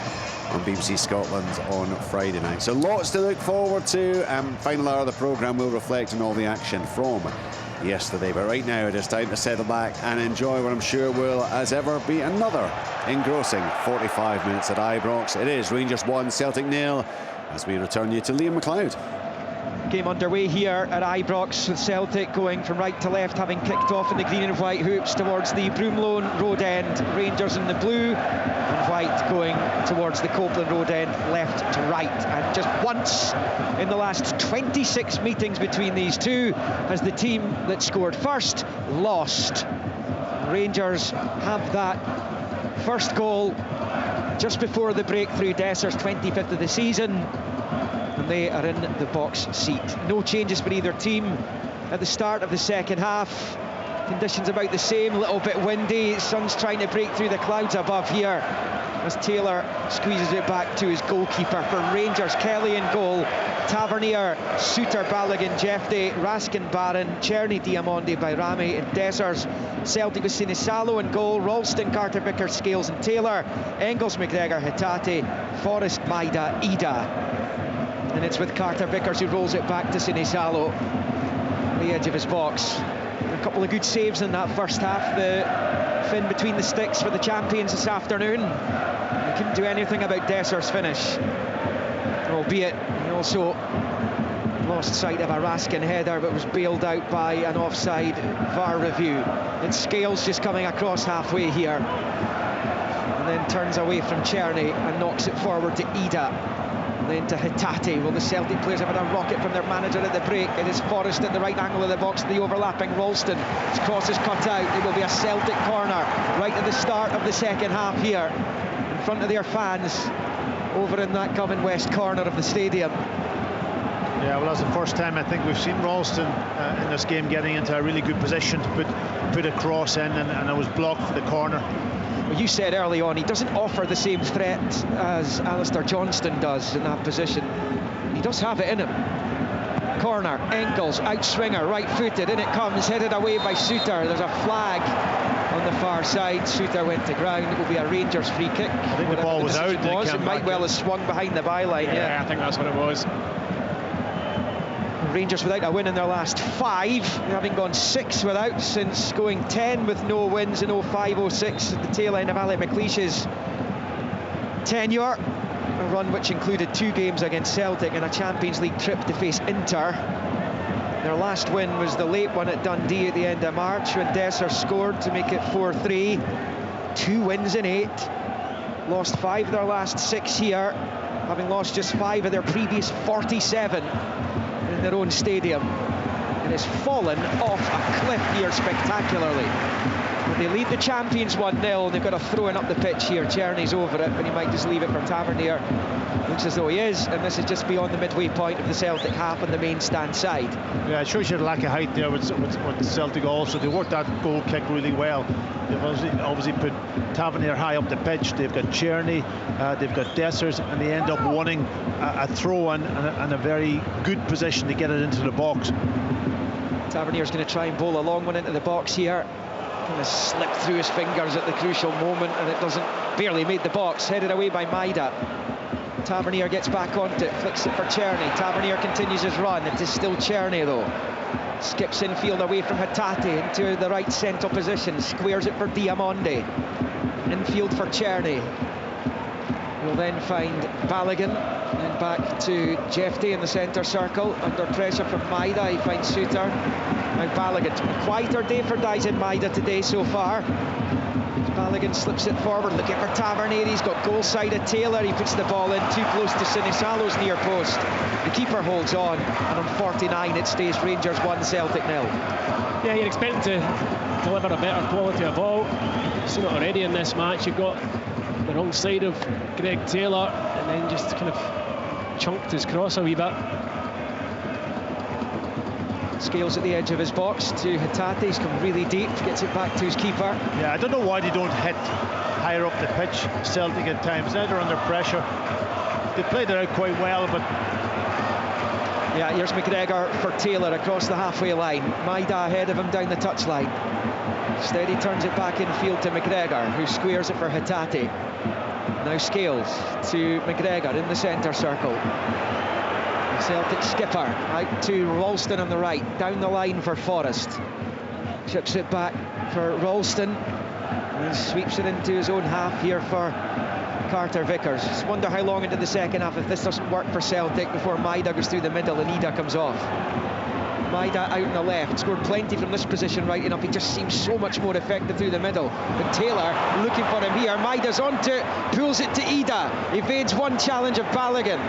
on BBC Scotland on Friday night. So lots to look forward to. Final hour of the programme will reflect on all the action from yesterday. But right now it is time to settle back and enjoy what I'm sure will, as ever, be another engrossing 45 minutes at Ibrox. It is Rangers 1, Celtic 0, as we return you to Liam McLeod. Game underway here at Ibrox, with Celtic going from right to left, having kicked off in the green and white hoops towards the Broomloan Road end. Rangers in the blue and white going towards the Copeland Road end, left to right. And just once in the last 26 meetings between these two has the team that scored first lost. Rangers have that first goal just before the breakthrough, Desser's 25th of the season. And they are in the box seat. No changes for either team at the start of the second half. Conditions about the same, a little bit windy. Sun's trying to break through the clouds above here as Taylor squeezes it back to his goalkeeper. For Rangers, Kelly in goal, Tavernier, Suter, Balogun, Jeffrey, Raskin, Barron, Cherny, Diamondi, Bayrami, and Dessers. Celtic with Sinisalo in goal, Ralston, Carter, Vickers, Scales and Taylor, Engels, McGregor, Hatate, Forrest, Maeda, Ida. And it's with Carter Vickers who rolls it back to Sinisalo on the edge of his box. A couple of good saves in that first half. The fin between the sticks for the champions this afternoon. They couldn't do anything about Desser's finish, albeit he also lost sight of a Raskin header, but was bailed out by an offside VAR review. It's Scales just coming across halfway here, and then turns away from Cherny and knocks it forward to Ida. Then to Hatate. Will the Celtic players have had a rocket from their manager at the break? It is Forrest at the right angle of the box, the overlapping Ralston. His cross is cut out. It will be a Celtic corner right at the start of the second half here, in front of their fans, over in that Govan West corner of the stadium. Yeah, well, that's the first time I think we've seen Ralston in this game getting into a really good position to put a cross in, and it was blocked for the corner. Well, you said early on he doesn't offer the same threat as Alistair Johnston does in that position. He does have it in him. Corner, Engels, outswinger, right-footed, in it comes, headed away by Suter. There's a flag on the far side. Suter went to ground. It will be a Rangers free kick. I think the ball was out. It might well have swung behind the byline. Yeah, I think that's what it was. Rangers without a win in their last 5, having gone 6 without since going 10 with no wins in 05-06 at the tail end of Ali McLeish's tenure. A run which included 2 games against Celtic and a Champions League trip to face Inter. Their last win was the late one at Dundee at the end of March when Dessers scored to make it 4-3. 2 wins in 8. Lost 5 of their last 6 here, having lost just 5 of their previous 47 in their own stadium. And has fallen off a cliff here spectacularly. When they lead the champions 1-0, they've got a throw-in up the pitch here. Czerny's over it, but he might just leave it for Tavernier. Looks as though he is, and this is just beyond the midway point of the Celtic half on the main stand side. Yeah, it shows you the lack of height there with Celtic also. They worked that goal kick really well. They've obviously put Tavernier high up the pitch. They've got Czerny, they've got Dessers, and they end up winning a throw-in and a very good position to get it into the box. Tavernier's going to try and bowl a long one into the box here. Kind of slipped through his fingers at the crucial moment, and it doesn't, barely made the box. Headed away by Maida. Tavernier gets back onto it, flicks it for Czerny. Tavernier continues his run. It is still Czerny though. Skips infield away from Hatate into the right central position. Squares it for Diamonde. Infield for Czerny. We'll then find Balogun. And back to Jefty in the centre circle. Under pressure from Maida, he finds Suter. Now Balogun. A quieter day for Dyson Maida today so far. Balogun slips it forward, looking for Tavernier. He's got goal side of Taylor. He puts the ball in too close to Sinisalo's near post. The keeper holds on, and on 49 it stays Rangers 1, Celtic 0. Yeah, you're expecting to deliver a better quality of ball. You've seen it already in this match. You've got the wrong side of Greg Taylor, and then just kind of chunked his cross a wee bit. Scales at the edge of his box to Hatate. He's come really deep, gets it back to his keeper. Yeah, I don't know why they don't hit higher up the pitch, Celtic at times. Now they're under pressure. They played it out quite well, but... Yeah, here's McGregor for Taylor across the halfway line. Maida ahead of him down the touchline. Instead he turns it back infield to McGregor, who squares it for Hatate. Now Scales to McGregor in the centre circle. Celtic skipper out to Ralston on the right, down the line for Forrest. Chips it back for Ralston and sweeps it into his own half here for Carter Vickers. Just wonder how long into the second half if this doesn't work for Celtic before Maida goes through the middle and Ida comes off. Maida out on the left, scored plenty from this position right enough. He just seems so much more effective through the middle. But Taylor looking for him here. Maida's onto it, pulls it to Ida, evades one challenge of Balogun.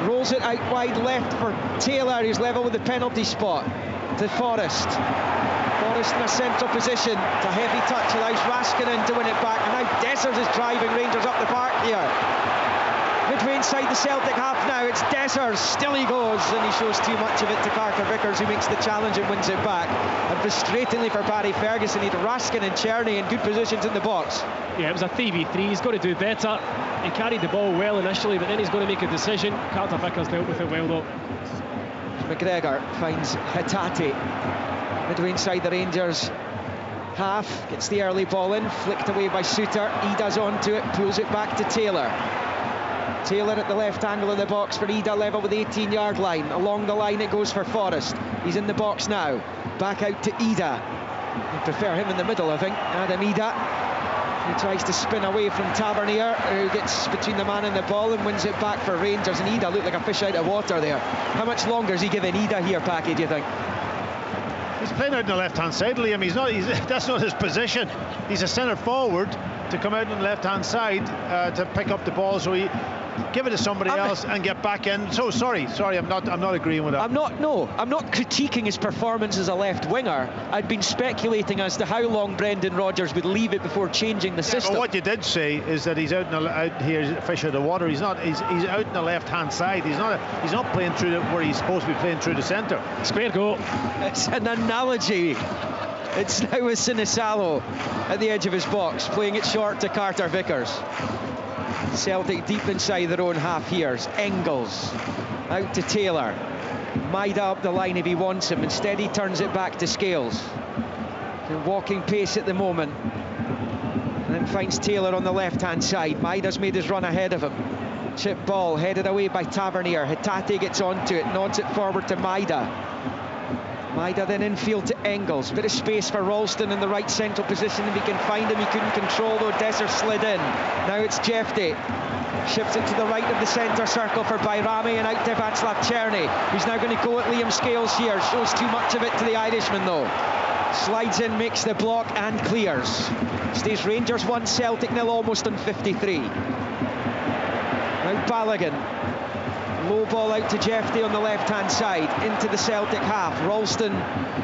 Rolls it out wide left for Taylor, who's level with the penalty spot, to Forrest. Forrest in a central position. It's a heavy touch, allows Raskinen to win it back. And now Dessers is driving Rangers up the park here. Midway inside the Celtic half now, it's Dessers. Still he goes, and he shows too much of it to Carter Vickers, who makes the challenge and wins it back. And frustratingly for Barry Ferguson, he had Raskinen and Czerny in good positions in the box. Yeah, it was a 3v3. He's got to do better. He carried the ball well initially, but then he's got to make a decision. Carter Vickers dealt with it well though. McGregor finds Hatate. Midway inside the Rangers half, gets the early ball in, flicked away by Suter. Ida's onto it, pulls it back to Taylor. Taylor at the left angle of the box for Ida, level with the 18-yard line. Along the line it goes for Forrest. He's in the box now. Back out to Ida. I prefer him in the middle, I think. Adam Ida. He tries to spin away from Tavernier, who gets between the man and the ball and wins it back for Rangers. And Ida looked like a fish out of water there. How much longer is he giving Ida here, Packy, do you think? He's playing out on the left-hand side, Liam. That's not his position. He's a centre forward to come out on the left-hand side to pick up the ball, so he give it to somebody else and get back in. So sorry, I'm not agreeing with that. I'm not critiquing his performance as a left winger. I'd been speculating as to how long Brendan Rodgers would leave it before changing the system. But what you did say is that he's out here, fish out of the water. He's out in the left-hand side. He's not playing through where he's supposed to be playing through the centre. Square goal. It's an analogy. It's now with Sinisalo at the edge of his box, playing it short to Carter Vickers. Celtic deep inside their own half here. Engels out to Taylor. Maida up the line if he wants him. Instead he turns it back to Scales. In walking pace at the moment. And then finds Taylor on the left-hand side. Maida's made his run ahead of him. Chip ball headed away by Tavernier. Hatate gets onto it, nods it forward to Maida. Maida then infield to Engels. Bit of space for Ralston in the right central position if he can find him. He couldn't control though. Desser slid in. Now it's Jefte. Shifts it to the right of the centre circle for Bayrami and out to Václav Černý, who's now going to go at Liam Scales here. Shows too much of it to the Irishman though. Slides in, makes the block and clears. Stays Rangers 1, Celtic 0 almost on 53. Now Balogun. Low ball out to Jefte on the left-hand side, into the Celtic half. Ralston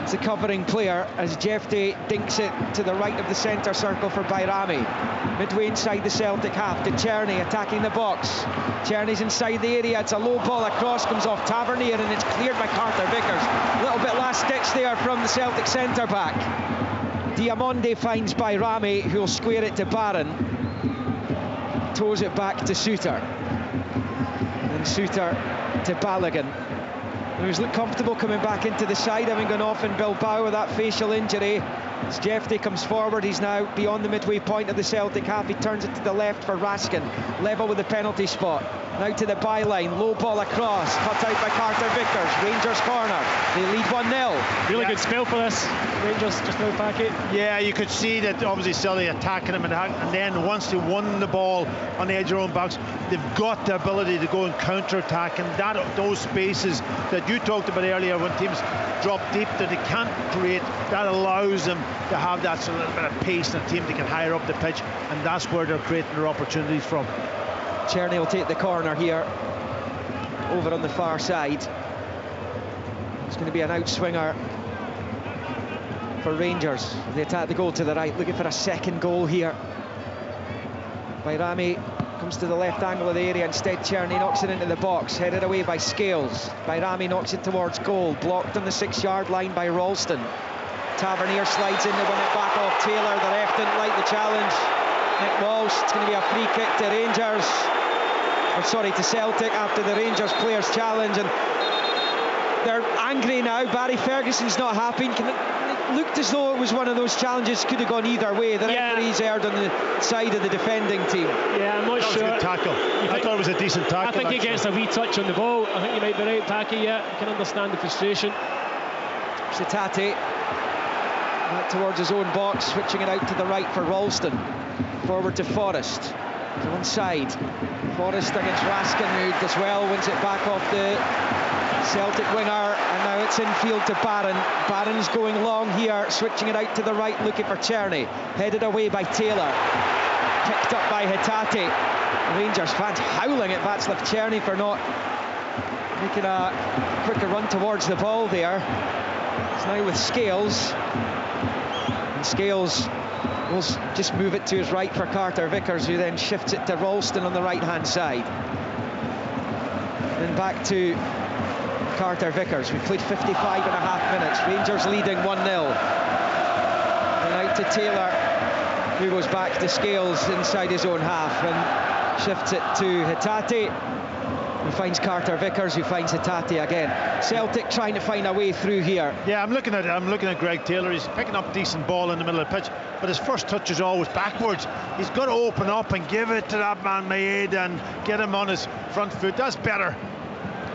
is the covering player as Jefte dinks it to the right of the centre circle for Bayrami. Midway inside the Celtic half to Černý, attacking the box. Černy's inside the area, it's a low ball across, comes off Tavernier and it's cleared by Carter Vickers. A little bit last ditch there from the Celtic centre-back. Diamonde finds Bayrami, who'll square it to Barron. Toes it back to Suter. Suter to Balogun, who's looked comfortable coming back into the side, having gone off in Bilbao with that facial injury. As Jefte comes forward, he's now beyond the midway point of the Celtic half. He turns it to the left for Raskin, level with the penalty spot. Now to the byline, low ball across, cut out by Carter Vickers. Rangers corner, they lead 1-0. Really good spell for this. Rangers just now back it. Yeah, you could see that obviously Celtic attacking him, and then once they won the ball on the edge of their own box, they've got the ability to go and counter-attack, and those spaces that you talked about earlier when teams drop deep that they can't create, that allows them to have that sort of little bit of pace in a team they can higher up the pitch, and that's where they're creating their opportunities from. Černý will take the corner here, over on the far side. It's going to be an outswinger for Rangers. They attack the goal to the right, looking for a second goal here. Bayrami comes to the left angle of the area, instead Černý knocks it into the box, headed away by Scales. Bayrami knocks it towards goal, blocked on the 6-yard line by Ralston. Tavernier slides in to win it back off Taylor. The ref didn't like the challenge. Nick Walsh, it's going to be a free kick to Rangers, or sorry, to Celtic after the Rangers players challenge, and they're angry now. Barry Ferguson's not happy. It looked as though it was one of those challenges, could have gone either way. The referee's erred on the side of the defending team. Yeah, I'm not sure. That was a good tackle. I thought it was a decent tackle. I think he gets a wee touch on the ball. I think you might be right, Taki. Yeah, I can understand the frustration. Hatate back towards his own box, switching it out to the right for Ralston. Forward to Forrest, to one side. Forrest against Raskin, who does well, wins it back off the Celtic winger, and now it's infield to Barron. Barron's going long here, switching it out to the right, looking for Černý. Headed away by Taylor. Picked up by Hatate. Rangers fans howling at Václav Černý for not making a quicker run towards the ball there. It's now with Scales. And Scales will just move it to his right for Carter Vickers, who then shifts it to Ralston on the right-hand side. Then back to Carter Vickers. We've played 55.5 minutes. Rangers leading 1-0. And out to Taylor, who goes back to Scales inside his own half and shifts it to Hatate, who finds Carter Vickers, who finds Hatate again. Celtic trying to find a way through here. Yeah, I'm looking at Greg Taylor. He's picking up decent ball in the middle of the pitch, but his first touch is always backwards. He's got to open up and give it to that man Maeda and get him on his front foot. That's better.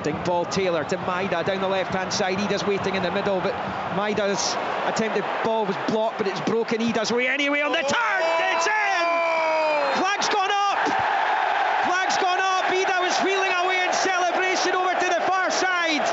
Dink ball Taylor to Maida down the left-hand side. Ida's waiting in the middle, but Maida's attempted ball was blocked, but it's broken. Ida's way anyway on the turn. It's in! Flag's gone up! Flag's gone up. Ida was wheeling away in celebration over to the far side,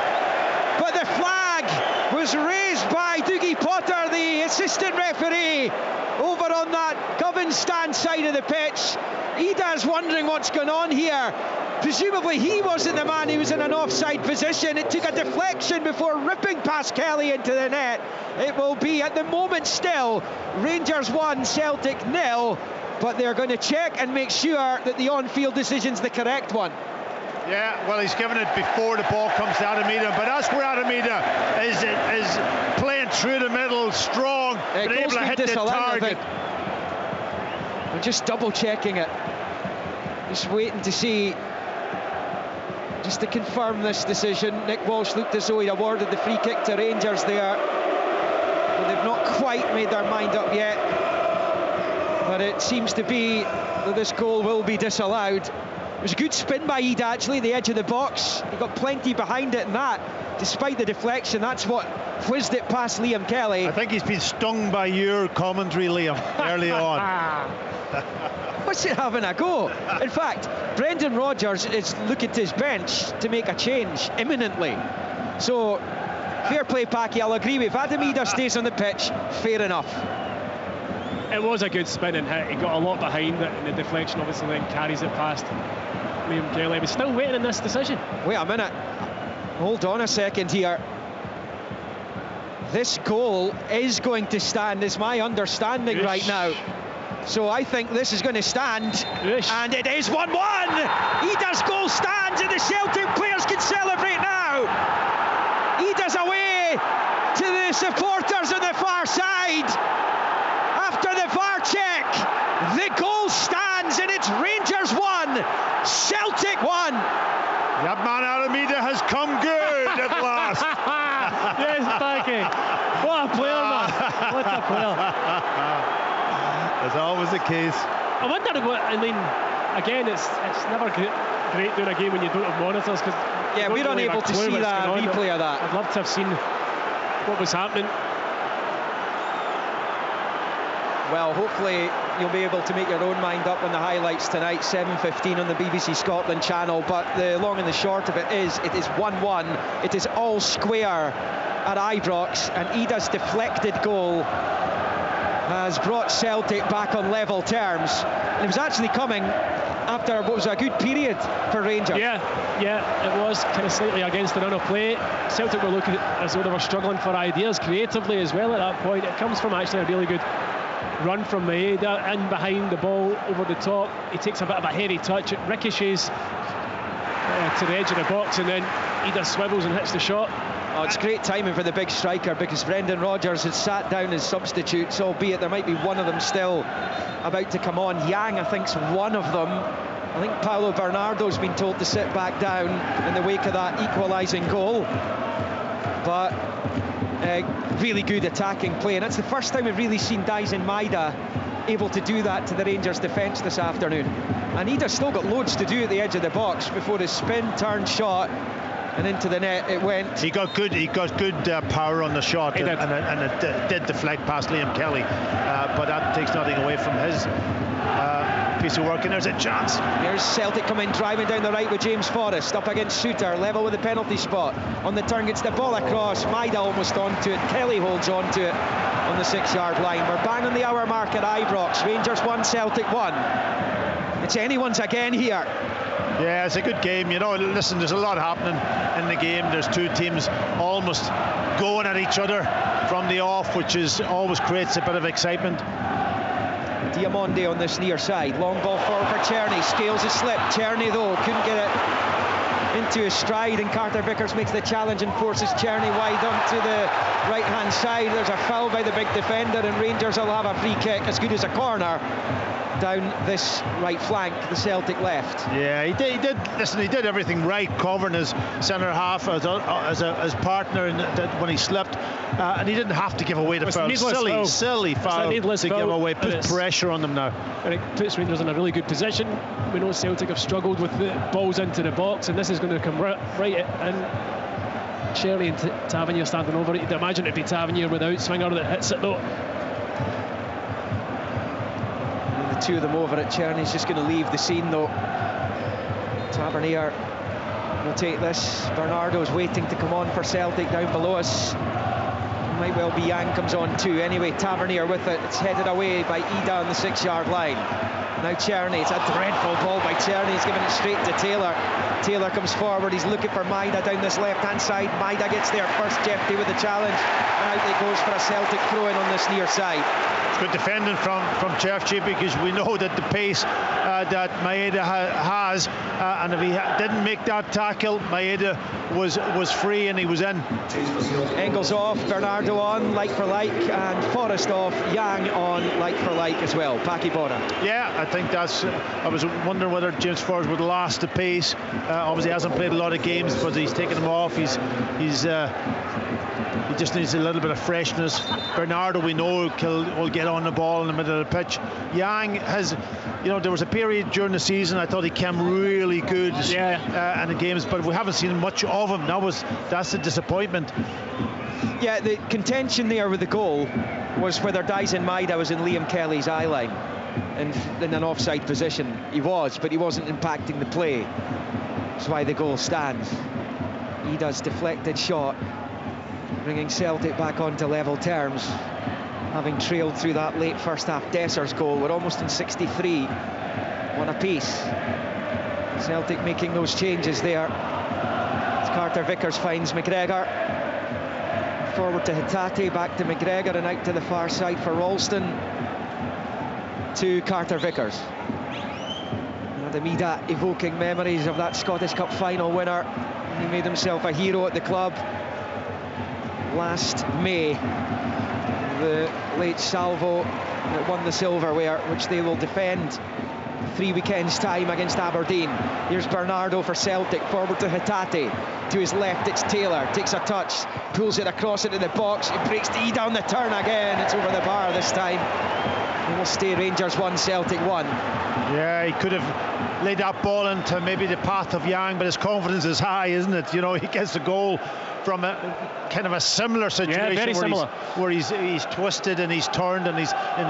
but the flag was raised by Dougie Potter, the assistant referee, over on that Govan stand side of the pitch. Ida's wondering what's going on here. Presumably he wasn't the man who was in an offside position. It took a deflection before ripping past Kelly into the net. It will be, at the moment still, Rangers 1, Celtic 0, but they're going to check and make sure that the on-field decision's the correct one. Yeah, well, he's given it before the ball comes to Adamida, but that's where Adamida is playing through the middle, strong, but able to hit the target. We're just double-checking it. Just waiting to see, just to confirm this decision. Nick Walsh looked as though he'd awarded the free kick to Rangers there, but they've not quite made their mind up yet. But it seems to be that this goal will be disallowed. It was a good spin by Ida, actually, the edge of the box. He got plenty behind it, and that, despite the deflection, that's what whizzed it past Liam Kelly. I think he's been stung by your commentary, Liam, early on. What's it having a go? In fact, Brendan Rodgers is looking to his bench to make a change imminently. So, fair play, Packy, I'll agree with. If Adamida stays on the pitch, fair enough. It was a good spin and hit. He got a lot behind it, and the deflection obviously then carries it past Liam Kelly. But still waiting on this decision. Wait a minute. Hold on a second here. This goal is going to stand, is my understanding right now. So I think this is going to stand, and it is 1-1. Ida's goal stands, and the Celtic players can celebrate now. Ida's away to the supporters on the far side. After the VAR check, the goal stands, and it's Rangers 1, Celtic 1. That man Adamida has come good at last. Yes, Packy. What a player, man. What a player. That's always the case. I wonder what, I mean, again, it's never great doing a game when you don't have monitors, because we're unable to see that replay of that. I'd love to have seen what was happening. Well, hopefully you'll be able to make your own mind up on the highlights tonight, 7:15 on the BBC Scotland channel. But the long and the short of it is 1-1. It is all square at Ibrox, and Ida's deflected goal has brought Celtic back on level terms. And it was actually coming after what was a good period for Rangers. Yeah, it was kind of slightly against the run of play. Celtic were looking as though they were struggling for ideas creatively as well at that point. It comes from actually a really good run from Maeda in behind the ball over the top. He takes a bit of a heavy touch, it ricochets to the edge of the box, and then Ida swivels and hits the shot. Oh, it's great timing for the big striker, because Brendan Rodgers had sat down as substitutes, albeit there might be one of them still about to come on. Yang, I think, is one of them. I think Paulo Bernardo's been told to sit back down in the wake of that equalising goal. But really good attacking play, and that's the first time we've really seen Dyson Maeda able to do that to the Rangers defence this afternoon. And Ida's still got loads to do at the edge of the box before his spin, turn, shot, and into the net it went. He got good power on the shot, and it did deflect past Liam Kelly, but that takes nothing away from his piece of work. And there's a chance. Here's Celtic coming driving down the right with James Forrest up against Shooter, level with the penalty spot. On the turn, gets the ball across. Maeda almost onto it. Kelly holds on to it on the 6-yard line. We're bang on the hour mark at Ibrox. Rangers 1, Celtic 1. It's anyone's again here. Yeah, it's a good game. You know, listen, there's a lot happening in the game. There's two teams almost going at each other from the off, which always creates a bit of excitement. Diamonde on this near side. Long ball forward for Czerny. Scales a slip. Czerny, though, couldn't get it into his stride, and Carter Vickers makes the challenge and forces Czerny wide onto the right-hand side. There's a foul by the big defender, and Rangers will have a free kick, as good as a corner, down this right flank, the Celtic left. Yeah, he did. Listen, he did everything right, covering his centre half as partner when he slipped, and he didn't have to give away the foul. Silly foul to give away. Put pressure on them now. And it puts Rangers in a really good position. We know Celtic have struggled with the balls into the box, and this is going to come right in. Czerny and Tavernier standing over it. You'd imagine it'd be Tavernier without Swinger that hits it, though. Two of them over it. Czerny's just going to leave the scene, though. Tavernier will take this. Bernardo's waiting to come on for Celtic down below us. Might well be Yang comes on too. Anyway, Tavernier with it. It's headed away by Ida on the 6-yard line. Now Czerny. It's a dreadful ball by Czerny. He's giving it straight to Taylor. Taylor comes forward. He's looking for Maida down this left-hand side. Maida gets there first. Jeffrey with the challenge. And out it goes for a Celtic throw-in on this near side. Good defending from Cherchi, because we know that the pace that Maeda has, and if he didn't make that tackle, Maeda was free and he was in. Engels off, Bernardo on, like for like, and Forrest off, Yang on, like for like as well. Paki Bonner. Yeah, I think that's. I was wondering whether James Forrest would last the pace. Obviously, he hasn't played a lot of games, but he's taken them off. He just needs a little bit of freshness. Bernardo, we know, will get on the ball in the middle of the pitch. Yang has, there was a period during the season I thought he came really good in the games, but we haven't seen much of him. That's the disappointment. Yeah, the contention there with the goal was whether Dyson Maida was in Liam Kelly's eye line in an offside position. He was, but he wasn't impacting the play. That's why the goal stands. Ida's deflected shot, bringing Celtic back onto level terms, having trailed through that late first half Desser's goal. We're almost in 63, one apiece. Celtic making those changes there. As Carter Vickers finds McGregor. Forward to Hatate, back to McGregor, and out to the far side for Ralston to Carter Vickers. Adam Ida evoking memories of that Scottish Cup final winner. He made himself a hero at the club last May. The late Salvo that won the silverware, which they will defend 3 weekends' time against Aberdeen. Here's Bernardo for Celtic, forward to Hatate. To his left, it's Taylor, takes a touch, pulls it across into the box. It breaks the E down the turn again. It's over the bar this time. It will stay Rangers 1, Celtic 1. Yeah, he could have laid that ball into maybe the path of Yang, but his confidence is high, isn't it? He gets the goal from a kind of a similar situation, very similar, where he's twisted and he's turned and he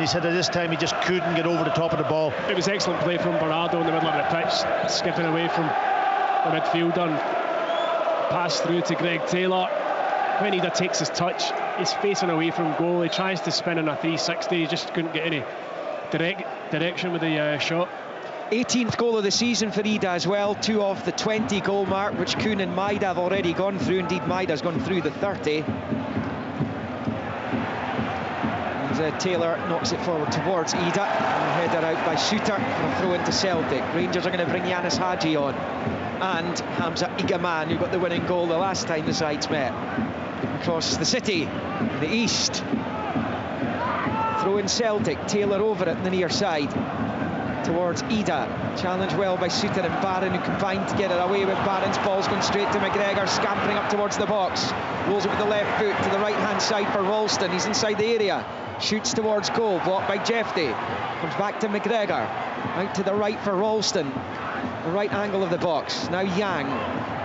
said at this time he just couldn't get over the top of the ball. It was excellent play from Bernardo in the middle of the pitch, skipping away from the midfielder and pass through to Greg Taylor. When he takes his touch, he's facing away from goal. He tries to spin in a 360. He just couldn't get any direction with the shot. 18th goal of the season for Ida as well, 2 off the 20 goal mark, which Kuhn and Maida have already gone through. Indeed, Maida's gone through the 30. And Taylor knocks it forward towards Ida, and headed out by Shooter for a throw into Celtic. Rangers are going to bring Yanis Hadji on, and Hamza Igaman, who got the winning goal the last time the sides met. Across the city, the east. Throw in Celtic, Taylor over it in the near side towards Ida. Challenged well by Suter and Barron, who combined to get it away with Barron's ball's going straight to McGregor, scampering up towards the box. Rolls it with the left foot to the right-hand side for Ralston. He's inside the area. Shoots towards goal, blocked by Jeffrey. Comes back to McGregor. Out to the right for Ralston. The right angle of the box. Now Yang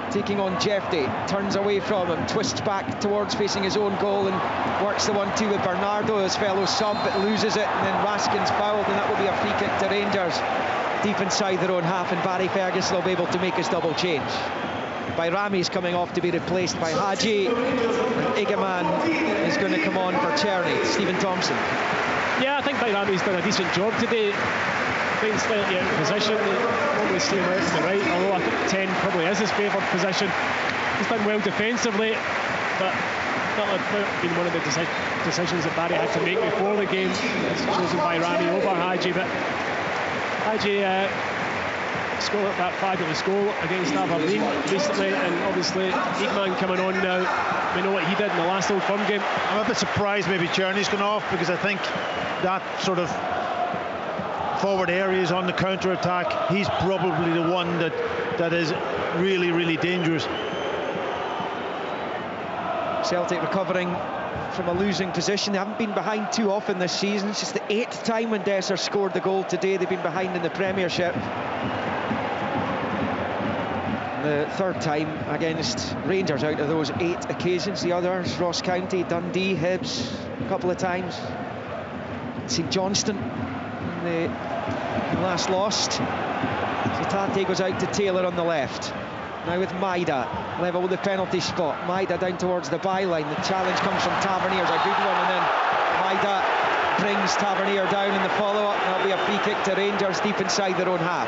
taking on Jeffrey, turns away from him, twists back towards facing his own goal and works the 1-2 with Bernardo, his fellow sub, but loses it, and then Raskin's fouled, and that will be a free kick to Rangers deep inside their own half, and Barry Ferguson will be able to make his double change. Bayrami's coming off to be replaced by Hadji, and Igaman is going to come on for Czerny. Stephen Thompson. Yeah, I think Bayrami's done a decent job today, playing slightly out of position. Probably steering out to the right, although I think 10 probably is his favoured position. He's done well defensively, but that would have been one of the decisions that Barry had to make before the game. It's chosen Bayrami over Hadji, but Hadji scored that fabulous goal against Aberdeen recently, and obviously Eggman coming on now. We know what he did in the last Old Firm game. I'm a bit surprised maybe Czerny's gone off, because I think that sort of forward areas on the counter-attack, he's probably the one that is really, really dangerous. Celtic recovering from a losing position. They haven't been behind too often this season. It's just the 8th time when Desser scored the goal today they've been behind in the Premiership. The 3rd time against Rangers out of those 8 occasions. The others, Ross County, Dundee, Hibs, a couple of times. St Johnstone, they last lost. So Tate goes out to Taylor on the left. Now with Maida, level with the penalty spot. Maida down towards the byline. The challenge comes from Tavernier's a good one, and then Maida brings Tavernier down in the follow-up. That'll be a free kick to Rangers deep inside their own half.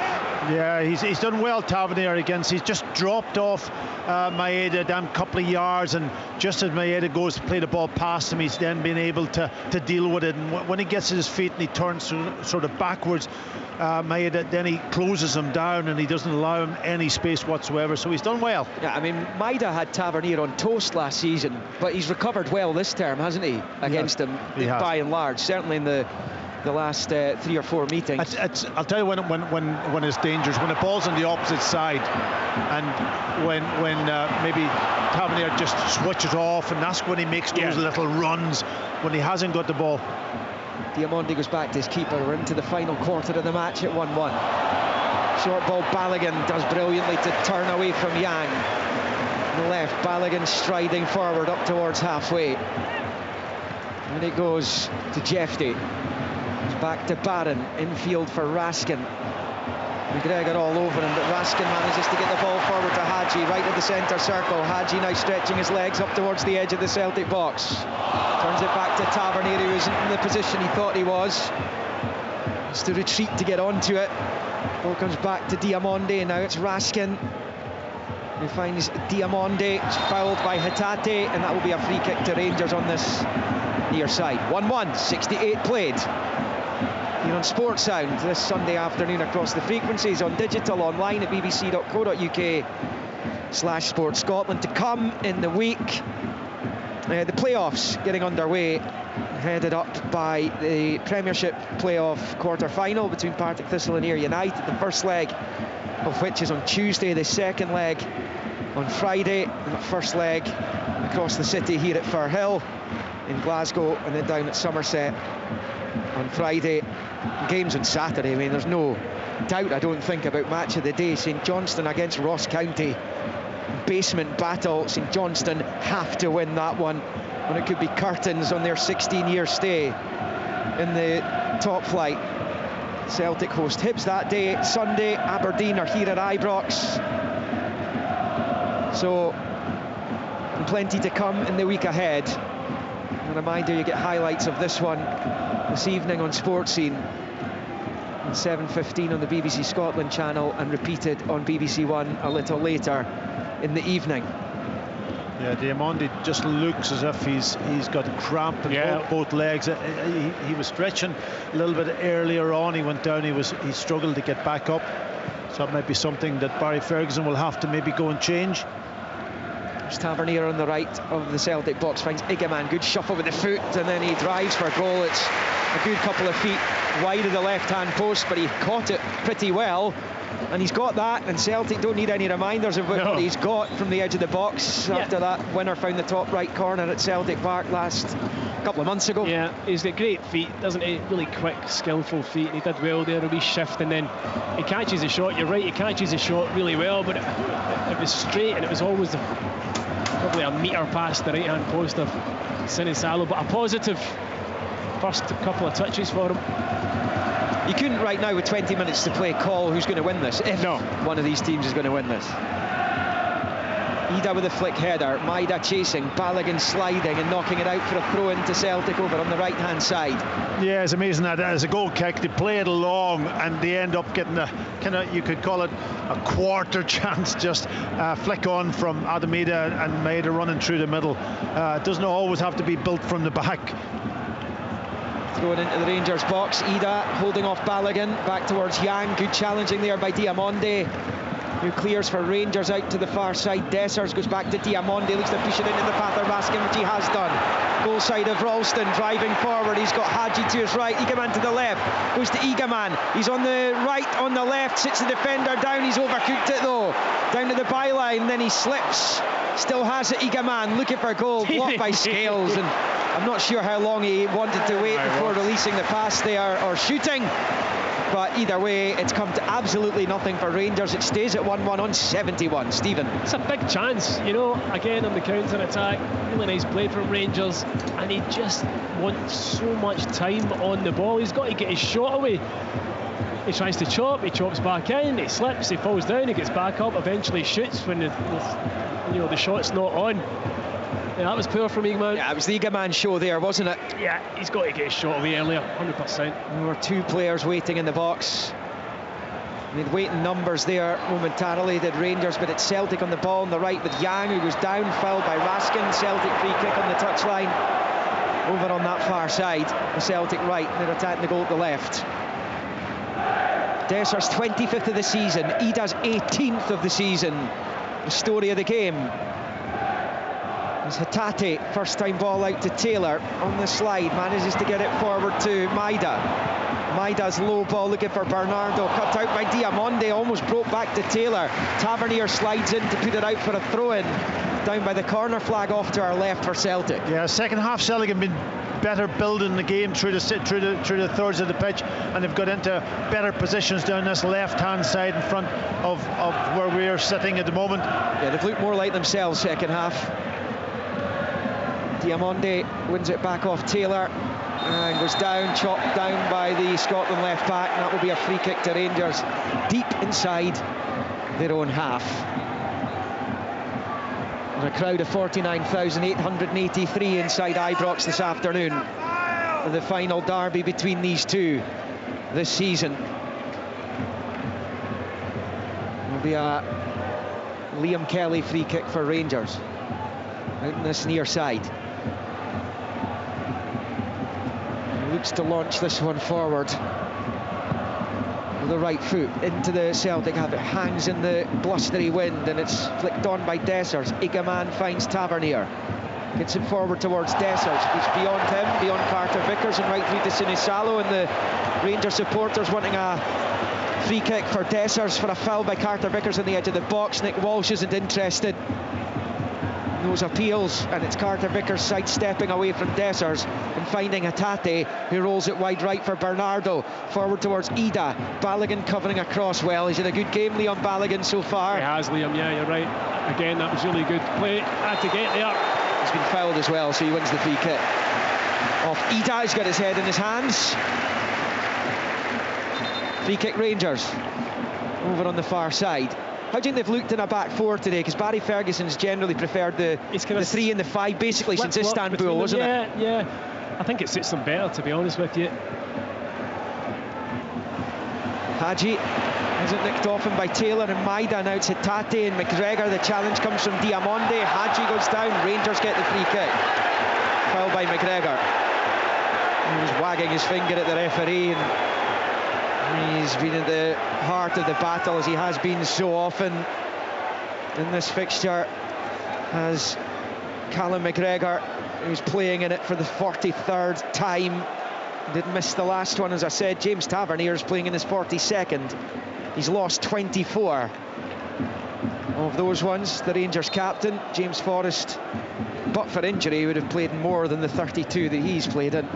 Yeah, he's done well, Tavernier, against. He's just dropped off Maeda a damn couple of yards, and just as Maeda goes to play the ball past him, he's then been able to deal with it. And when he gets his feet and he turns sort of backwards, Maeda, then he closes him down and he doesn't allow him any space whatsoever. So he's done well. Yeah, I mean, Maida had Tavernier on toast last season, but he's recovered well this term, hasn't he? Against him, by and large, certainly in the last 3 or 4 meetings. I'll tell you when it's dangerous, when the ball's on the opposite side, and when maybe Tavernier just switches off, and that's when he makes those little runs when he hasn't got the ball. Diamondi goes back to his keeper. We're into the final quarter of the match at 1-1. Short ball, Balogun does brilliantly to turn away from Yang. On the left, Balogun striding forward up towards halfway. And it goes to Jefty. Back to Barron, infield for Raskin. McGregor all over him, but Raskin manages to get the ball forward to Hadji, right at the centre circle. Hadji now stretching his legs up towards the edge of the Celtic box. Turns it back to Tavernier, who isn't in the position he thought he was. Has to retreat to get onto it. Ball comes back to Diamondi, now it's Raskin who finds Diamondi. It's fouled by Hatate, and that will be a free kick to Rangers on this near side. 1-1, 68 played. Here on Sports Sound this Sunday afternoon across the frequencies, on digital, online at bbc.co.uk/Sports Scotland. To come in the week, the playoffs getting underway, headed up by the Premiership playoff quarter-final between Partick Thistle and Ayr United, the first leg of which is on Tuesday, the second leg on Friday, and the first leg across the city here at Firhill in Glasgow, and then down at Somerset on Friday. Games on Saturday. I mean, there's no doubt, I don't think, about match of the day. St Johnstone against Ross County, basement battle. St Johnstone have to win that one, when it could be curtains on their 16-year stay in the top flight. Celtic host Hibs that day. Sunday, Aberdeen are here at Ibrox. So plenty to come in the week ahead. A reminder, you get highlights of this one this evening on Sports Scene at 7:15 on the BBC Scotland channel, and repeated on BBC One a little later in the evening. Yeah, Diamondi just looks as if he's got cramp in both legs. He was stretching a little bit earlier on. He went down. He struggled to get back up. So it might be something that Barry Ferguson will have to maybe go and change. Tavernier on the right of the Celtic box finds Igaman, good shuffle with the foot, and then he drives for goal. It's a good couple of feet wide of the left-hand post, but he caught it pretty well, and he's got that, and Celtic don't need any reminders of what he's got from the edge of the box after that winner found the top right corner at Celtic Park last couple of months ago. Yeah, he's got great feet, doesn't he? Really quick, skillful feet, and he did well there, a wee shift, and then he catches the shot. You're right, he catches the shot really well, but it was straight, and it was always probably a metre past the right-hand post of Sinisalo, but a positive first couple of touches for him. You couldn't right now, with 20 minutes to play, call who's going to win this, if one of these teams is going to win this. Ida with a flick header, Maida chasing, Balogun sliding and knocking it out for a throw into Celtic over on the right-hand side. Yeah, it's amazing that as a goal kick, they play it along and they end up getting a kind of, you could call it a quarter chance, just flick on from Adamida and Maida running through the middle. It doesn't always have to be built from the back. Thrown into the Rangers box, Ida holding off Balogun, back towards Yang, good challenging there by Diamondi, who clears for Rangers out to the far side. Dessers goes back to Diamondi, looks to push it into the path of Raskin, which he has done. Goal side of Ralston, driving forward, he's got Hadji to his right, Igaman to the left, goes to Igaman, he's on the right, on the left, sits the defender down, he's overcooked it though, down to the byline, then he slips, still has it, Igaman, looking for goal, blocked by Scales, and I'm not sure how long he wanted to wait before releasing the pass there, or shooting. But either way, it's come to absolutely nothing for Rangers. It stays at 1-1 on 71. Stephen. It's a big chance, you know, again on the counter-attack. Really nice play from Rangers. And he just wants so much time on the ball. He's got to get his shot away. He tries to chop, he chops back in, he slips, he falls down, he gets back up, eventually shoots when the shot's not on. Yeah, that was poor from Eagleman. Yeah, it was the Eagleman show there, wasn't it? Yeah, he's got to get his shot away earlier, 100%. There were two players waiting in the box. They had waiting numbers there momentarily, did Rangers, but it's Celtic on the ball on the right with Yang, who goes down, fouled by Raskin. Celtic free kick on the touchline. Over on that far side, the Celtic right, they're attacking the goal at the left. Desser's 25th of the season, Ida's 18th of the season. The story of the game is Hatate, first time ball out to Taylor on the slide, manages to get it forward to Maida. Maida's low ball looking for Bernardo, cut out by Diamonde, almost broke back to Taylor. Tavernier slides in to put it out for a throw-in, down by the corner flag off to our left for Celtic. Yeah, second half Celtic have been better building the game through the thirds of the pitch, and they've got into better positions down this left-hand side in front of where we are sitting at the moment. Yeah, they've looked more like themselves second half. Diamonde wins it back off Taylor and goes down, chopped down by the Scotland left back, and that will be a free kick to Rangers deep inside their own half. There's a crowd of 49,883 inside Ibrox this afternoon for the final derby between these two this season. There'll be a Liam Kelly free kick for Rangers out on this near side. Looks to launch this one forward with the right foot into the Celtic half. It hangs in the blustery wind and it's flicked on by Dessers. Igaman finds Tavernier, gets it forward towards Dessers. It's beyond him, beyond Carter Vickers, and right through to Sinisalo, and the Rangers supporters wanting a free kick for Dessers for a foul by Carter Vickers on the edge of the box. Nick Walsh isn't interested. Those appeals, and it's Carter Vickers sidestepping away from Dessers and finding Hatate, who rolls it wide right for Bernardo, forward towards Ida. Balogun covering across well. He's had a good game, Leon Balogun, so far. He has, Liam, yeah, you're right. Again, that was really good play. Had to get there. He's been fouled as well, so he wins the free kick. Off Ida, he's got his head in his hands. Free kick Rangers. Over on the far side. How do you think they've looked in a back four today? Because Barry Ferguson's generally preferred the 3 and the 5 basically since Istanbul, wasn't it? Yeah. I think it suits them better, to be honest with you. Hadji hasn't nicked off him by Taylor and Maida. Now it's Hatate and McGregor. The challenge comes from Diamonde. Hadji goes down. Rangers get the free kick. Foul by McGregor. He was wagging his finger at the referee, and he's been at the heart of the battle, as he has been so often in this fixture, as Callum McGregor, who's playing in it for the 43rd time. Did miss the last one, as I said. James Tavernier is playing in his 42nd. He's lost 24 of those ones. The Rangers captain, James Forrest, but for injury, would have played more than the 32 that he's played in.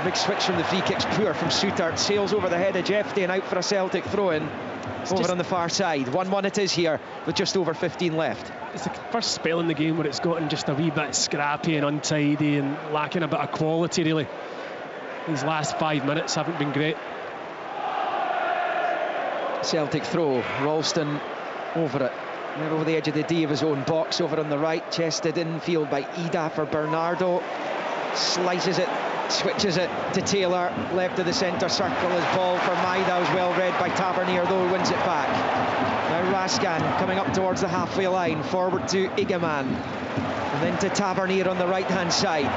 Big switch from the free kicks, poor from Souttar. Sails over the head of Jeffrey and out for a Celtic throw-in over on the far side. 1-1 it is here with just over 15 left. It's the first spell in the game where it's gotten just a wee bit scrappy and untidy and lacking a bit of quality, really. These last 5 minutes haven't been great. Celtic throw, Ralston over it. They're over the edge of the D of his own box, over on the right, chested infield by Ida for Bernardo. Slices it, switches it to Taylor, left of the centre circle. His ball for Maida was well read by Tavernier, though he wins it back. Now Raskan coming up towards the halfway line, forward to Igaman, and then to Tavernier on the right hand side.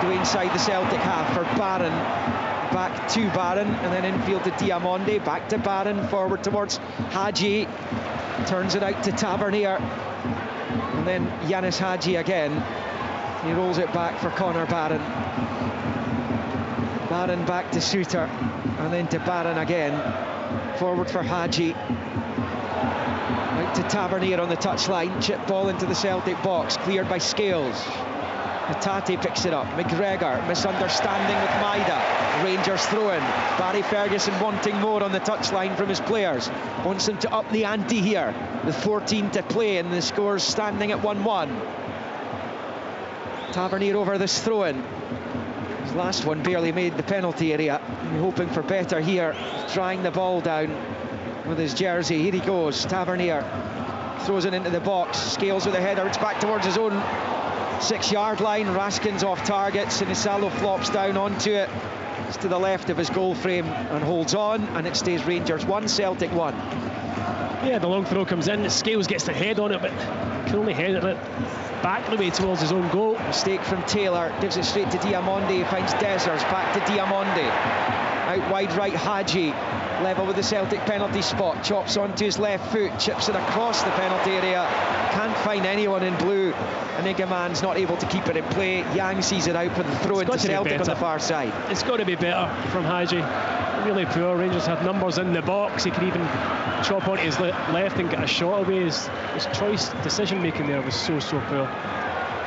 Go inside the Celtic half for Barron, back to Barron, and then infield to Diamonde, back to Barron, forward towards Hadji, turns it out to Tavernier, and then Yanis Hadji again. He rolls it back for Connor Barron. Barron back to Souttar, and then to Barron again. Forward for Hadji. Out to Tavernier on the touchline. Chip ball into the Celtic box, cleared by Scales. Hatate picks it up. McGregor, misunderstanding with Maida. Rangers throw-in. Barry Ferguson wanting more on the touchline from his players. Wants them to up the ante here with 14 to play, and the score's standing at 1-1. Tavernier over this throw-in. His last one barely made the penalty area. Hoping for better here. Trying the ball down with his jersey. Here he goes. Tavernier throws it into the box. Scales with a header. It's back towards his own 6-yard line. Raskin's off target. Sinisalo flops down onto it. It's to the left of his goal frame and holds on, and it stays Rangers 1, Celtic 1. Yeah, the long throw comes in. Scales gets the head on it, but can only head it back the way towards his own goal. Mistake from Taylor. Gives it straight to Diamonde. Finds Dessers. Back to Diamonde. Out wide right, Hadji. Level with the Celtic penalty spot. Chops onto his left foot. Chips it across the penalty area. Can't find anyone in blue. Inigaman's not able to keep it in play. Yang sees it out for the throw into Celtic on the far side. It's got to be better from Hadji. Really poor. Rangers have numbers in the box. He could even chop onto his left and get a shot away. His choice decision making there was so poor.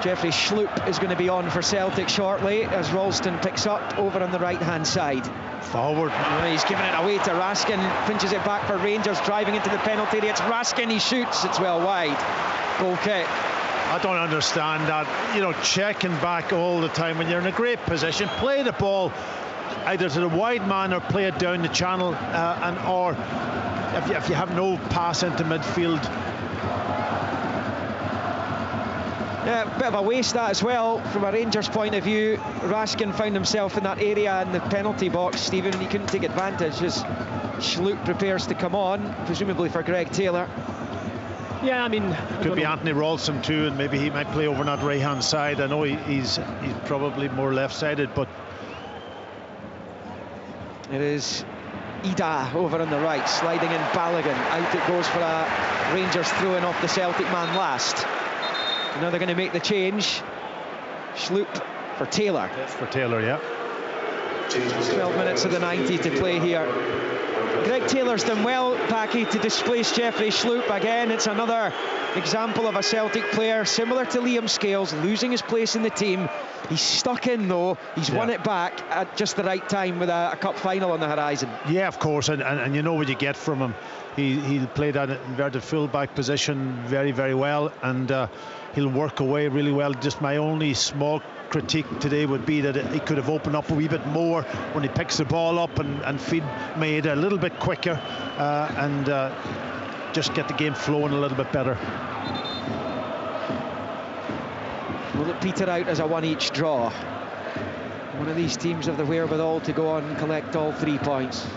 Jeffrey Schlupp is going to be on for Celtic shortly as Ralston picks up over on the right hand side. Forward. He's giving it away to Raskin. Pinches it back for Rangers, driving into the penalty area. It's Raskin. He shoots. It's well wide. Goal kick. I don't understand that. You know, checking back all the time when you're in a great position. Play the ball either to the wide man or play it down the channel, or if you have no pass into midfield. Yeah, a bit of a waste that as well from a Rangers point of view. Raskin found himself in that area in the penalty box, Stephen, and he couldn't take advantage as Schlupp prepares to come on, presumably for Greg Taylor. Yeah, I mean, could be Anthony Ralston too, and maybe he might play over on that right hand side. I know he's probably more left-sided, but it is Ida over on the right, sliding in Balogun. Out it goes for a Rangers throw-in off the Celtic man last. Now they're going to make the change. Schlupp for Taylor. That's for Taylor, yeah. 12 minutes of the 90 to play here. Greg Taylor's done well, Packy, to displace Jeffrey Schlupp. Again, it's another example of a Celtic player similar to Liam Scales losing his place in the team. He's stuck in though. He's won it back at just the right time with a cup final on the horizon. Yeah, of course, and you know what you get from him. He played that inverted full-back position very, very well, and he'll work away really well. Just my only small critique today would be that he could have opened up a wee bit more when he picks the ball up and feed made a little bit quicker and just get the game flowing a little bit better. Will it peter out as a one-each draw? One of these teams have the wherewithal to go on and collect all 3 points.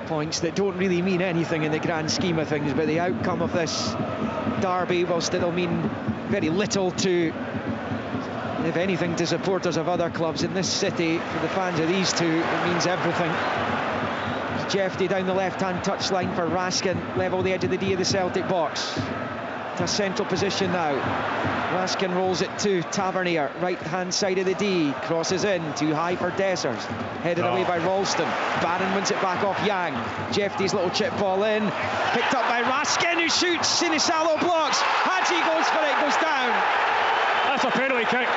Points that don't really mean anything in the grand scheme of things, but the outcome of this derby, whilst it'll mean very little to, if anything, to supporters of other clubs in this city, for the fans of these two, it means everything. Jeffrey down the left-hand touchline for Raskin, level the edge of the D of the Celtic box. To a central position now. Raskin rolls it to Tavernier, right-hand side of the D, crosses in, too high for Dessers, headed away by Ralston. Barron wins it back off Yang. Jeffrey's little chip ball in, picked up by Raskin, who shoots. Sinisalo blocks. Hadji goes for it, goes down. That's a penalty kick.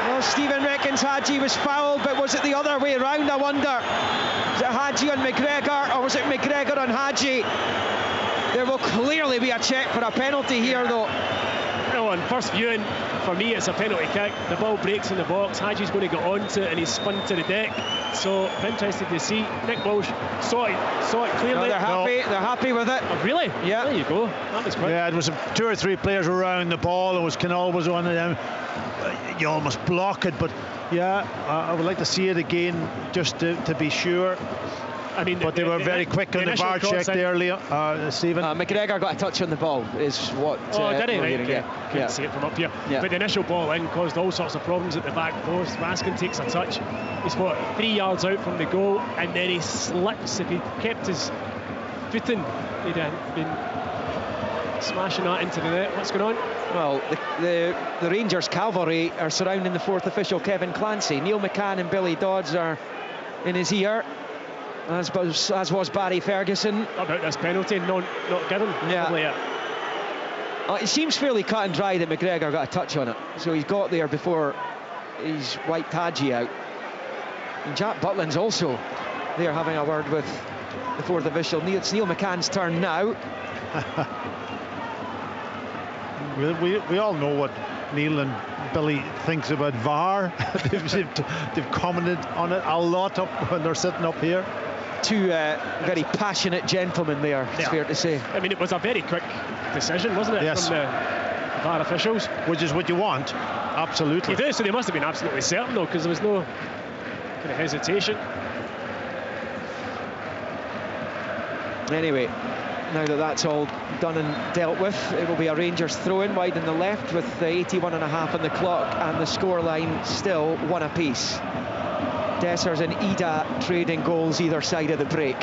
Well, Stephen reckons Hadji was fouled, but was it the other way around, I wonder? Was it Hadji on McGregor, or was it McGregor on Hadji? There will clearly be a check for a penalty here, though. No, on first viewing, for me, it's a penalty kick. The ball breaks in the box. Hadji's going to get onto it, and he's spun to the deck. So, I'm interested to see. Nick Walsh saw it clearly. No, they're happy. They're happy with it. Oh, really? Yeah. There you go. That was quick. Yeah, it was 2 or 3 players around the ball. It was Canal was one of them. You almost block it, but yeah, I would like to see it again just to be sure. I mean, but they were very quick on the VAR check earlier, Stephen. McGregor got a touch on the ball, is what. Did he? Right, okay. Yeah. See it from up here. Yeah. But the initial ball in caused all sorts of problems at the back post. Raskin takes a touch. He's 3 yards out from the goal, and then he slips. If he kept his footing, he'd have been smashing that into the net. What's going on? Well, the Rangers cavalry are surrounding the 4th official, Kevin Clancy. Neil McCann and Billy Dodds are in his ear, as was Barry Ferguson. About this penalty, not given. Yeah. It seems fairly cut and dry that McGregor got a touch on it, so he's got there before he's wiped Hadji out. And Jack Butland's also there having a word with the 4th official. It's Neil McCann's turn now. We all know what Neil and Billy thinks about VAR. they've commented on it a lot up when they're sitting up here. Two very passionate gentlemen there, it's fair to say. I mean, it was a very quick decision, wasn't it, yes, from the VAR officials? Which is what you want, absolutely. You do, so they must have been absolutely certain, though, because there was no kind of hesitation. Anyway, now that that's all done and dealt with, it will be a Rangers throw-in wide on the left with the 81.5 on the clock, and the scoreline still 1 apiece. Dessers and Ida trading goals either side of the break.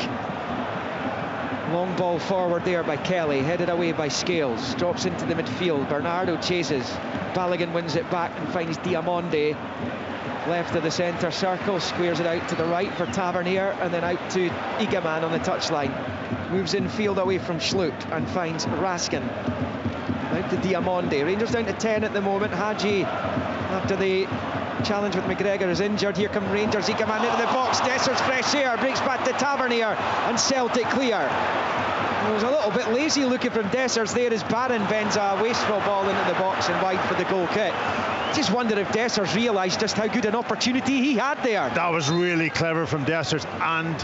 Long ball forward there by Kelly, headed away by Scales, drops into the midfield. Bernardo chases, Balogun wins it back and finds Diamonde left of the centre circle, squares it out to the right for Tavernier, and then out to Igaman on the touchline. Moves in field away from Schlutt and finds Raskin. Out to Diamonde. Rangers down to 10 at the moment. Hadji, after the challenge with McGregor, is injured. Here come Rangers. Igaman into the box. Dessers fresh air, breaks back to Tavernier, and Celtic clear. It was a little bit lazy looking from Dessers there as Barron bends a wasteful ball into the box and wide for the goal kick. Just wonder if Dessers realised just how good an opportunity he had there. That was really clever from Dessers. And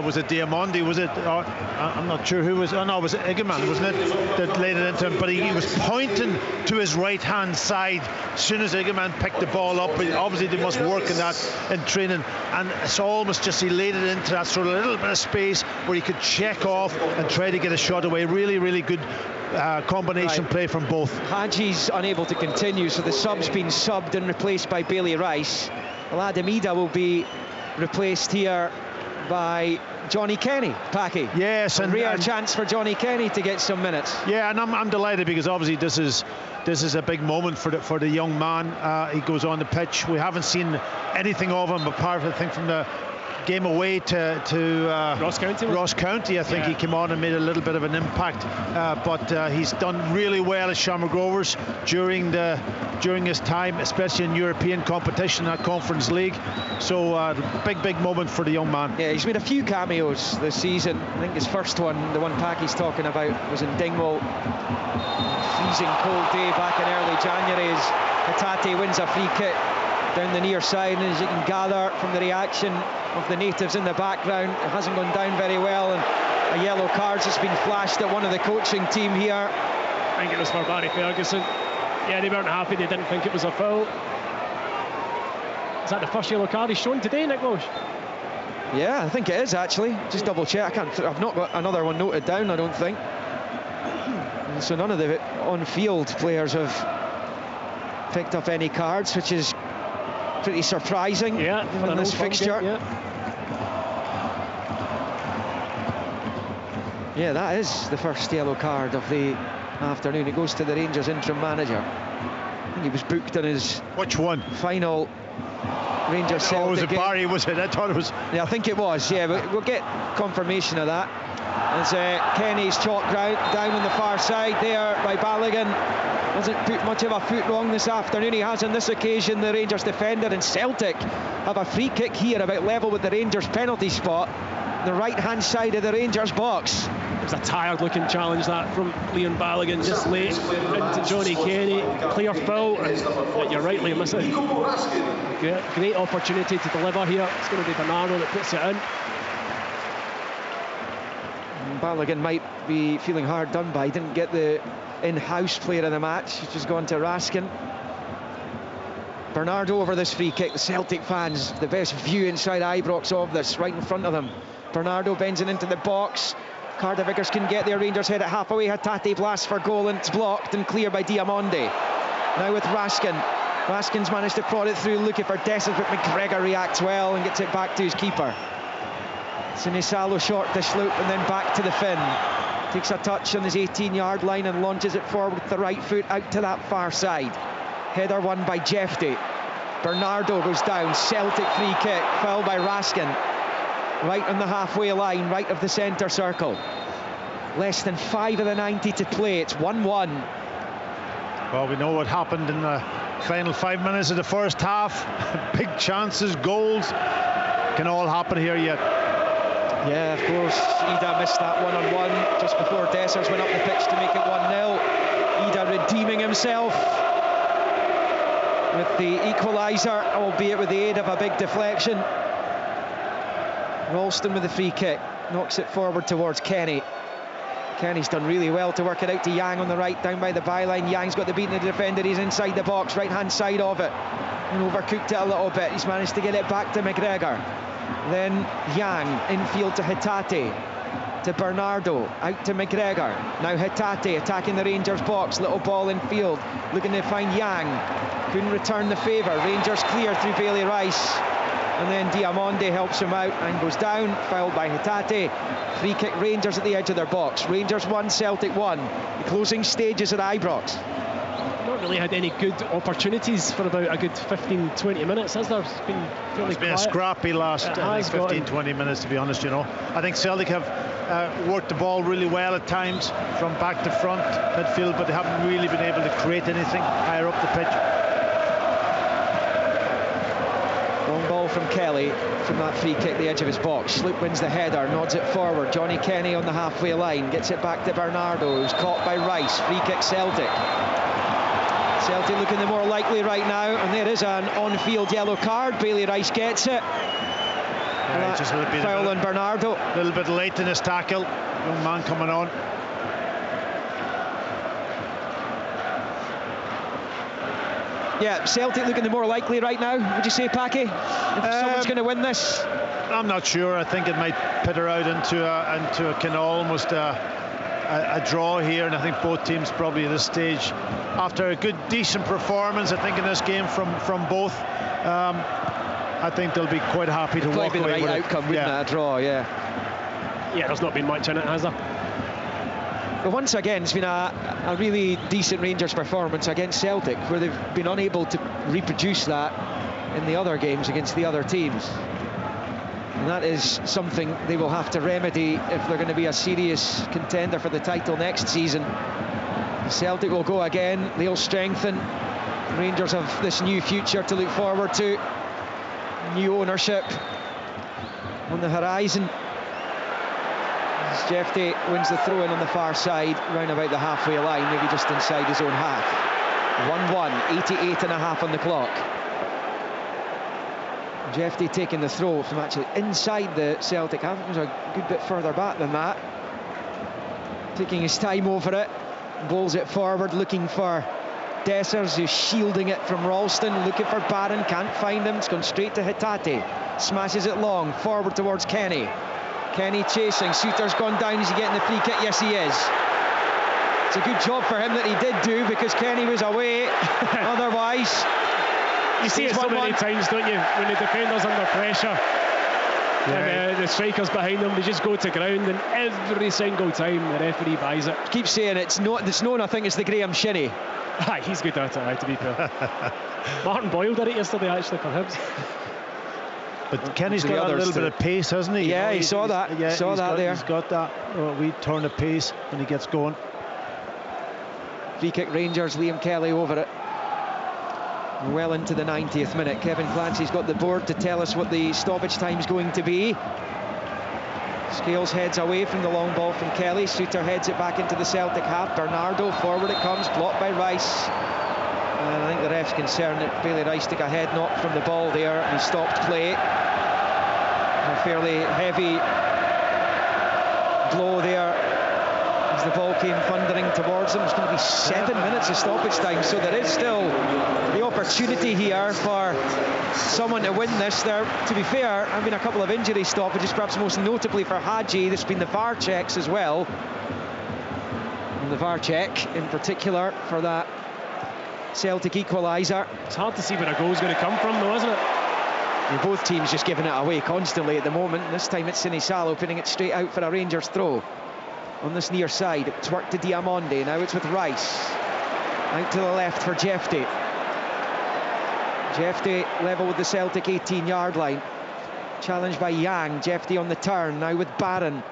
was it Diamondi? Was it? I'm not sure who was. Oh no, it was Igaman, wasn't it? That laid it into him. But he was pointing to his right-hand side as soon as Igaman picked the ball up. But obviously they must work in that in training. And it's almost just he laid it into that sort of little bit of space where he could check off and try to get a shot away. Really, really good combination play from both. Hadji's unable to continue, so the sub's been subbed and replaced by Bailey Rice. Well, Adam Ida will be replaced here by Johnny Kenny, Packy. Yes, and rare chance for Johnny Kenny to get some minutes. Yeah, and I'm delighted because obviously this is a big moment for the young man. He goes on the pitch. We haven't seen anything of him apart from, I think, from the game away to Ross County. I think he came on and made a little bit of an impact, but he's done really well at Shamrock Rovers during his time, especially in European competition at Conference League. So big moment for the young man. Yeah, he's made a few cameos this season. I think his first one, the one Packy's talking about, was in Dingwall. Freezing cold day back in early January as Hatate wins a free kick down the near side, and as you can gather from the reaction of the natives in the background, it hasn't gone down very well, and a yellow card has been flashed at one of the coaching team here. I think it was for Barry Ferguson. Yeah, they weren't happy, they didn't think it was a foul. Is that the first yellow card he's shown today, Nick Walsh? Yeah, I think it is actually. Just double check. I've not got another one noted down, I don't think. And so none of the on-field players have picked up any cards, which is pretty surprising in this fixture. Yeah, that is the first yellow card of the afternoon. It goes to the Rangers interim manager. I think he was booked on his final Rangers Celtic. Oh, was it game. Barry? Was it? I thought it was. Yeah, I think it was. Yeah, but we'll get confirmation of that. As Kenny's chalked down on the far side there by Balogun. Doesn't put much of a foot wrong this afternoon. He has on this occasion the Rangers defender, and Celtic have a free kick here about level with the Rangers penalty spot, the right hand side of the Rangers box. It was a tired looking challenge that from Leon Balogun, just late into Johnny Kenny. Clear foul, and you're rightly missing. Great opportunity to deliver here. It's going to be Bernardo that puts it in. Balogun might be feeling hard done by. He didn't get the in-house player of the match, which has gone to Raskin. Bernardo over this free kick. The Celtic fans, the best view inside Ibrox of this, right in front of them. Bernardo bends it into the box. Cardiff Vickers can get there. Rangers head it half away. Hatate blasts for goal, and it's blocked and clear by Diamonde. Now with Raskin. Raskin's managed to prod it through, looking for Dessers, but McGregor reacts well and gets it back to his keeper. Sinisalo short to Schlupp and then back to the Finn. Takes a touch on his 18-yard line and launches it forward with the right foot out to that far side. Header won by Jefty. Bernardo goes down. Celtic free kick, foul by Raskin. Right on the halfway line, right of the centre circle. Less than 5 of the 90 to play. It's 1-1. Well, we know what happened in the final 5 minutes of the first half. Big chances, goals. Can all happen here yet. Yeah, of course. Ida missed that one-on-one just before Dessers went up the pitch to make it 1-0. Ida redeeming himself. with the equaliser, albeit with the aid of a big deflection. Ralston with the free kick, knocks it forward towards Kenny. Kenny's done really well to work it out to Yang on the right, down by the byline. Yang's got the beat of the defender, he's inside the box, right-hand side of it, and overcooked it a little bit. He's managed to get it back to McGregor. Then Yang, infield to Hatate, to Bernardo, out to McGregor. Now Hatate attacking the Rangers box, little ball in field, looking to find Yang. Couldn't return the favour. Rangers clear through Bailey Rice. And then Diamonde helps him out and goes down, fouled by Hatate. Free kick Rangers at the edge of their box. Rangers 1, Celtic 1. The closing stages at Ibrox. Not really had any good opportunities for about a good 15-20 minutes, has there? It's been fairly quiet. A scrappy last 15-20 minutes, to be honest, you know. I think Celtic have worked the ball really well at times from back to front midfield, but they haven't really been able to create anything higher up the pitch. Long ball from Kelly from that free kick, the edge of his box. Sloop wins the header, nods it forward. Johnny Kenny on the halfway line, gets it back to Bernardo, who's caught by Rice. Free kick Celtic. Celtic looking the more likely right now, and there is an on-field yellow card. Bailey Rice gets it. Yeah, just a foul on Bernardo. A little bit late in his tackle. Young man coming on. Yeah, Celtic looking the more likely right now, would you say, Packy? If someone's going to win this? I'm not sure. I think it might peter out into a kind of almost a draw here, and I think both teams probably at this stage, after a good, decent performance, I think in this game from both, I think they'll be quite happy to walk away with it. The right outcome, wouldn't it? A draw, yeah. Yeah, there's not been much in it, has there? But once again, it's been a really decent Rangers performance against Celtic, where they've been unable to reproduce that in the other games against the other teams. And that is something they will have to remedy if they're going to be a serious contender for the title next season. Celtic will go again, they'll strengthen. Rangers have this new future to look forward to. New ownership on the horizon. Jeffrey wins the throw-in on the far side, round about the halfway line, maybe just inside his own half. 1-1, 88.5 on the clock. Jeffrey taking the throw from actually inside the Celtic half. It was a good bit further back than that. Taking his time over it, bowls it forward, looking for Dessers, who's shielding it from Ralston, looking for Barron, can't find him. It's gone straight to Hatate. Smashes it long, forward towards Kenny. Kenny chasing, Suter's gone down. Is he getting the free kick? Yes, he is. It's a good job for him that he did do, because Kenny was away. Otherwise, you see it so many times, don't you, when the defender's under pressure, and the strikers behind them, they just go to ground, and every single time the referee buys it. Keep saying it's known, I think, it's the Graham Shinnie. Aye, he's good at it, to be fair. Martin Boyle did it yesterday, actually, for Hibs. But Kenny's got a little bit of pace, hasn't he? Yeah, he saw that. Yeah, saw that there. He's got that wee turn of pace when he gets going. Free kick Rangers, Liam Kelly over it. Well into the 90th minute. Kevin Clancy's got the board to tell us what the stoppage time's going to be. Scales heads away from the long ball from Kelly. Suter heads it back into the Celtic half. Bernardo, forward it comes, blocked by Rice. And I think the ref's concerned that Bailey Rice took a head knock from the ball there and he stopped play. A fairly heavy blow there as the ball came thundering towards them. It's going to be 7 minutes of stoppage time, so there is still the opportunity here for someone to win this. There, to be fair, there have been a couple of injury stoppages, perhaps most notably for Hadji. There's been the VAR checks as well. And the VAR check in particular for that Celtic equaliser. It's hard to see where a goal's going to come from, though, isn't it? And both teams just giving it away constantly at the moment. This time it's Sinisalo putting it straight out for a Rangers throw. On this near side, it's worked to Diamonde. Now it's with Rice. Out to the left for Jeffrey. Jeffrey level with the Celtic 18-yard line. Challenged by Yang. Jeffrey on the turn. Now with Barron.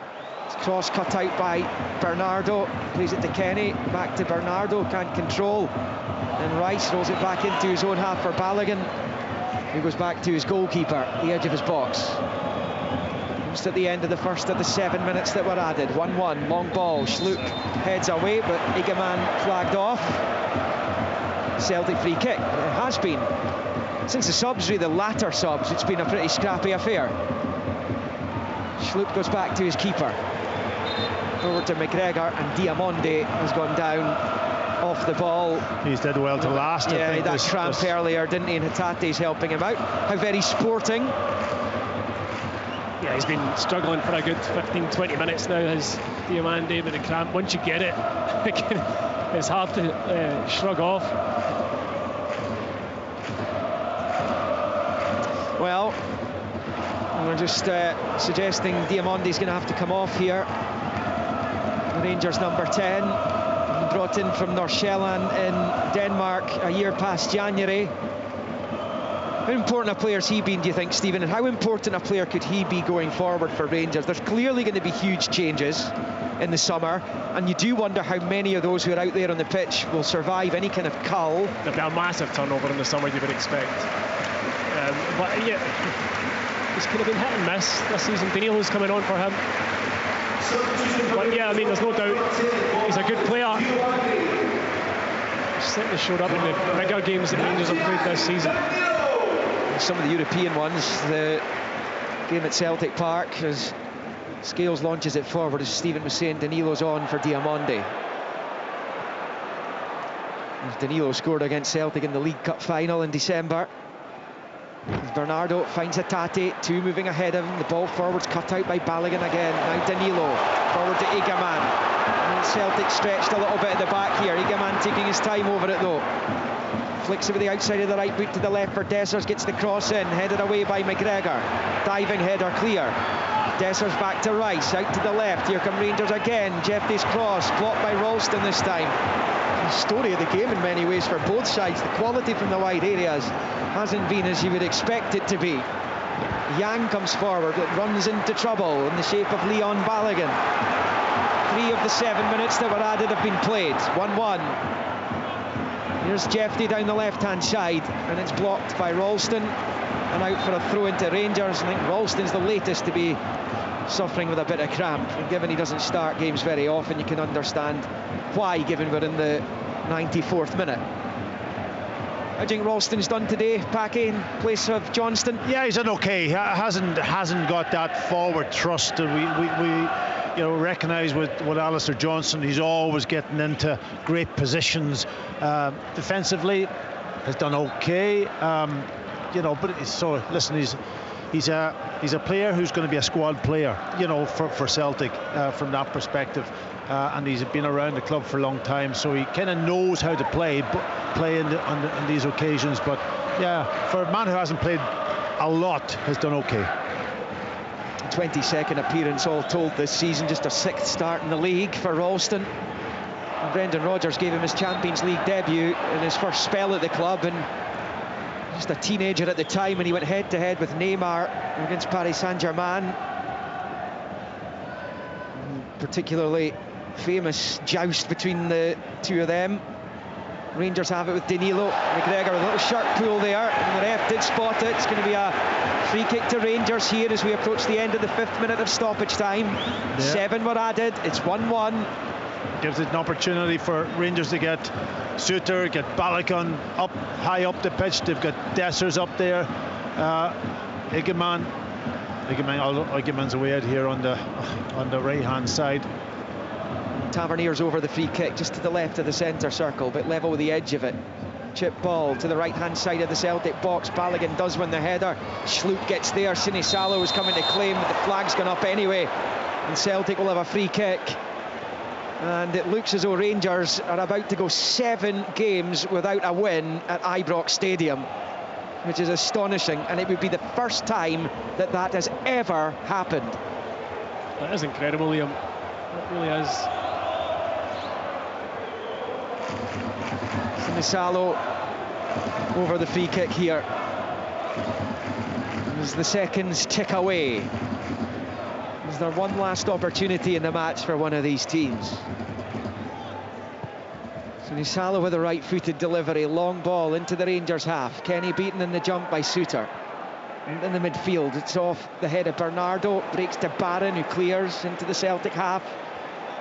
Cross cut out by Bernardo. Plays it to Kenny. Back to Bernardo. Can't control. And Rice rolls it back into his own half for Balogun. He goes back to his goalkeeper, the edge of his box. Just at the end of the first of the 7 minutes that were added. 1-1, long ball. Schluck heads away, but Igaman flagged off. Celtic free kick. It has been. Since the subs, really, the latter subs, it's been a pretty scrappy affair. Schlupp goes back to his keeper. Over to McGregor, and Diamonde has gone down off the ball. He's did well to last. Yeah, I think that cramp earlier, didn't he? And Hatate's helping him out. How very sporting. Yeah, he's been struggling for a good 15-20 minutes now, has Diamande, with the cramp. Once you get it, it's hard to shrug off. Well, we're just suggesting Diamande's going to have to come off here. The Rangers number 10, brought in from Nordsjælland in Denmark a year past January. How important a player's he been, do you think, Stephen? And how important a player could he be going forward for Rangers? There's clearly going to be huge changes in the summer, and you do wonder how many of those who are out there on the pitch will survive any kind of cull. There'll be a massive turnover in the summer, you would expect. But yeah, it's kind of been hit and miss this season. Danilo's coming on for him. But yeah, I mean, there's no doubt he's a good player. He's certainly showed up in the bigger games that Rangers have played this season. Some of the European ones, the game at Celtic Park, as Scales launches it forward, as Stephen was saying, Danilo's on for Diamande. As Danilo scored against Celtic in the League Cup final in December. As Bernardo finds Hatate, two moving ahead of him, the ball forwards cut out by Balogun again. Now Danilo, forward to Igaman. And Celtic stretched a little bit at the back here. Igaman taking his time over it though. Flicks it with the outside of the right boot to the left for Dessers, gets the cross in, headed away by McGregor. Diving header clear. Dessers back to Rice, out to the left. Here come Rangers again. Jeffrey's cross, blocked by Ralston this time. The story of the game in many ways for both sides. The quality from the wide areas hasn't been as you would expect it to be. Yang comes forward, but runs into trouble in the shape of Leon Balogun. 3 of the 7 minutes that were added have been played. 1-1. Here's Jeffrey down the left-hand side, and it's blocked by Ralston, and out for a throw into Rangers. I think Ralston's the latest to be suffering with a bit of cramp, and given he doesn't start games very often, you can understand why, given we're in the 94th minute. How do you think Ralston's done today, Packy, in place of Johnston? Yeah, he's done okay. Hasn't got that forward thrust that we recognise with Alistair Johnston. He's always getting into great positions. Defensively, has done okay. But listen, he's a player who's going to be a squad player, for Celtic from that perspective. And he's been around the club for a long time, so he kind of knows how to play on these occasions. But yeah, for a man who hasn't played a lot, has done okay. 22nd appearance all told this season, just a 6th start in the league for Ralston. And Brendan Rodgers gave him his Champions League debut in his first spell at the club, and just a teenager at the time when he went head-to-head with Neymar against Paris Saint-Germain. Particularly famous joust between the two of them. Rangers have it with Danilo. McGregor with a little shirt pull there, and the ref did spot it. It's going to be a free kick to Rangers here as we approach the end of the 5th minute of stoppage time. Yeah. 7 were added. It's 1-1. Gives it an opportunity for Rangers to get Suter, get Balogun up high up the pitch. They've got Dessers up there. Igaman's away out here on the right hand side. Taverniers over the free kick, just to the left of the centre circle, but level with the edge of it. Chip ball to the right hand side of the Celtic box. Balogun does win the header. Schlupp gets there. Sinisalo is coming to claim, but the flag's gone up anyway, and Celtic will have a free kick. And it looks as though Rangers are about to go 7 games without a win at Ibrox Stadium, which is astonishing, and it would be the first time that has ever happened. That is incredible, Liam. It really is. Sinisalo over the free kick here as the seconds tick away. Is there one last opportunity in the match for one of these teams? Sinisalo with a right-footed delivery, long ball into the Rangers half. Kenny beaten in the jump by Suter. And in the midfield, it's off the head of Bernardo, breaks to Barron, who clears into the Celtic half.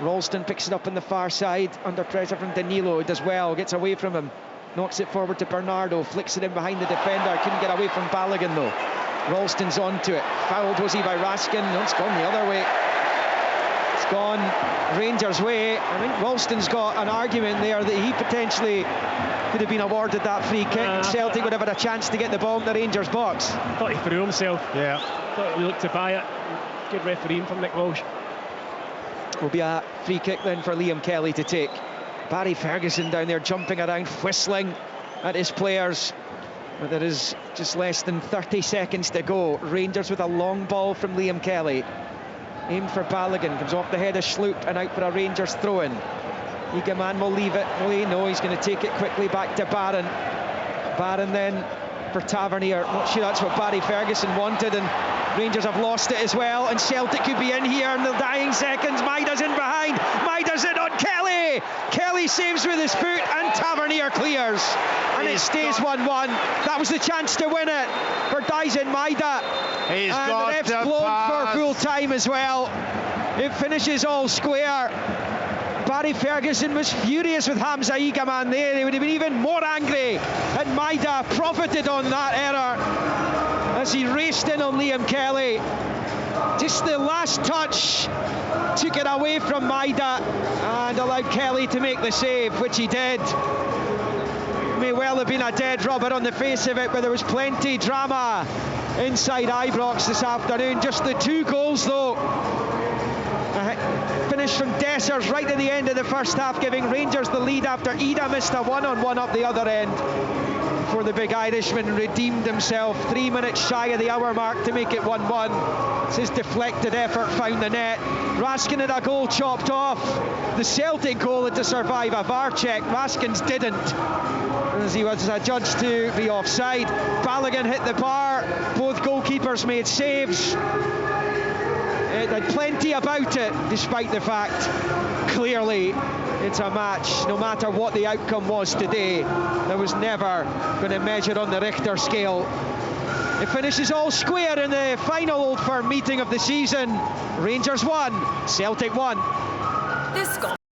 Ralston picks it up on the far side, under pressure from Danilo, who does well, gets away from him. knocks it forward to Bernardo, flicks it in behind the defender, couldn't get away from Balogun though. Ralston's onto it, fouled was he by Raskin? No, it's gone the other way. It's gone Rangers' way. I think Ralston's got an argument there that he potentially could have been awarded that free kick, and Celtic would have had a chance to get the ball in the Rangers box. I thought he threw himself. Yeah. Thought we looked to buy it. Good refereeing from Nick Walsh. Will be a free kick then for Liam Kelly to take. Barry Ferguson down there jumping around, whistling at his players. But there is just less than 30 seconds to go. Rangers with a long ball from Liam Kelly. Aimed for Balogun, comes off the head of Sloop and out for a Rangers throw-in. Egaman will leave it. Will he? No, he's going to take it quickly back to Barron. Barron then for Tavernier. Not sure that's what Barry Ferguson wanted, and Rangers have lost it as well, and Celtic could be in here in the dying seconds. Maida's in behind. Maida's in on Kelly. Kelly saves with his foot, and Tavernier clears. And it stays 1-1. That was the chance to win it for Daisen Maida. And the ref's blown for full time as well. It finishes all square. Barry Ferguson was furious with Hamza Egaman there. He would have been even more angry had Maida profited on that error as he raced in on Liam Kelly. Just the last touch took it away from Maida and allowed Kelly to make the save, which he did. May well have been a dead rubber on the face of it, but there was plenty drama inside Ibrox this afternoon. Just the 2 goals though. Finish from Dessers right at the end of the first half, giving Rangers the lead after Ida missed a one-on-one up the other end before the big Irishman redeemed himself 3 minutes shy of the hour mark to make it 1-1. It's his deflected effort found the net. Raskin had a goal chopped off. The Celtic goal had to survive a VAR check. Raskin's didn't, as he was adjudged to be offside. Balogun hit the bar. Both goalkeepers made saves. It had plenty about it, despite the fact clearly it's a match. No matter what the outcome was today, there was never going to measure on the Richter scale. It finishes all square in the final Old Firm meeting of the season. Rangers 1, Celtic 1.